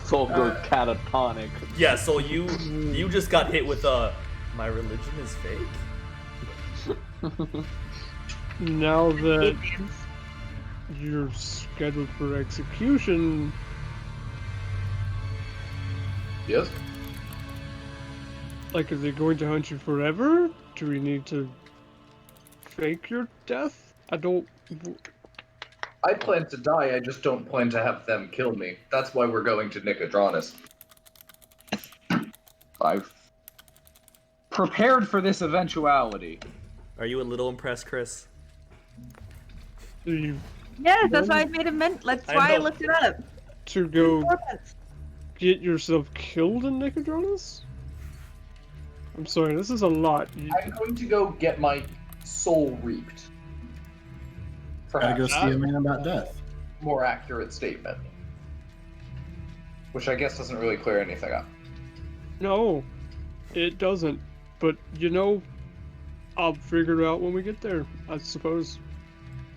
Soul goes catatonic. Yeah, so you just got hit with my religion is fake? Now that Aliens. you're scheduled for execution, Yes. like, are they going to hunt you forever? Do we need to fake your death? I don't. I plan to die, I just don't plan to have them kill me. That's why we're going to Nicodranus. I've prepared for this eventuality. Are you a little impressed, Chris? Do you Yes, that's why I made a That's I why I know. looked it up. to go Importance. get yourself killed in Nicodranus? I'm sorry, this is a lot. I'm going to go get my soul reaped. Gotta go Perhaps see a man about death. more accurate statement. Which I guess doesn't really clear anything up. No, it doesn't. But, you know, I'll figure it out when we get there, I suppose.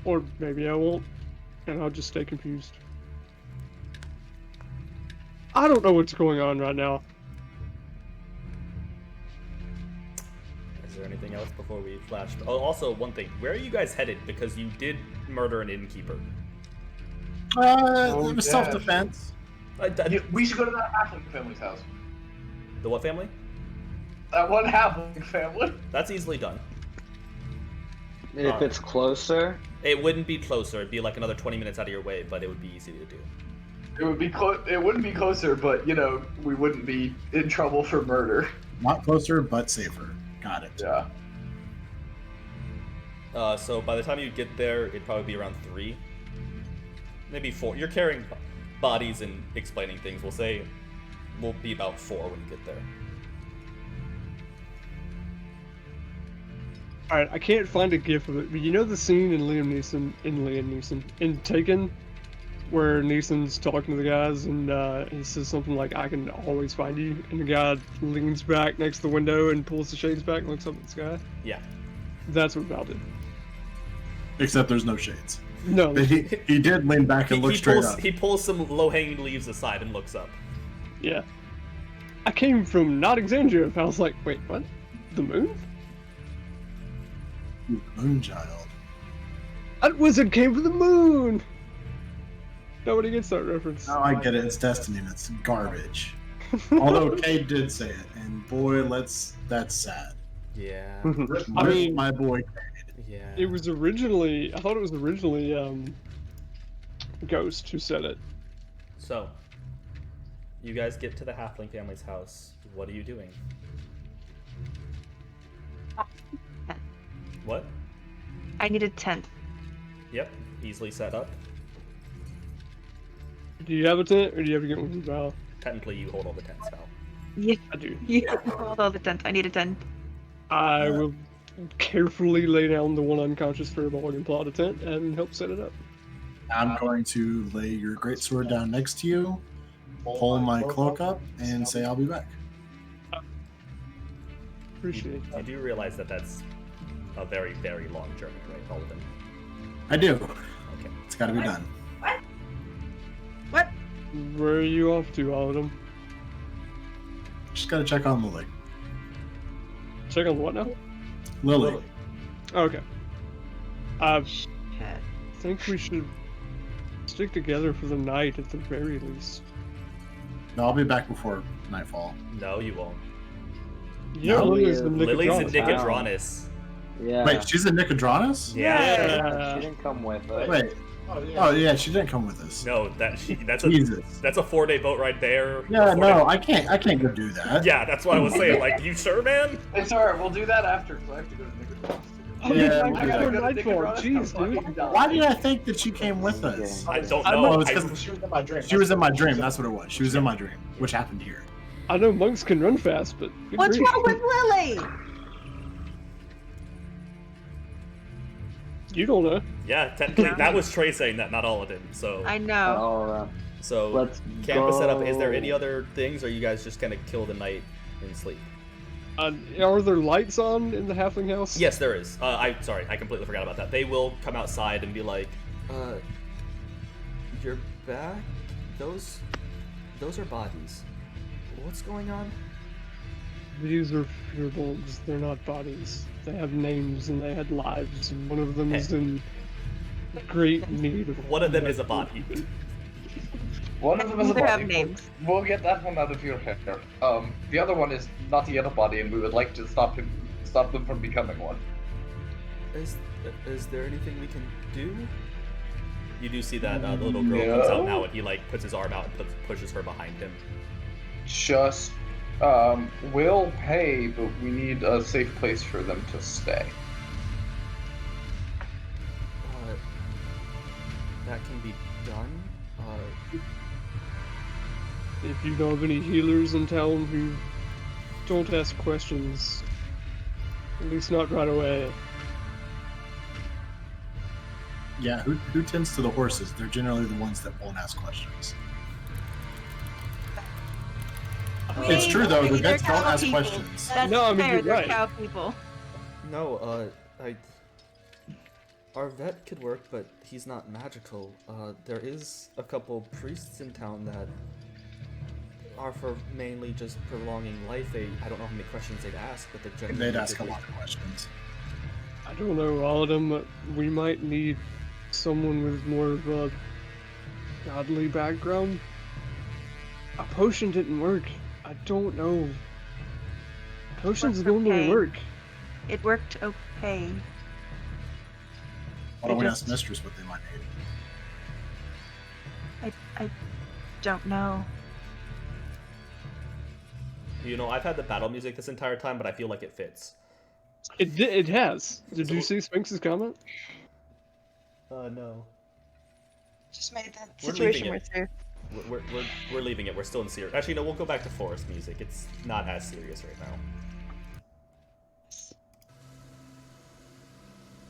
Or maybe I won't, and I'll just stay confused. I don't know what's going on right now. Is there anything else before we flash? Oh, also one thing. Where are you guys headed? Because you did murder an innkeeper. It was yeah. self-defense. We should go to that halfling family's house. The what family? That one halfling family. That's easily done. If it's closer, It wouldn't be closer. It'd be like another 20 minutes out of your way, but it would be easy to do. It would be it wouldn't be closer, but you know, we wouldn't be in trouble for murder. Not closer, but safer. Got it. Yeah. So by the time you get there, it'd probably be around 3. maybe 4. You're carrying bodies and explaining things. We'll say we'll be about 4 when you get there. Alright, I can't find a gif of it, but you know the scene in in Taken, where Neeson's talking to the guys and he says something like, "I can always find you," and the guy leans back next to the window and pulls the shades back and looks up at the sky? Yeah. That's what Val did. Except there's no shades. No. But he did lean back and look straight up. He pulls some low-hanging leaves aside and looks up. Yeah. I came from not Alexandria. I was like, wait, what? The moon? Moonchild. That wizard came from the moon! Nobody gets that reference. Oh, I get it. It's Destiny and it's garbage. Although Cade did say it, and boy, that's sad. Yeah. I mean, my boy Cade. Yeah. I thought it was originally, Ghost who said it. So, you guys get to the halfling family's house. What are you doing? What? I need a tent. Yep, easily set up. Do you have a tent, or do you have to get one from Val? Technically, you hold all the tents now. Yeah, I do. you hold all the tent. I need a tent. I will carefully lay down the one unconscious furball and plot a tent and help set it up. I'm going to lay your greatsword down next to you, pull my cloak up, and say I'll be back. Appreciate it. You do realize that that's a very, very long journey, right, Wildemount? I do. Okay. It's got to be done. What? Where are you off to, Autumn? Just got to check on Lily. Check on what now? Lily. Okay. I Shit. think we should stick together for the night at the very least. No, I'll be back before nightfall. No, you won't. Yeah, No, Lily's yeah. in Lily's in Nicodranus. Nicodranus. Yeah. Wait, she's in Nicodranus? Yeah. She didn't come with us. Wait. Oh yeah, she didn't come with us. No, that's a Jesus. that's a 4-day boat ride there. Yeah, a 4-day no, I can't go do that. Yeah, that's what I was saying. Like, you sure, man? It's alright, we'll do that after, because I have to go to Nicodranus. Oh, Yeah, I we'll do got that. Nightfall. Jeez, dude. Why did I think that she came with us? I don't I know. know, it's I- 'cause She was in my dream. She was in my dream. That's what it was. She was in my dream, which happened here. I know monks can run fast, but good What's grief. wrong with Lily? You don't know. yeah, technically, that was Trey saying that, not all of them. So, I know. Alright. so Let's campus setup. Is there go. any other things, or you guys just kind of kill the night and sleep? Are there lights on in the halfling house? Yes, there is. I completely forgot about that. They will come outside and be like, "You're back? Those are bodies. What's going on?" These are fearbolgs. They're not bodies. They have names and they had lives, and one of them is in great need of. One of them is a body. One of them is a Neither have body. names. We'll get that one out of your head. The other one is not yet a body, and we would like to stop them from becoming one. Is there anything we can do? You do see that the little girl comes out now, and he like puts his arm out and pushes her behind him. Just, we'll pay, but we need a safe place for them to stay. That can be done. If you know of any healers in town who don't ask questions, at least not right away. Yeah, who tends to the horses? They're generally the ones that won't ask questions. It's true though, the They're vets don't cow ask people. questions. That's No, I mean, fair. you're They're right. cow people. No, our vet could work, but he's not magical. There is a couple priests in town that are for mainly just prolonging life. I don't know how many questions they'd ask, but they're generally They'd ask a good lot with- of questions. I don't know, all of them, but we might need someone with more of a godly background. A potion didn't work. I don't know. Potions Worked normally okay. work. It worked okay. Why don't we just- ask Mistress what they might need? I don't know. You know, I've had the battle music this entire time, but I feel like it fits. It has. Did you So- see Sphinx's comment? No. Just made the We're situation leaving worse. it. We're leaving it. We're still in serious. Actually, no. We'll go back to forest music. It's not as serious right now.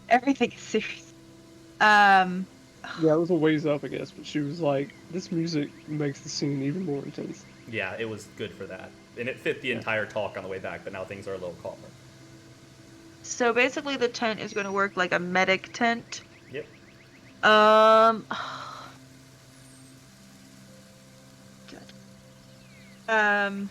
Everything is serious. Yeah, it was a ways up, I guess, but she was like, "This music makes the scene even more intense." Yeah, it was good for that, and it fit the entire talk on the way back. But now things are a little calmer. So basically, the tent is going to work like a medic tent. Yep. Um. Um.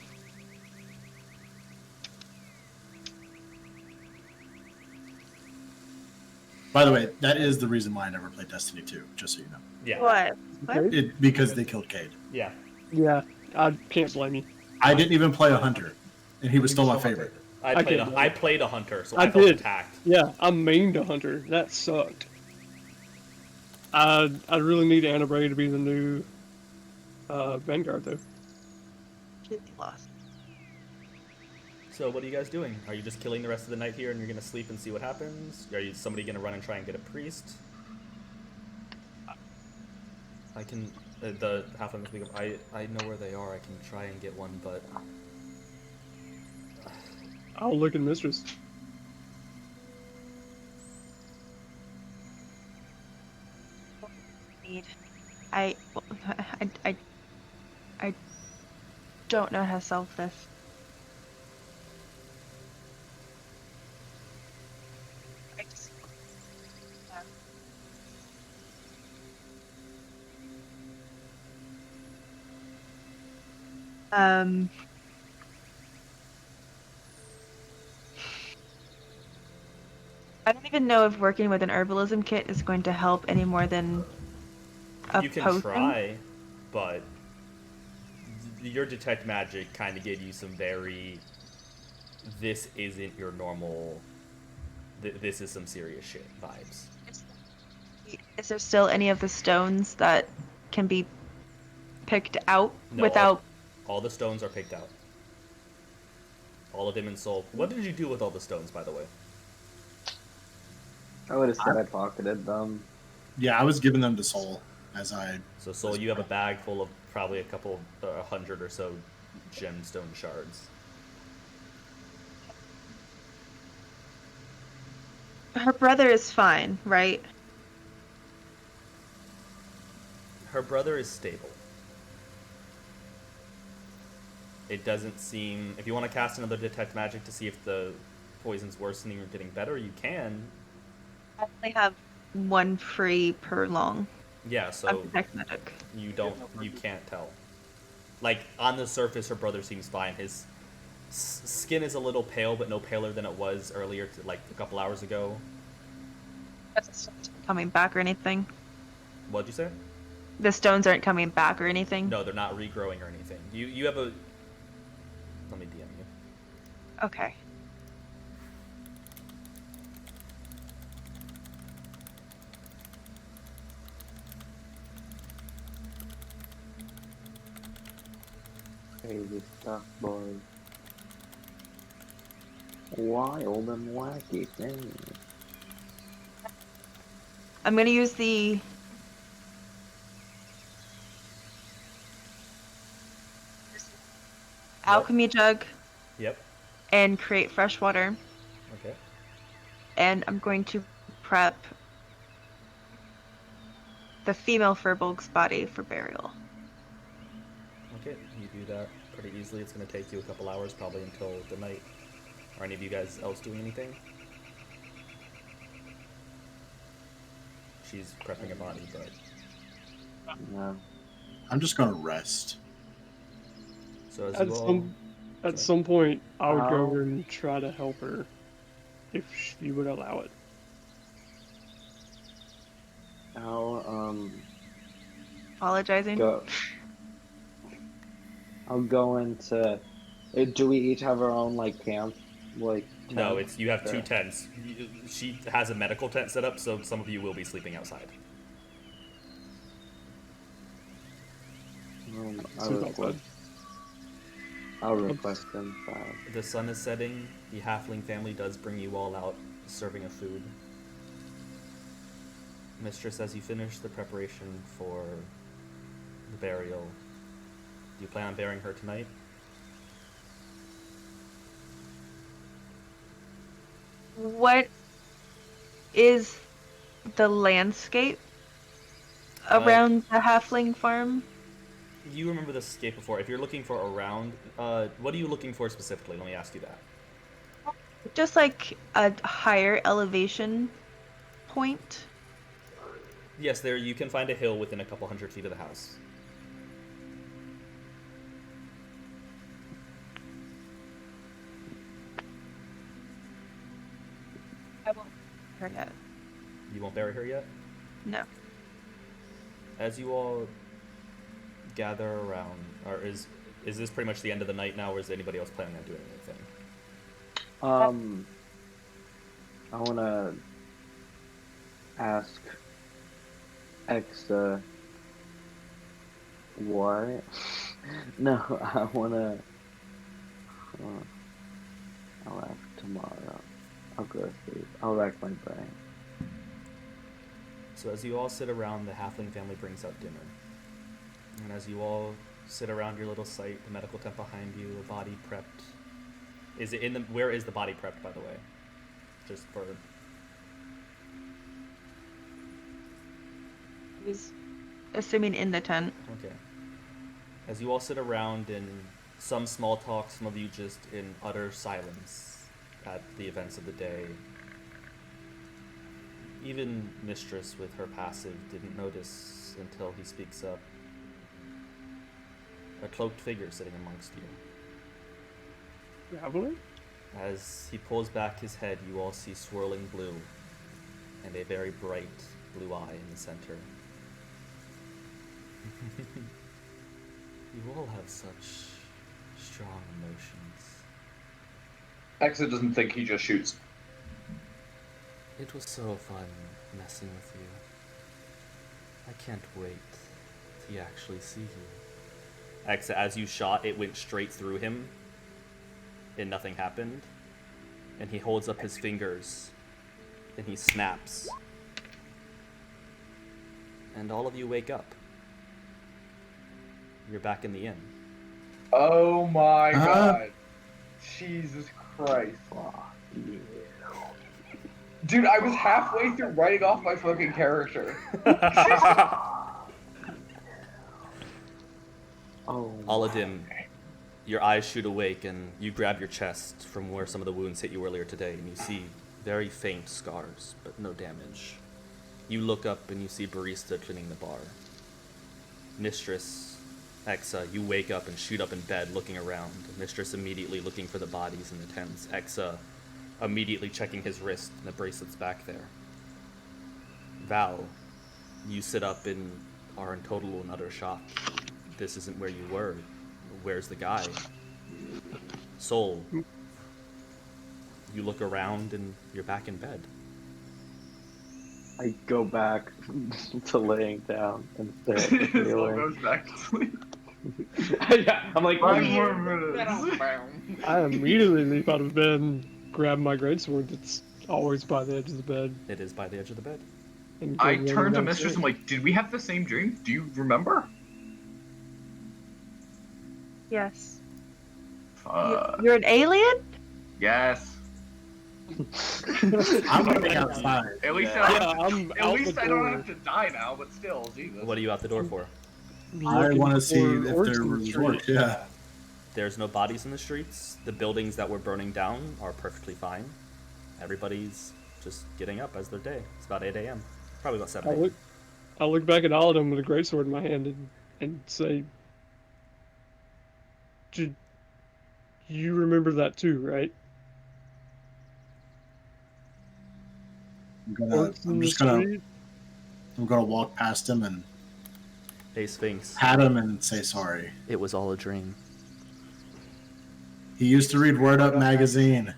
By the way, that is the reason why I never played Destiny 2, just so you know. Yeah. What? Okay. Because they killed Cade. Yeah. Yeah, I can't blame you. I didn't even play a hunter, and he was still my favorite. I can't played a hunter, so I I felt did. attacked. Yeah, I mained a hunter. That sucked. I really need Anna Bray to be the new Vanguard though. Completely lost. So what are you guys doing? Are you just killing the rest of the night here, and you're gonna sleep and see what happens? Are you somebody gonna run and try and get a priest? I can. The halfling speak up. I know where they are. I can try and get one, but I'll look at Mistress. Need. I don't know how to solve this. I just. I don't even know if working with an herbalism kit is going to help any more than a you can potion. try. But your detect magic kind of gave you some very. This isn't your normal. This is some serious shit vibes. Is there still any of the stones that can be picked out No, without? all the stones are picked out. All of them in soul. What did you do with all the stones, by the way? I would have said I pocketed them. Yeah, I was giving them to Soul as I. So Soul, you have a bag full of probably a couple, 100 or so gemstone shards. Her brother is fine, right? Her brother is stable. It doesn't seem... If you want to cast another detect magic to see if the poison's worsening or getting better, you can. I only have one free per long. Yeah, so Of detect magic. you can't tell. Like, on the surface, her brother seems fine. His skin is a little pale, but no paler than it was earlier, like a couple hours ago. The stones aren't coming back or anything. What'd you say? The stones aren't coming back or anything. No, they're not regrowing or anything. You have a... Let me DM you. Okay. Crazy stuff, boys. Wild and wacky things. I'm gonna use the alchemy jug Yep. and create fresh water. Okay. And I'm going to prep the female Furbolg's body for burial. Okay, you do that pretty easily. It's going to take you a couple hours, probably until the night. Are any of you guys else doing anything? She's prepping a body, but... No. I'm just going to rest. So as At you all... some point, I would go How- over and try to help her, if she would allow it. Apologizing. Go. I'll go into. Do we each have our own like camp? Like No, tent? you have two Yeah. tents. She has a medical tent set up, so some of you will be sleeping outside. I'll request inside. The sun is setting. The halfling family does bring you all out serving of food. Mistress, as you finish the preparation for the burial, do you plan on burying her tonight? What is the landscape around the halfling farm? You remember this escape before. If you're looking for around, what are you looking for specifically? Let me ask you that. Just like a higher elevation point. Yes, there you can find a hill within a couple 100 feet of the house. I won't hear yet. You won't bury her yet? No. As you all gather around, or is this pretty much the end of the night now, or is anybody else planning on doing anything? I wanna ask Exa what? No, I wanna. I'll ask tomorrow. I'll go to sleep. I'll rack my brain. So as you all sit around, the halfling family brings out dinner. And as you all sit around your little site, the medical tent behind you, a body prepped. Is it in the? Where is the body prepped, by the way? Just for. He's assuming in the tent. Okay. As you all sit around in some small talk, some of you just in utter silence at the events of the day. Even Mistress, with her passive, didn't notice until he speaks up. A cloaked figure sitting amongst you. Traveler? As he pulls back his head, you all see swirling blue and a very bright blue eye in the center. You all have such strong emotions. Exa doesn't think, he just shoots. It was so fun messing with you. I can't wait to actually see you. Exa, as you shot, it went straight through him, and nothing happened. And he holds up his fingers, and he snaps. And all of you wake up. You're back in the inn. Oh my god. Jesus Christ. Dude, I was halfway through writing off my fucking character. Oh. Aladdin, your eyes shoot awake and you grab your chest from where some of the wounds hit you earlier today, and you see very faint scars, but no damage. You look up and you see barista cleaning the bar. Mistress, Exa, you wake up and shoot up in bed looking around. Mistress immediately looking for the bodies in the tents. Exa immediately checking his wrist and the bracelet's back there. Val, you sit up and are in total and utter shock. This isn't where you were. Where's the guy? Soul, you look around and you're back in bed. I go back to laying down and stare at the His soul ceiling. goes back to sleep. Yeah, I'm like, 5 more minutes. I immediately leap out of bed and grab my greatsword that's always by the edge of the bed. It is by the edge of the bed. And go I running turned to downstairs. Mistress and like, did we have the same dream? Do you remember? Yes. Fuck. You're an alien? Yes. I'm running outside. At least Yeah, I'm at out least the I don't door. have to die now, but still, Jesus. What are you out the door for? I Looking want to see for if orcs there in the was street. orcs. Yeah. There's no bodies in the streets. The buildings that were burning down are perfectly fine. Everybody's just getting up as their day. It's about 8 a.m. Probably about 7 a.m. I look back at Aladdin with a greatsword in my hand and say, you remember that too, right? Orcs in I'm the just gonna street? I'm gonna walk past him and Hey, Sphinx. pat him and say sorry. It was all a dream. He used to read Word Up magazine.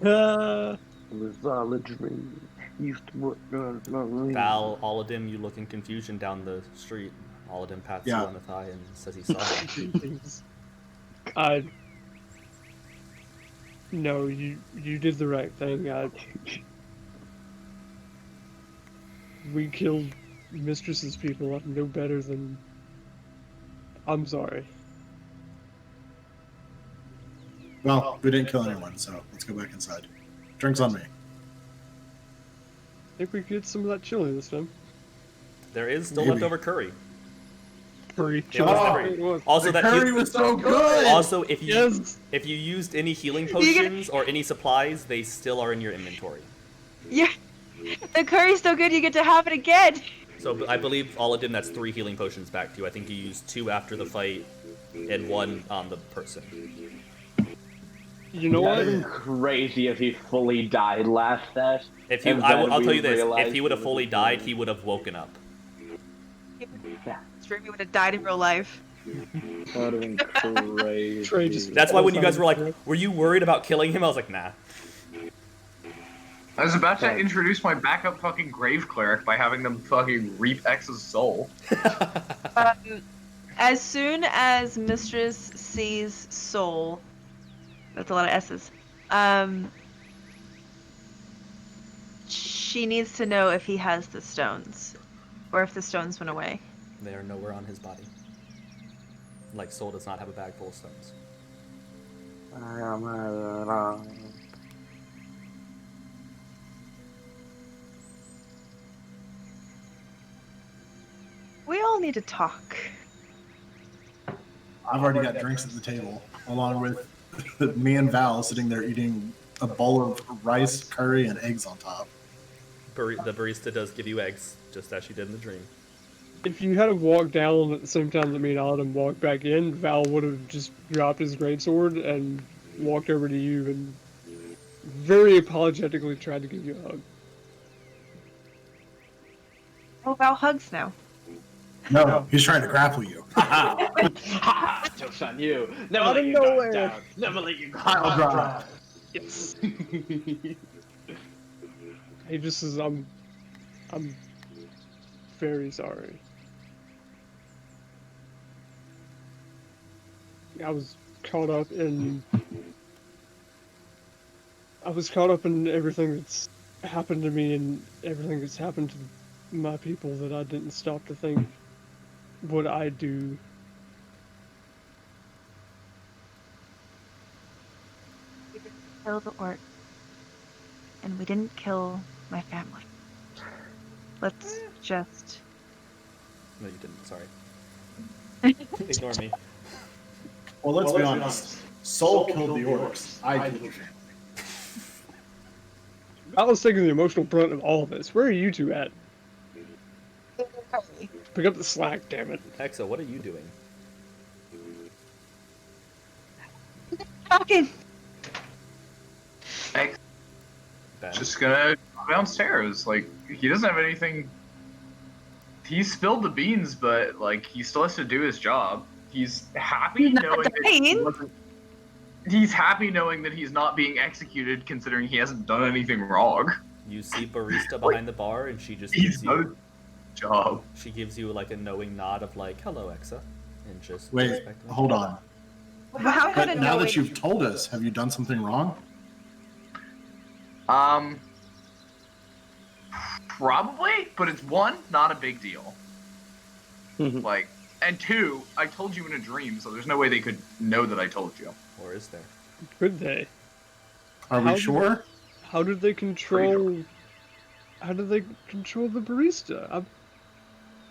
Ah, it was all a dream. Used to work on my ring. Val, Aladdin, you look in confusion down the street. Aladdin pats Yeah. you on the thigh and says he saw you. No, you did the right thing. we killed Mistress's people. I'm no better than. I'm sorry. Well, we didn't kill anyone, so let's go back inside. Drinks on me. I think we could get some of that chili this time. There is still Maybe. leftover curry. Curry. It Chili. was Oh, curry. It was. Also, The that curry was so good. Also, if you Yes. if you used any healing You get- potions or any supplies, they still are in your inventory. Yeah. The curry's so good you get to have it again. So I believe Aladdin, that's 3 healing potions back to you. I think you used 2 after the fight and 1 on the person. You know That what? would have been crazy if he fully died last set. If you, and I'll then tell we you this: if realized he would have it fully was died, him. he would have woken up. Streamy would have died in real life. That would have been crazy. Trey just- That's why when you guys were like, Yeah. "Were you worried about killing him?" I was like, "Nah." I was about to Thanks. introduce my backup fucking grave cleric by having them fucking reap X's soul. As soon as Mistress sees Soul, that's a lot of S's. She needs to know if he has the stones, or if the stones went away. They are nowhere on his body. Like Soul does not have a bag full of stones. We all need to talk. I've already got drinks at the table, along with me and Val sitting there eating a bowl of rice, curry, and eggs on top. The barista does give you eggs, just as she did in the dream. If you had to walk down at the same time that me and Aladdin walked back in, Val would have just dropped his greatsword and walked over to you and very apologetically tried to give you a hug. Oh, Val hugs now. No, he's trying to grapple you. Ha! Joke's on you. Never Out let of you guard nowhere. down. Never let you I'll guard drop. Yes. He just says, I'm very sorry. I was caught up in everything that's happened to me and everything that's happened to my people that I didn't stop to think what I do. We didn't kill the orc, and we didn't kill my family. Let's just. No, you didn't. Sorry. Ignore me. Well, let's be honest. Soul killed the orcs. I killed your family. I was taking the emotional brunt of all of this. Where are you two at? Pick up the slack, damn it. Hexa, what are you doing? Talking. X Ben? just gonna go downstairs. Like, he doesn't have anything. He spilled the beans, but like he still has to do his job. He's happy Not knowing that he dying. wasn't. He's happy knowing that he's not being executed, considering he hasn't done anything wrong. You see barista behind the bar, and she just He's gives done you. his job. She gives you like a knowing nod of like, "Hello, Exa," and just Wait, respect them. hold on. Well, how could But it now know? that you've told us, have you done something wrong? Probably, but it's one, not a big deal. Mhm. Like, and two, I told you in a dream, so there's no way they could know that I told you. Or is there? Could they? Are How we do- sure? How did they control? How did they control the barista? I'm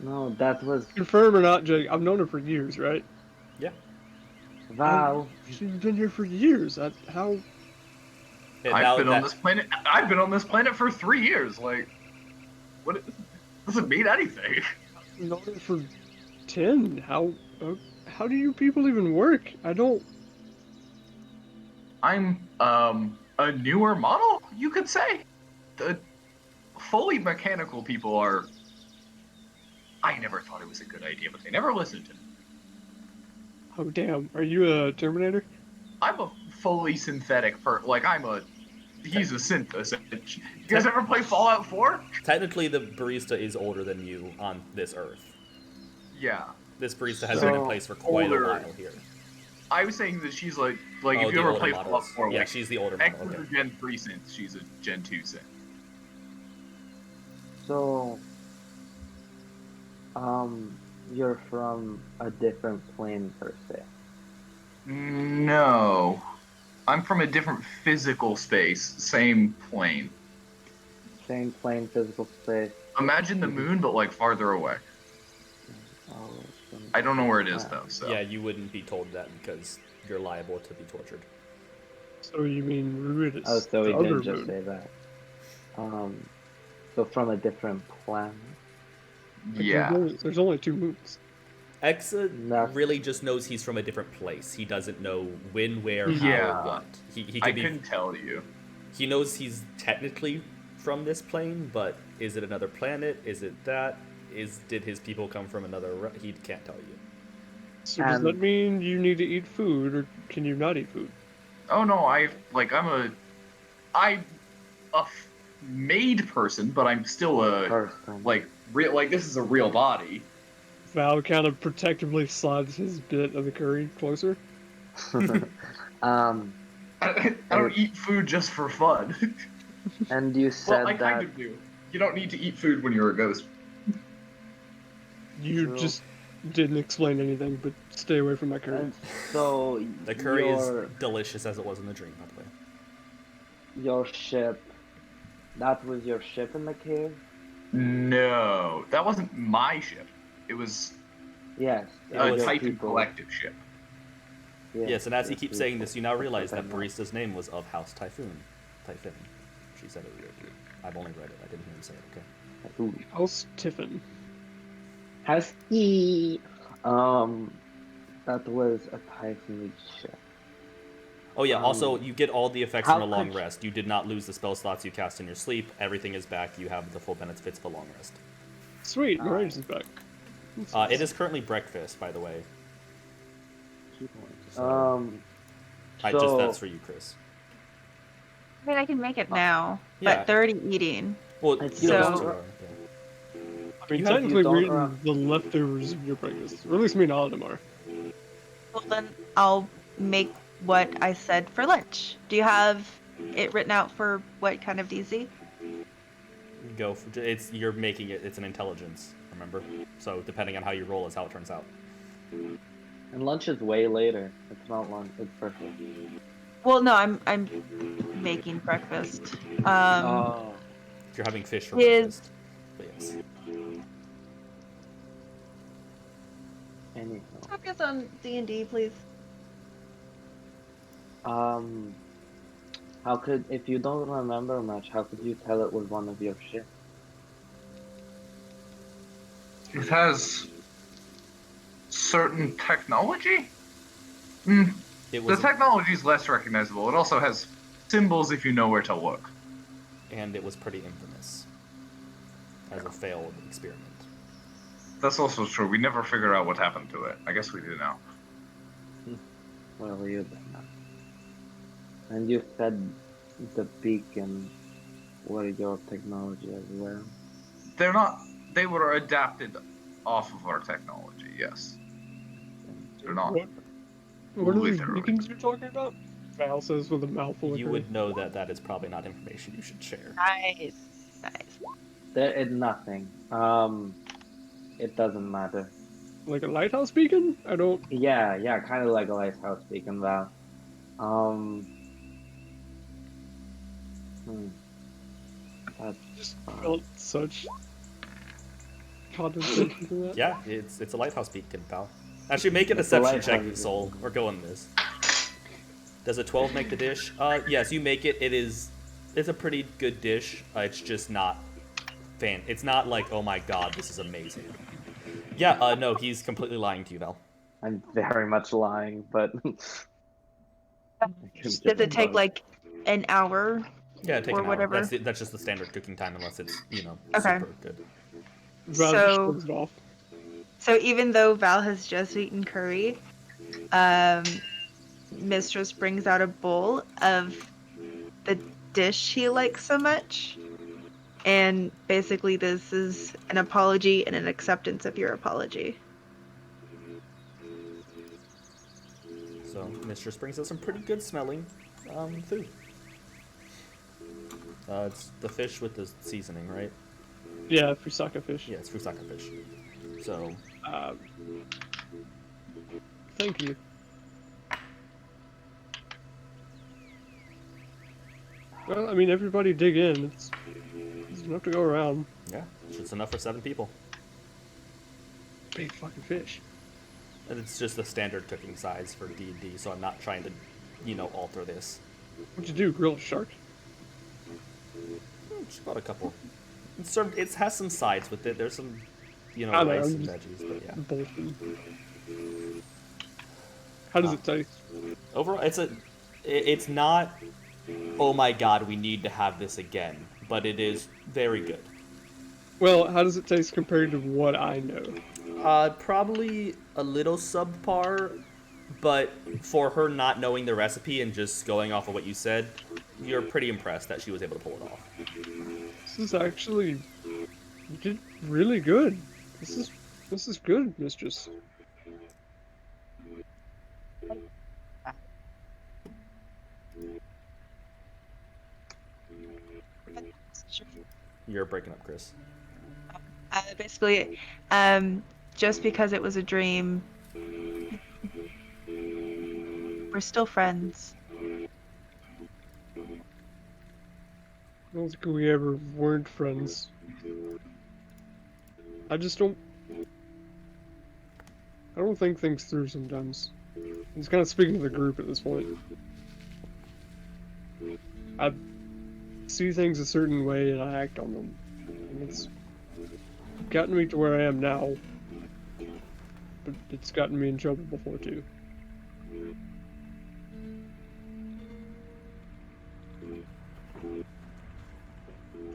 No, that was confirm or not, Jake. I've known her for years, right? Val. She's been here for years. How? And I've now been that, on this planet. I've been on this planet for 3 years. Like, what? Doesn't mean anything. I've known her for 10. How do you people even work? I don't. I'm a newer model, you could say. The fully mechanical people are. I never thought it was a good idea, but they never listened to me. Oh damn! Are you a Terminator? I'm a fully synthetic like he's a synthesis. You guys ever play Fallout 4? technically the barista is older than you on this earth. Yeah. This barista has been in So, place for quite older. a while here. I was saying that she's like Oh, if the you ever older play models. Fallout 4, Yeah, like she's the older X model. is Okay. a Gen 3 synth, she's a Gen 2 synth. So, You're from a different plane per se. No. I'm from a different physical space, same plane. Same plane, physical space. Imagine the moon, but like farther away. Oh, I don't know where it is though. So Yeah, you wouldn't be told that because you're liable to be tortured. So you mean Ruidus, Oh, so the he other did just moon. say that. So from a different planet. Like, yeah. there's only 2 moons. Exa Nothing. really just knows he's from a different place. He doesn't know when, where, how, Yeah. what. He I could be. couldn't tell you. He knows he's technically from this plane, but is it another planet? Is it that? Did his people come from another? He can't tell you. So does that And- mean you need to eat food, or can you not eat food? Oh no, I'm a made person, but I'm still a Person. real. Like this is a real body. Val kind of protectively slides his bit of the curry closer. um, I don't eat food just for fun. and you said Well, I that kind of do. You don't need to eat food when you're a ghost. You True. just didn't explain anything, but stay away from my curry. and so The curry your, is delicious as it was in the dream, by the way. your ship, that was your ship in the cave? No, that wasn't my ship. It was Yes. Yeah, a was- Titan collective ship. Yes, and as he your keeps saying people. this, you now realize that Typhon. Barista's name was of House Typhoon. Typhon. She said it weird. I've only read it. I didn't hear him say it. Okay. Ooh. House Tiffin. Has he? That was a Typhon ship. Oh yeah. Also, you get all the effects how from a long could- rest. You did not lose the spell slots you cast in your sleep. Everything is back. You have the full benefits of a long rest. Sweet, Mirage is back. It is currently breakfast, by the way. So, That's for you, Chris. I mean, I can make it now, yeah. but they're already eating. Well, It's you so- don't so- yeah. I mean, You have- technically, you don't we're eating run- the leftovers of your breakfast. Or at least me and Adam are. Well, then I'll make what I said for lunch. Do you have it written out for what kind of DZ? Go. You're making it. It's an intelligence. Remember. So depending on how you roll is how it turns out. and lunch is way later. It's not lunch. It's perfect. Well, no, I'm making breakfast. Oh. If you're having fish for Is- breakfast. But yes. Anyhow. Focus on D&D, please. How could, if you don't remember much, how could you tell it was one of your ships? It has certain technology. Hmm. It The was, technology is less recognizable. It also has symbols if you know where to look. and it was pretty infamous as a failed experiment. That's also true. We never figure out what happened to it. I guess we do now. Well, you did not. And you said the beacon were your technology as well. They're not. They were adapted off of our technology. Yes. They're not. What are the Literally. beacons you're talking about? Val says with a mouthful of You curry. would know that that is probably not information you should share. Nice. Nice. There is nothing. It doesn't matter. Like a lighthouse beacon? I don't. Yeah, kind of like a lighthouse beacon, Val. That's Just felt such condensation to that. Yeah, it's a lighthouse beacon, pal. Actually, make a It's a deception check, lighthouse Soul. beacon. We're going this. Does a 12 make the dish? Yes, you make it. It's a pretty good dish. It's just not It's not like, oh my god, this is amazing. Yeah, no, he's completely lying to you, Val. I'm very much lying, but Does it take like an hour? Yeah, take Or an hour. whatever. That's just the standard cooking time, unless it's Okay. super good. Val So- just shrugs it off. So even though Val has just eaten curry, Mistress brings out a bowl of the dish he likes so much. And basically this is an apology and an acceptance of your apology. So, Mistress brings us some pretty good smelling food. It's the fish with the seasoning, right? Yeah, Fusaka fish. Yeah, it's fusaka fish. So, Thank you. Well, I mean, everybody dig in. It's enough to go around. yeah, it's enough for 7 people. Big fucking fish. And it's just the standard cooking size for D&D, so I'm not trying to, alter this. What'd you do? Grill a shark? Just about a couple. It's served. It has some sides with it. There's some, I know, rice I'm and just- veggies, but yeah. Bullshit. How does it taste? Overall, it's not. Oh my god, we need to have this again. But it is very good. Well, how does it taste compared to what I know? Probably a little subpar, but for her not knowing the recipe and just going off of what you said, you're pretty impressed that she was able to pull it off. This is actually you did really good. This is good, mistress. You're breaking up, Chris. Basically, just because it was a dream, we're still friends. I don't think we ever weren't friends. I don't think things through sometimes. I'm just kind of speaking to the group at this point. I see things a certain way and I act on them. And it's gotten me to where I am now. But it's gotten me in trouble before too.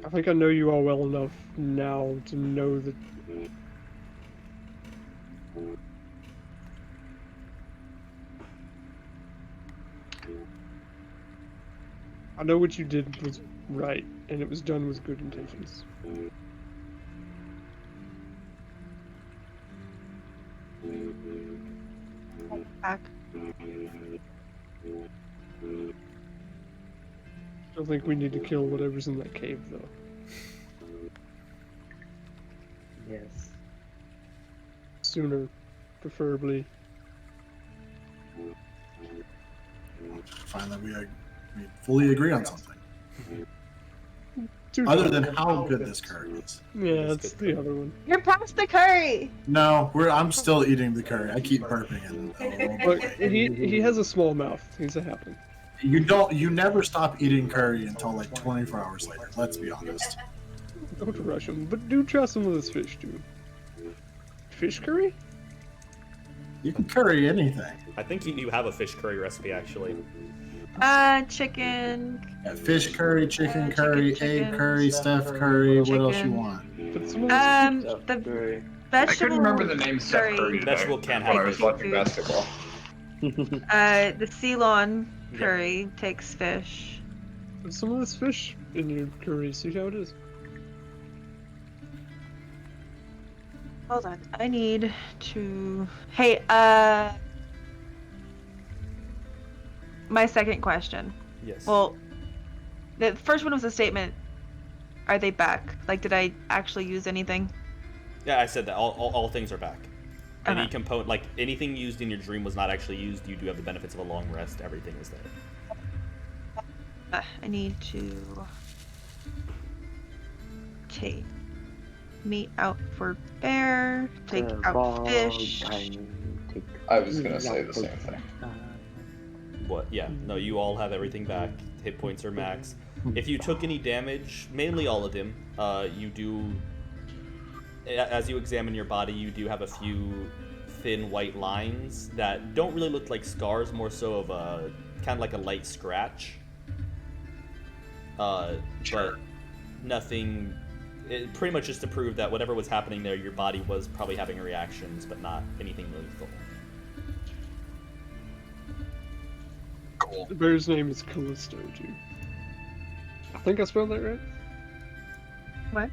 I think I know you all well enough now to know that I know what you did was right, and it was done with good intentions. Back. Don't think we need to kill whatever's in that cave, though. Yes. Sooner, preferably. Finally, we fully agree on something. Too Other far. than how good this curry is. Yeah, it's the other one. You're past the curry. No, I'm still eating the curry. I keep burping it. Look, he has a small mouth. He's a halfling. You never stop eating curry until like 24 hours later. Let's be honest. Don't rush him, but do try some of this fish, too. Fish curry? You can curry anything. I think you have a fish curry recipe, actually. Chicken. Yeah, fish curry, chicken curry, chicken, egg curry, stuff curry. What else you chicken. want? But some of this The Curry. I vegetable. couldn't remember the name Steph curry. Curry today Vegetable can when have I was fish. watching basketball. The Ceylon curry takes fish. Put some of this fish in your curry. See how it is. Hold on. I need to. Hey, my second question. Yes. Well, the first one was a statement. Are they back? Like, did I actually use anything? Yeah, I said that. All things are back. Any Okay. component, like anything used in your dream was not actually used. You do have the benefits of a long rest. Everything is there. I need to take meat out for bear. Take out fish. I was gonna say the same thing. What? Yeah. No, you all have everything back. Hit points are max. If you took any damage, mainly all of them, you do. As you examine your body, you do have a few thin white lines that don't really look like scars, more so of a kind of like a light scratch. But nothing. It pretty much just to prove that whatever was happening there, your body was probably having reactions, but not anything lethal. The bear's name is Callisto, too. I think I spelled that right. What?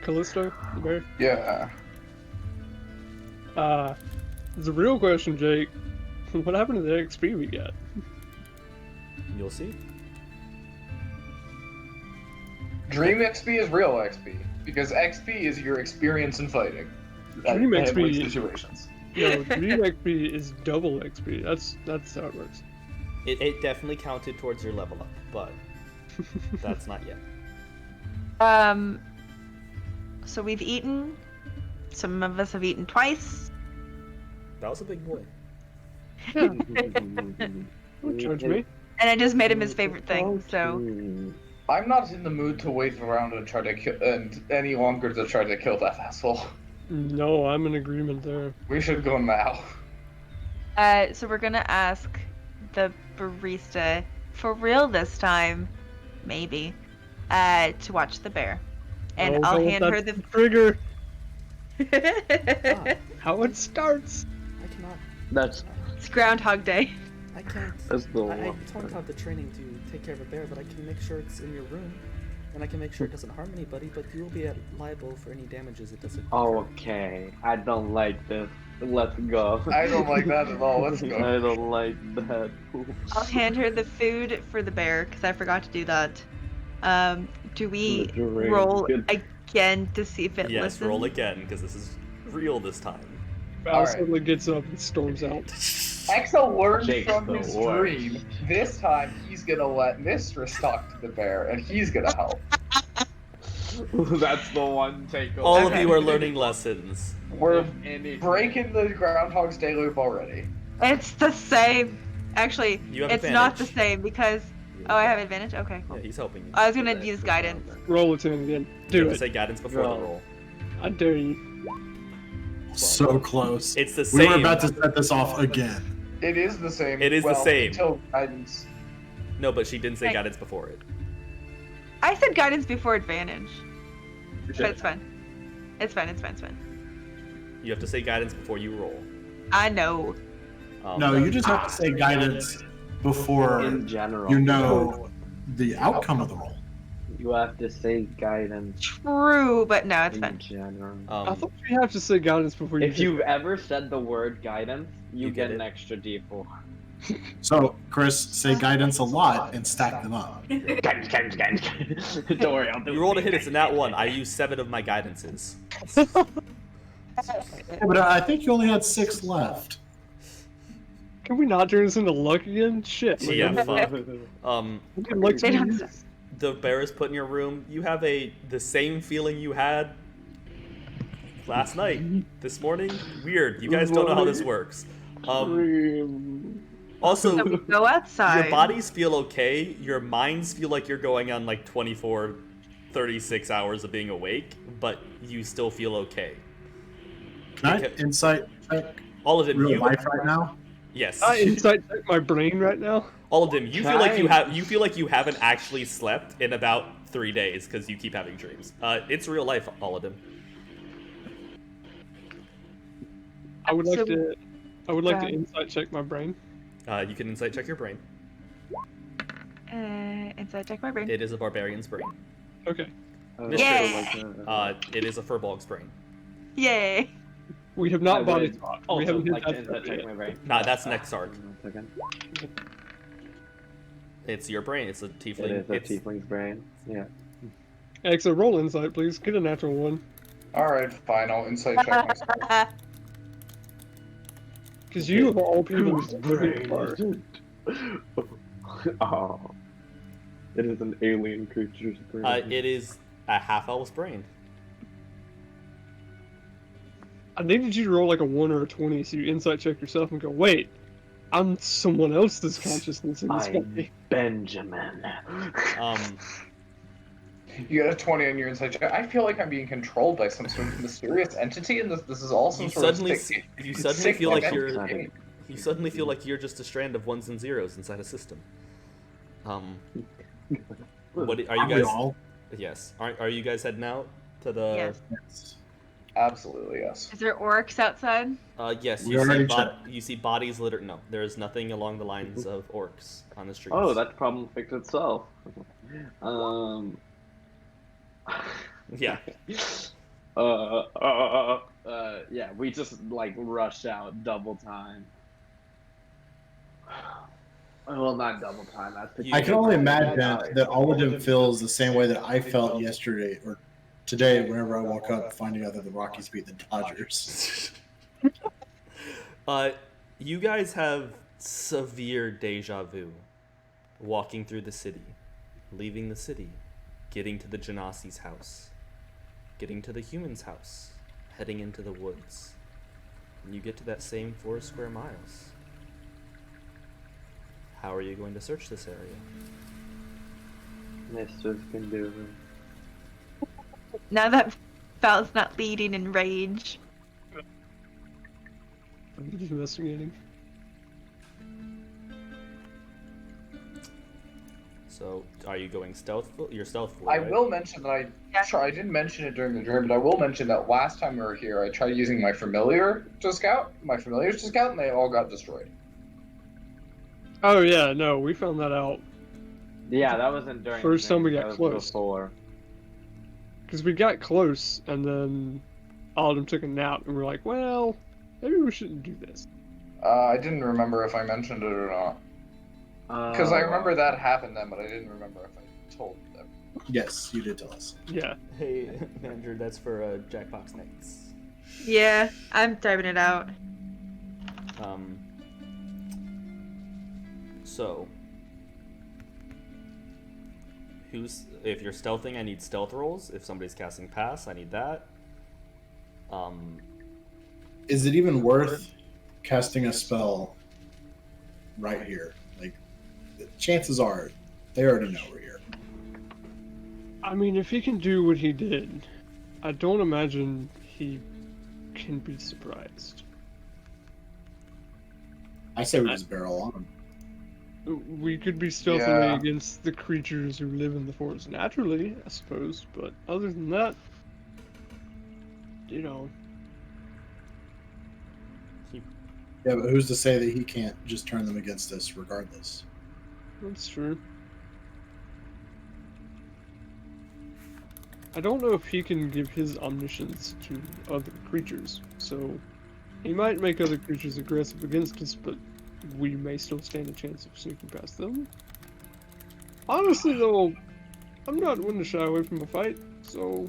Callisto, the bear. Yeah. The real question, Jake. What happened to the XP we got? You'll see. Dream XP is real XP because XP is your experience in fighting. Dream handling XP. situations. No, Dream XP is double XP. That's how it works. It definitely counted towards your level up, but that's not yet. So we've eaten. Some of us have eaten twice. That was a big boy. Don't judge me. And I just made him his favorite thing, so... I'm not in the mood to wait around and try to any longer to try to kill that asshole. No, I'm in agreement there. We should go now. So we're gonna ask the barista, for real this time, maybe, to watch the bear. And Oh, I'll no, hand her that's the... trigger. Ah, How it starts. I cannot. That's It's Groundhog Day. I can't. that's the I one. don't have the training to take care of a bear, but I can make sure it's in your room, and I can make sure it doesn't harm anybody. But you will be liable for any damages it doesn't. Okay, I don't like this. Let's go. I don't like that at all. Let's I go. don't like that. I'll hand her the food for the bear, because I forgot to do that. Do we Literally. roll Good. again to see if it Yes, listens? roll again because this is real this time. Val Alright. suddenly gets up and storms out. Exo learned Jake's from the his worst. dream. This time he's gonna let Mistress talk to the bear, and he's gonna help. That's the one takeaway. All of Okay. you are learning lessons. We're Anything. breaking the Groundhog's Day loop already. It's the same. Actually, You have it's not the advantage. same because... Oh, I have advantage? Okay, cool. Yeah, he's helping you. I was gonna use guidance. Roll it in again. You Do have to it. say guidance before Roll. the roll. I dare you. So close. It's the We same. were about to set this off again. It is the same. It is the well, same. Until guidance. No, but she didn't say Right. guidance before it. I said guidance before advantage. But it's fine. It's fine, it's fine, it's fine. You have to say guidance before you roll. I know. No, you just have to say guidance before In general, you know the outcome of the roll. you have to say guidance True, but no, it's in fine. general. I thought you have to say guidance before you If do you've it. ever said the word guidance, you You get get an it. extra D4. So, Chris, say guidance a lot and stack them up. Guidance, guidance, guidance. Don't worry, I'll do You rolled a hit, it's a nat 1. I used 7 of my guidances. Yeah, but I think you only had 6 left. Can we not turn this into luck again? Shit. like, Yeah, I'm- fuck. I'm getting luck They to don't- use. The bear is put in your room. You have the same feeling you had last night, this morning. Weird. You guys don't know how this works. Also, So we go outside. your bodies feel okay. Your minds feel like you're going on like 24, 36 hours of being awake, but you still feel okay. Can I Okay. insight check All of them. real You life right now? yes. I insight check my brain right now. All of them. You feel like you Try. have. You feel like you haven't actually slept in about 3 days because you keep having dreams. It's real life. All of them. I would like So- to. I would like to ahead. insight check my brain. You can insight check your brain. Inside check my brain. It is a barbarian's brain. Okay. Mistress. It is a furbolg's brain. Yay! We have not body talked. We Also, haven't hit like to that insight step check yet. my brain. Nah, that's next arc. Again. It's your brain. It's a It tiefling. is a It's, tiefling's brain. Yeah. Alexa, roll insight, please. Get a natural one. Alright, fine, I'll insight check myself. Because you of all people are. Oh. It is an alien creature's brain. it is a half elf's brain. I needed you to roll like a 1 or a 20 so you insight check yourself and go, wait, I'm someone else's consciousness in this I'm body. Benjamin. You got a 20 on your insight check. I feel like I'm being controlled by some sort of mysterious entity, and this is all some You sort suddenly of sick, you suddenly sick feel like mental you're game. you suddenly feel like you're just a strand of ones and zeros inside a system. What are you Aren't we guys? all? Yes. Are you guys heading out to the? Yes. Yes. Absolutely, yes. Is there orcs outside? Yes. We You see, already checked. you see bodies littered. No, there is nothing along the lines of orcs on the streets. Oh, that problem fixed itself. Yeah. Yeah, we just like rush out double time. Well, not double time. That's You- I can only imagine that all of them feels the same way that I felt yesterday, or today, whenever I woke up, finding out that the Rockies beat the Dodgers. You guys have severe deja vu. Walking through the city, leaving the city, getting to the Genasi's house, getting to the human's house, heading into the woods. And you get to that same 4 square miles. How are you going to search this area? Mistress can do it. Now that Val's not leading in rage. I'm just investigating. So, are you going stealthful? You're stealthful, I right? will mention that I didn't mention it during the dream, but I will mention that last time we were here, I tried using my familiars to scout, and they all got destroyed. Oh yeah, no, we found that out Yeah, that wasn't during. First the time we dream, got that was close. Before. because we got close, and then Autumn took a nap, and we're like, well, maybe we shouldn't do this. I didn't remember if I mentioned it or not. Because I remember that happened then, but I didn't remember if I told them. Yes, you did tell us. Yeah. Hey, manager, that's for Jackbox Nights. Yeah, I'm typing it out. So, if you're stealthing, I need stealth rolls. If somebody's casting pass, I need that. Is it even worth casting a spell right here? Like, the chances are they already know we're here. I mean, if he can do what he did, I don't imagine he can be surprised. I say we just barrel on them. We could be stealthily Yeah. against the creatures who live in the forest naturally, I suppose, but other than that, you know. Yeah, but who's to say that he can't just turn them against us regardless? That's true. I don't know if he can give his omniscience to other creatures, so he might make other creatures aggressive against us, but we may still stand a chance of sneaking past them. Honestly, though, I'm not one to shy away from a fight, so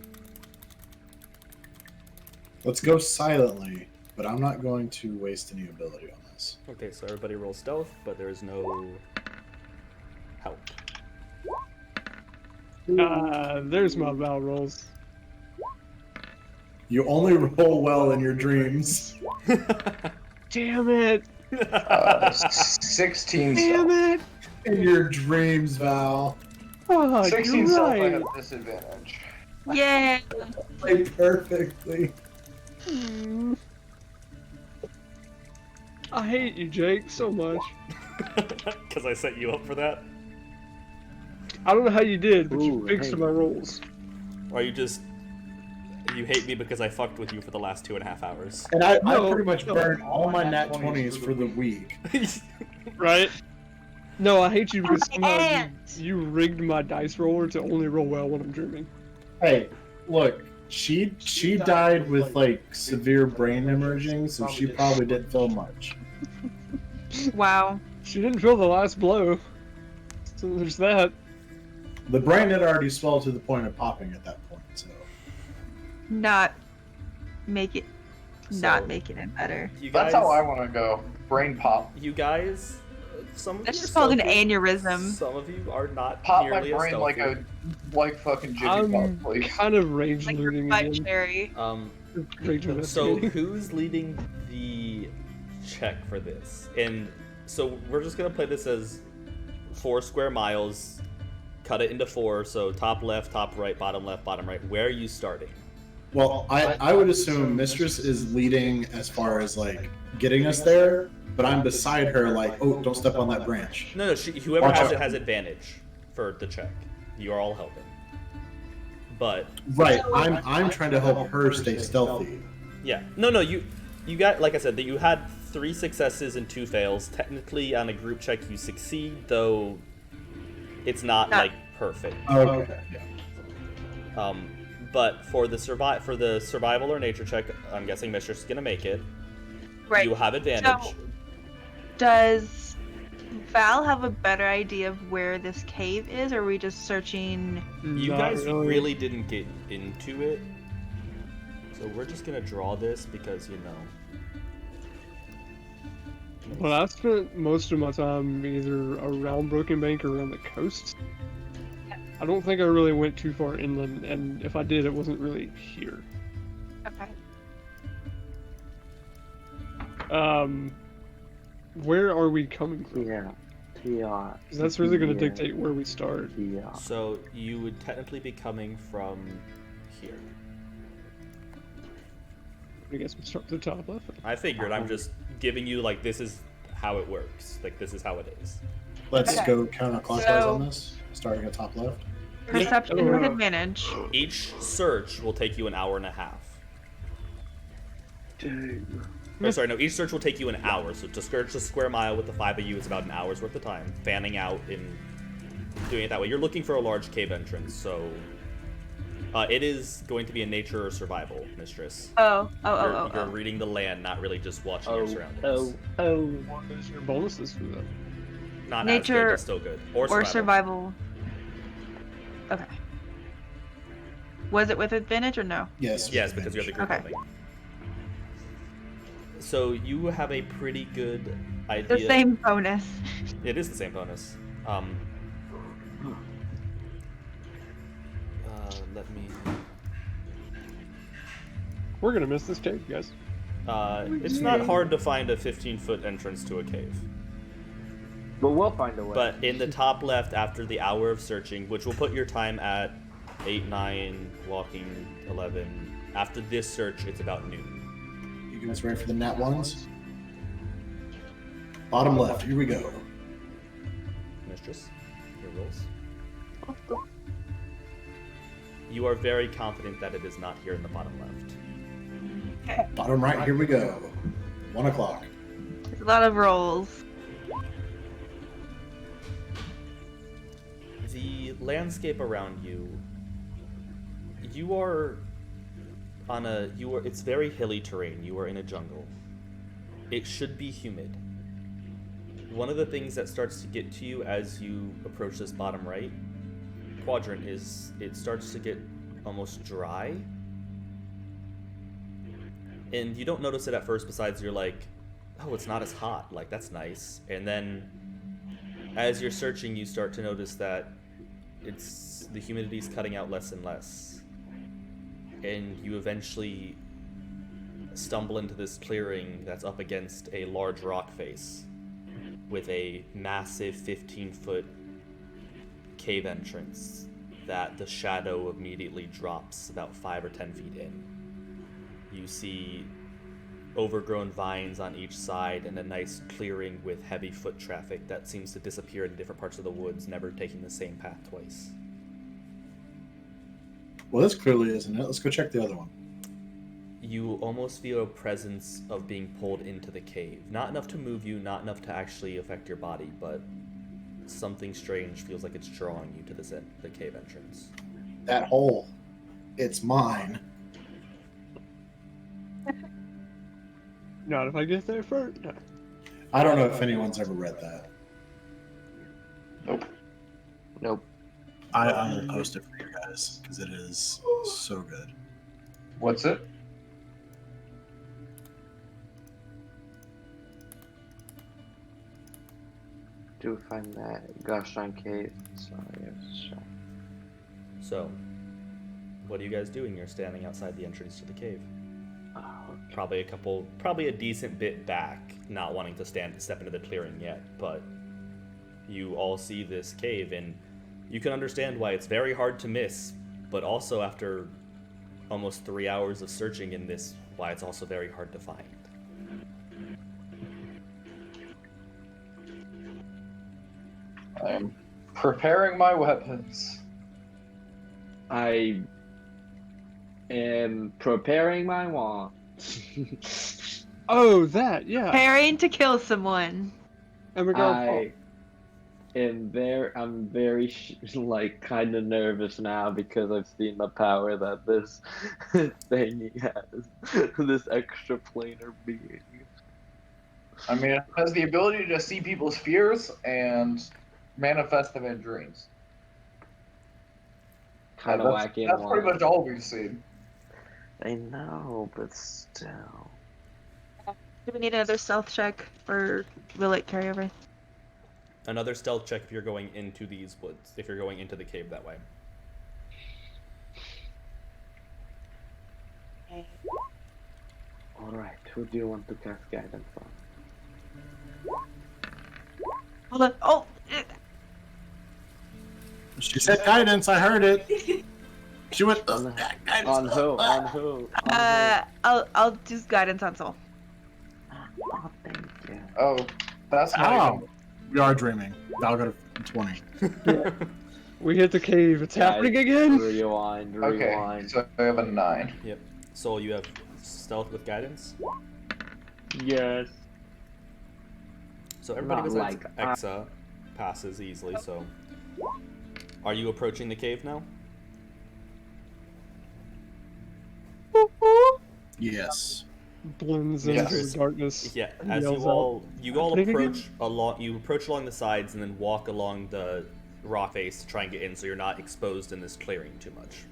Let's go silently, but I'm not going to waste any ability on this. Okay, so everybody roll stealth, but there is no help. there's my Val rolls. You only roll well in your dreams. Damn it! 16 Damn stealth. it! In your dreams, Val. Oh, 16 you're stealth, I right. have disadvantage. Yeah. Play perfectly. Hmm. I hate you, Jake, so much. Because I set you up for that? I don't know how you did, but you Ooh, fixed hey. my rolls. Or you hate me because I fucked with you for the last 2.5 hours? And I No, pretty much no. burned all my nat 20s for the week. Right? No, I hate you because somehow And- you rigged my dice roller to only roll well when I'm dreaming. Hey, look, she died with like severe brain hemorrhaging, so she probably didn't feel much. Wow. She didn't feel the last blow. So there's that. The brain had already swelled to the point of popping at that point, so. Not making So- it better. You guys, That's how I want to go. Brain pop. You guys, some of That's you just are called an stealthy, aneurysm. Some of you are not Pop my nearly as brain stealthy. like fucking Jimmy I'm Pop, please. kind of rage Like your looting butt again. cherry. Rage So investigating. who's leading the check for this? And so we're just gonna play this as 4 square miles, cut it into 4, so top left, top right, bottom left, bottom right. Where are you starting? Well, I would assume Mistress is leading as far as like getting us there, but I'm beside her like, oh, don't step on that branch. No, whoever Watch has out. it has advantage for the check. You are all helping. But Right, I'm trying to help her stay stealthy. yeah, no, you got, like I said, that you had 3 successes and 2 fails. Technically, on a group check, you succeed, though it's not Yeah. like perfect. Okay. But for the survival or nature check, I'm guessing Mistress is gonna make it. Right. You have advantage. So, does Val have a better idea of where this cave is, or are we just searching? You Not guys really didn't get into it, so we're just gonna draw this because, you know. Well, I spent most of my time either around Broken Bank or around the coast. I don't think I really went too far inland, and if I did, it wasn't really here. Okay. Where are we coming from? Yeah. TR. 'Cause that's really going to dictate where we start. Yeah. So you would technically be coming from here. I guess we start at the top left. I figured. I'm just giving you, like, this is how it works. Like, this is how it is. Let's Okay. go counterclockwise So- on this, starting at top left. Perception with advantage. Each search will take you an hour and a half. Dude. Oh, sorry, no. Each search will take you an hour. So to search a square mile with the 5 of you is about an hour's worth of time. Fanning out and doing it that way. You're looking for a large cave entrance, so it is going to be a nature or survival, Mistress. You're reading the land, not really just watching your surroundings. What is your bonuses for that? Not Nature as good, but still good. Or survival. Okay. Was it with advantage or no? Yes. Yes, because you have the group Okay. building. So you have a pretty good The idea. same bonus. It is the same bonus. Let me. We're going to miss this cave, guys. It's not hard to find a 15-foot entrance to a cave. But we'll find a way. But in the top left, after the hour of searching, which will put your time at 8, 9, walking 11. After this search, it's about noon. You guys ready for the nat ones? Bottom left, here we go. Mistress, your rolls. You are very confident that it is not here in the bottom left. Bottom right, here we go. 1 o'clock. There's a lot of rolls. The landscape around you, you are on a it's very hilly terrain. You are in a jungle. It should be humid. One of the things that starts to get to you as you approach this bottom right quadrant is it starts to get almost dry. And you don't notice it at first, besides you're like, oh, it's not as hot, like that's nice. And then as you're searching, you start to notice that the humidity's cutting out less and less. And you eventually stumble into this clearing that's up against a large rock face with a massive 15-foot cave entrance that the shadow immediately drops about 5 or 10 feet in. You see overgrown vines on each side and a nice clearing with heavy foot traffic that seems to disappear in different parts of the woods, never taking the same path twice. Well, this clearly isn't it. Let's go check the other one. You almost feel a presence of being pulled into the cave. Not enough to move you, not enough to actually affect your body, but something strange feels like it's drawing you to the cave entrance. That hole, it's mine. Not if I get there first. No. I don't know if anyone's ever read that. Nope. I will post it for you guys because it is so good. What's it? Do find that gosh darn cave. Sorry, So, what are you guys doing? You're standing outside the entrance to the cave. oh, Probably a decent bit back, not wanting to step into the clearing yet, but you all see this cave, and you can understand why it's very hard to miss, but also after almost 3 hours of searching in this, why it's also very hard to find. I'm preparing my weapons. I am preparing my wand. Oh, that, yeah. Preparing to kill someone. And we're going I'm very like kind of nervous now because I've seen the power that this thing has. This extra planar being. I mean, it has the ability to see people's fears and manifest them in dreams. Kind Yeah, of that's wacky. that's pretty much all we've seen. I know, but still. Do we need another stealth check, or will it carry over? Another stealth check if you're going into these woods, if you're going into the cave that way. Okay. Alright, who do you want to cast guidance on? Hold on. Oh! She said guidance. I heard it. She went On guidance. On who? On who? I'll do guidance on Soul. Oh, thank you. Oh, that's not Oh, we are dreaming. I'll go to 20. We hit the cave. It's happening again. Rewind, even... Okay, rewind. so I have a 9. Yep. So you have stealth with guidance. Yes. So everybody Not besides like Exa passes easily. So, are you approaching the cave now? Yes. Blends Yes. into the darkness. Yeah. and As yells you all "Happening again?" approach along, you approach along the sides and then walk along the rock face to try and get in, so you're not exposed in this clearing too much.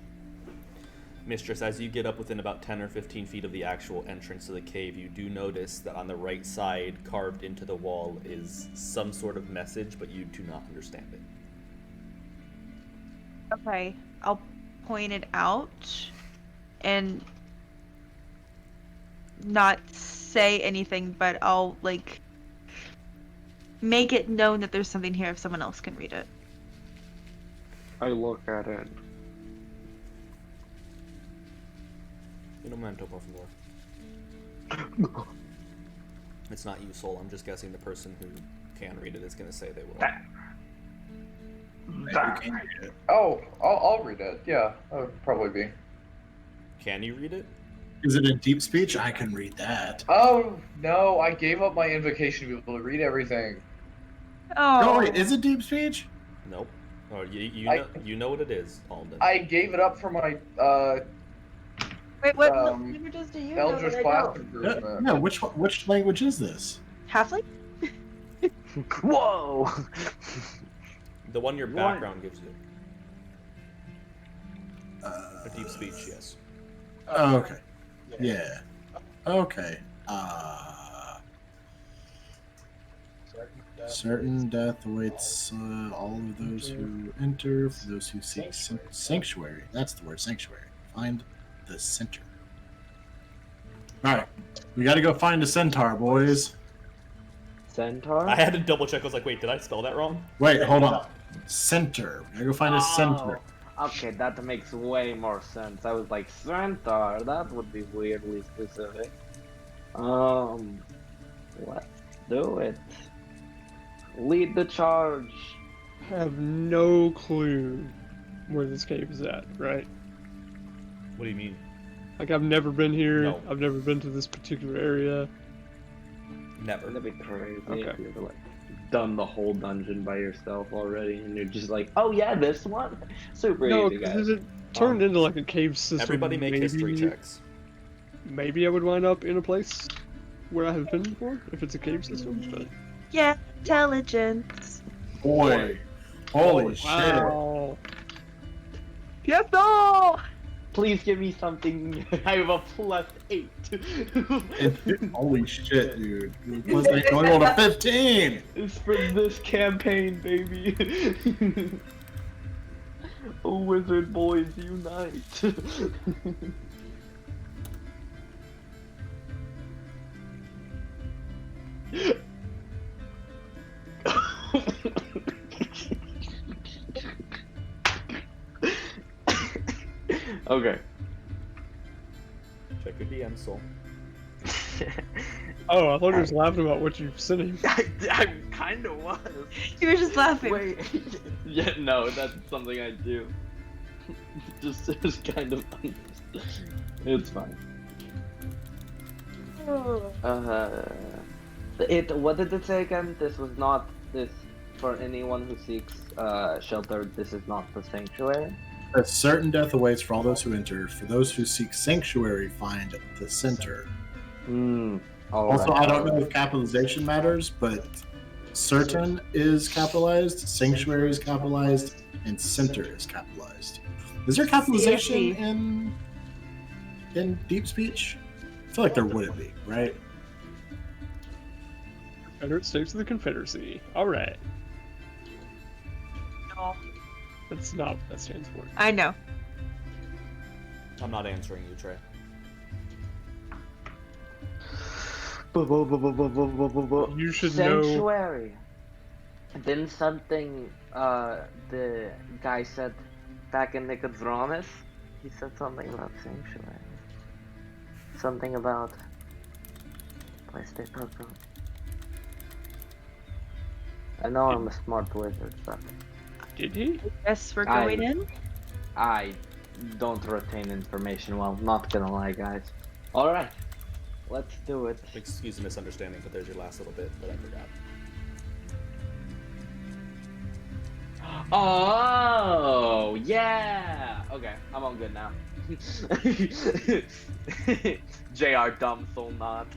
Mistress, as you get up within about 10 or 15 feet of the actual entrance to the cave, you do notice that on the right side, carved into the wall, is some sort of message, but you do not understand it. Okay, I'll point it out and not say anything, but I'll like make it known that there's something here if someone else can read it. I look at it. Un momento, por favor. It's not you, Soul. I'm just guessing the person who can read it is going to say they will. Oh, I'll read it. Yeah, that would probably be. Can you read it? Is it in deep speech? I can read that. Oh, no, I gave up my invocation to be able to read everything. Oh, No, wait, is it deep speech? Nope. Oh, I- you know what it is, Alden. I gave it up for my wait, what um, languages do you know Eldritch that I Blast don't? improvement. Yeah, which language is this? Halfling? Whoa! The one your What? background gives you. A deep speech, yes. Oh, okay. Yeah. Okay. Certain death awaits all of those who enter, for those who seek sanctuary. That's the word, sanctuary. Find the center. Alright. We gotta go find a centaur, boys. Centaur? I had to double check. I was like, wait, did I spell that wrong? Wait, hold on. Center. We gotta go find a center. Okay, that makes way more sense. I was like, Centaur, that would be weirdly specific. Let's do it. Lead the charge. Have no clue where this cave is at, right? What do you mean? Like, I've never been here. No. I've never been to this particular area. Never. That'd be crazy Okay. if you've like done the whole dungeon by yourself already, and you're just like, oh yeah, this one. Super No, easy, because guys. it turned into like a cave system. Everybody make history maybe- checks. Maybe I would wind up in a place where I have been before, if it's a cave system. But... Yeah, intelligence. Boy. Holy shit. Wow. Yes, no! Please give me something. I have a +8. Holy shit, dude. Was they going on a 15? It's for this campaign, baby. Oh, wizard boys, unite. Okay. Check your DM, Soul. Oh, I thought you were just laughing about what you've sent him. I kind of was. You were just laughing. Wait. Yeah, no, that's something I do. just kind of. It's fine. What did it say again? This was not this for anyone who seeks shelter. This is not the sanctuary. A certain death awaits for all those who enter. For those who seek sanctuary, find the center. Also, I don't know if capitalization matters, but certain is capitalized, sanctuary is capitalized, and center is capitalized. Is there capitalization in deep speech? I feel like there wouldn't be, right? Confederate States of the Confederacy. All right. No. That's not what that stands for. I know. I'm not answering you, Trey. You should know. Sanctuary. Didn't something the guy said back in Nicodromus? He said something about sanctuary. Something about place they put them. I know I'm a smart wizard, but Did he? Yes, we're going in. I don't retain information well, not gonna lie, guys. Alright, let's do it. Excuse the misunderstanding, but there's your last little bit that I forgot. Oh, yeah! Okay, I'm all good now. JR dumb soul not.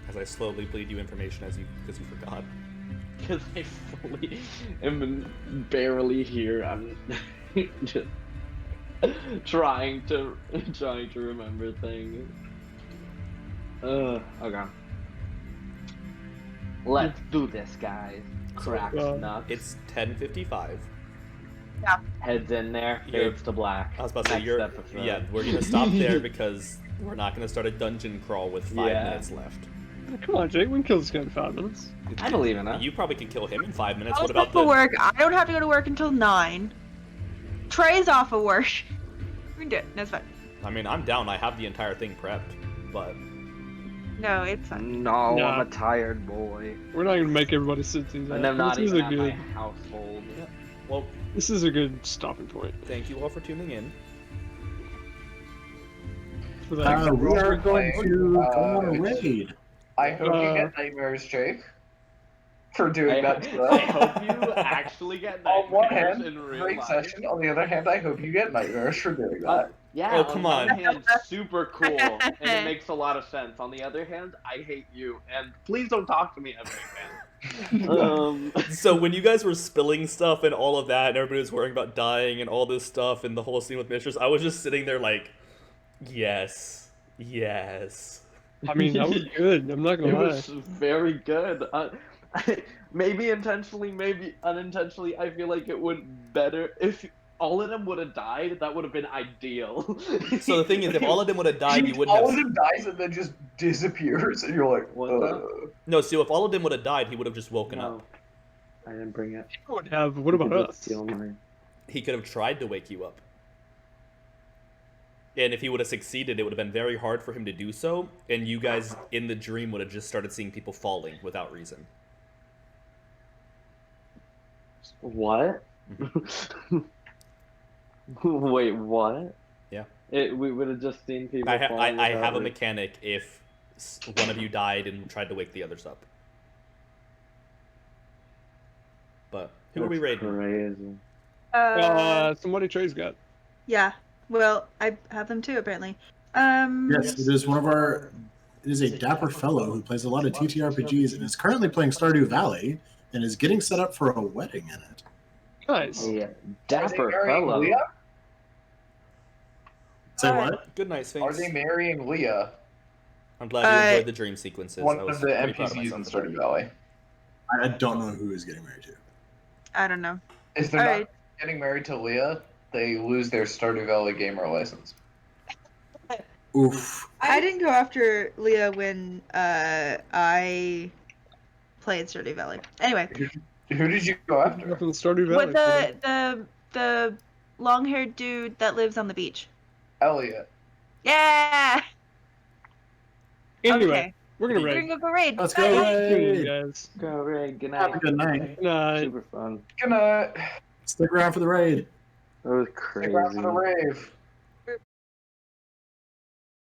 As I slowly bleed you information because you forgot. Because I fully am barely here. I'm just trying to remember things. Okay. Let's do this, guys. Cracks nuts. It's 10:55. Yeah. Heads in there, fades to black. I was about to say, Next episode. yeah, we're gonna stop there because we're not gonna start a dungeon crawl with 5 minutes left. Come on, Jake. We can kill this guy in 5 minutes. I believe in that. You probably can kill him in 5 minutes. I What was about off of work. I don't have to go to work until 9. Trey's off of work. We can do it. No, it's fine. I mean, I'm down. I have the entire thing prepped, but No, it's fine. No, No. I'm a tired boy. We're not gonna make everybody sit through that. And I'm not this is even a at good. my household. well, This is a good stopping point thank you all for tuning in. for that. We are going to go on a raid. I hope you get nightmares, Jake, for doing that to I us. hope you actually get On one nightmares hand, in real great life. session. On the other hand, I hope you get nightmares for doing that. Yeah, Oh, come on. on. One hand, super cool, and it makes a lot of sense. On the other hand, I hate you, and please don't talk to me ever again. So when you guys were spilling stuff and all of that, and everybody was worrying about dying and all this stuff, and the whole scene with Mistress, I was just sitting there like, yes. I mean, that was good. I'm not It gonna lie. was very good. Maybe intentionally, maybe unintentionally. I feel like it would better if all of them would have died. That would have been ideal. So the thing is, if all of them would have died, you wouldn't all have. of them dies and then just disappears, and you're like, What the? No, so if all of them would have died, he would have just woken No, up. I didn't bring it. I would have. What about You could us? steal mine. He could have tried to wake you up. And if he would have succeeded, it would have been very hard for him to do so, and you guys in the dream would have just started seeing people falling without reason. What? Wait, what? Yeah. We would have just seen people. I falling have without a reason. mechanic if one of you died and tried to wake the others up. But who are we That's raiding? Crazy. Somebody Trey's got. Yeah. Well, I have them too, apparently. Yes, it is one of our. It is a dapper fellow who plays a lot of TTRPGs and is currently playing Stardew Valley and is getting set up for a wedding in it. Nice. Yeah, Are they dapper marrying fellow. Leah? Say what? Good night, Are Sphinx. they marrying Leah? I'm glad you enjoyed the dream sequences. One I was of the pretty proud of NPCs in myself. Stardew Valley. I don't know who is getting married to. I don't know. If they're not Alright. getting married to Leah, they lose their Stardew Valley gamer license. Oof. I didn't go after Leah when I played Stardew Valley. Anyway, Who did you go after? From the Stardew Valley. with the long-haired dude that lives on the beach. Elliot. Yeah. Anyway, Okay. we're gonna We're raid. gonna go raid. Let's Bye. go Good raid. guys. Go raid. Good Have a night. good night. Good night. Super fun. Good night. Stick around for the raid. That was Stick crazy. around for the rave.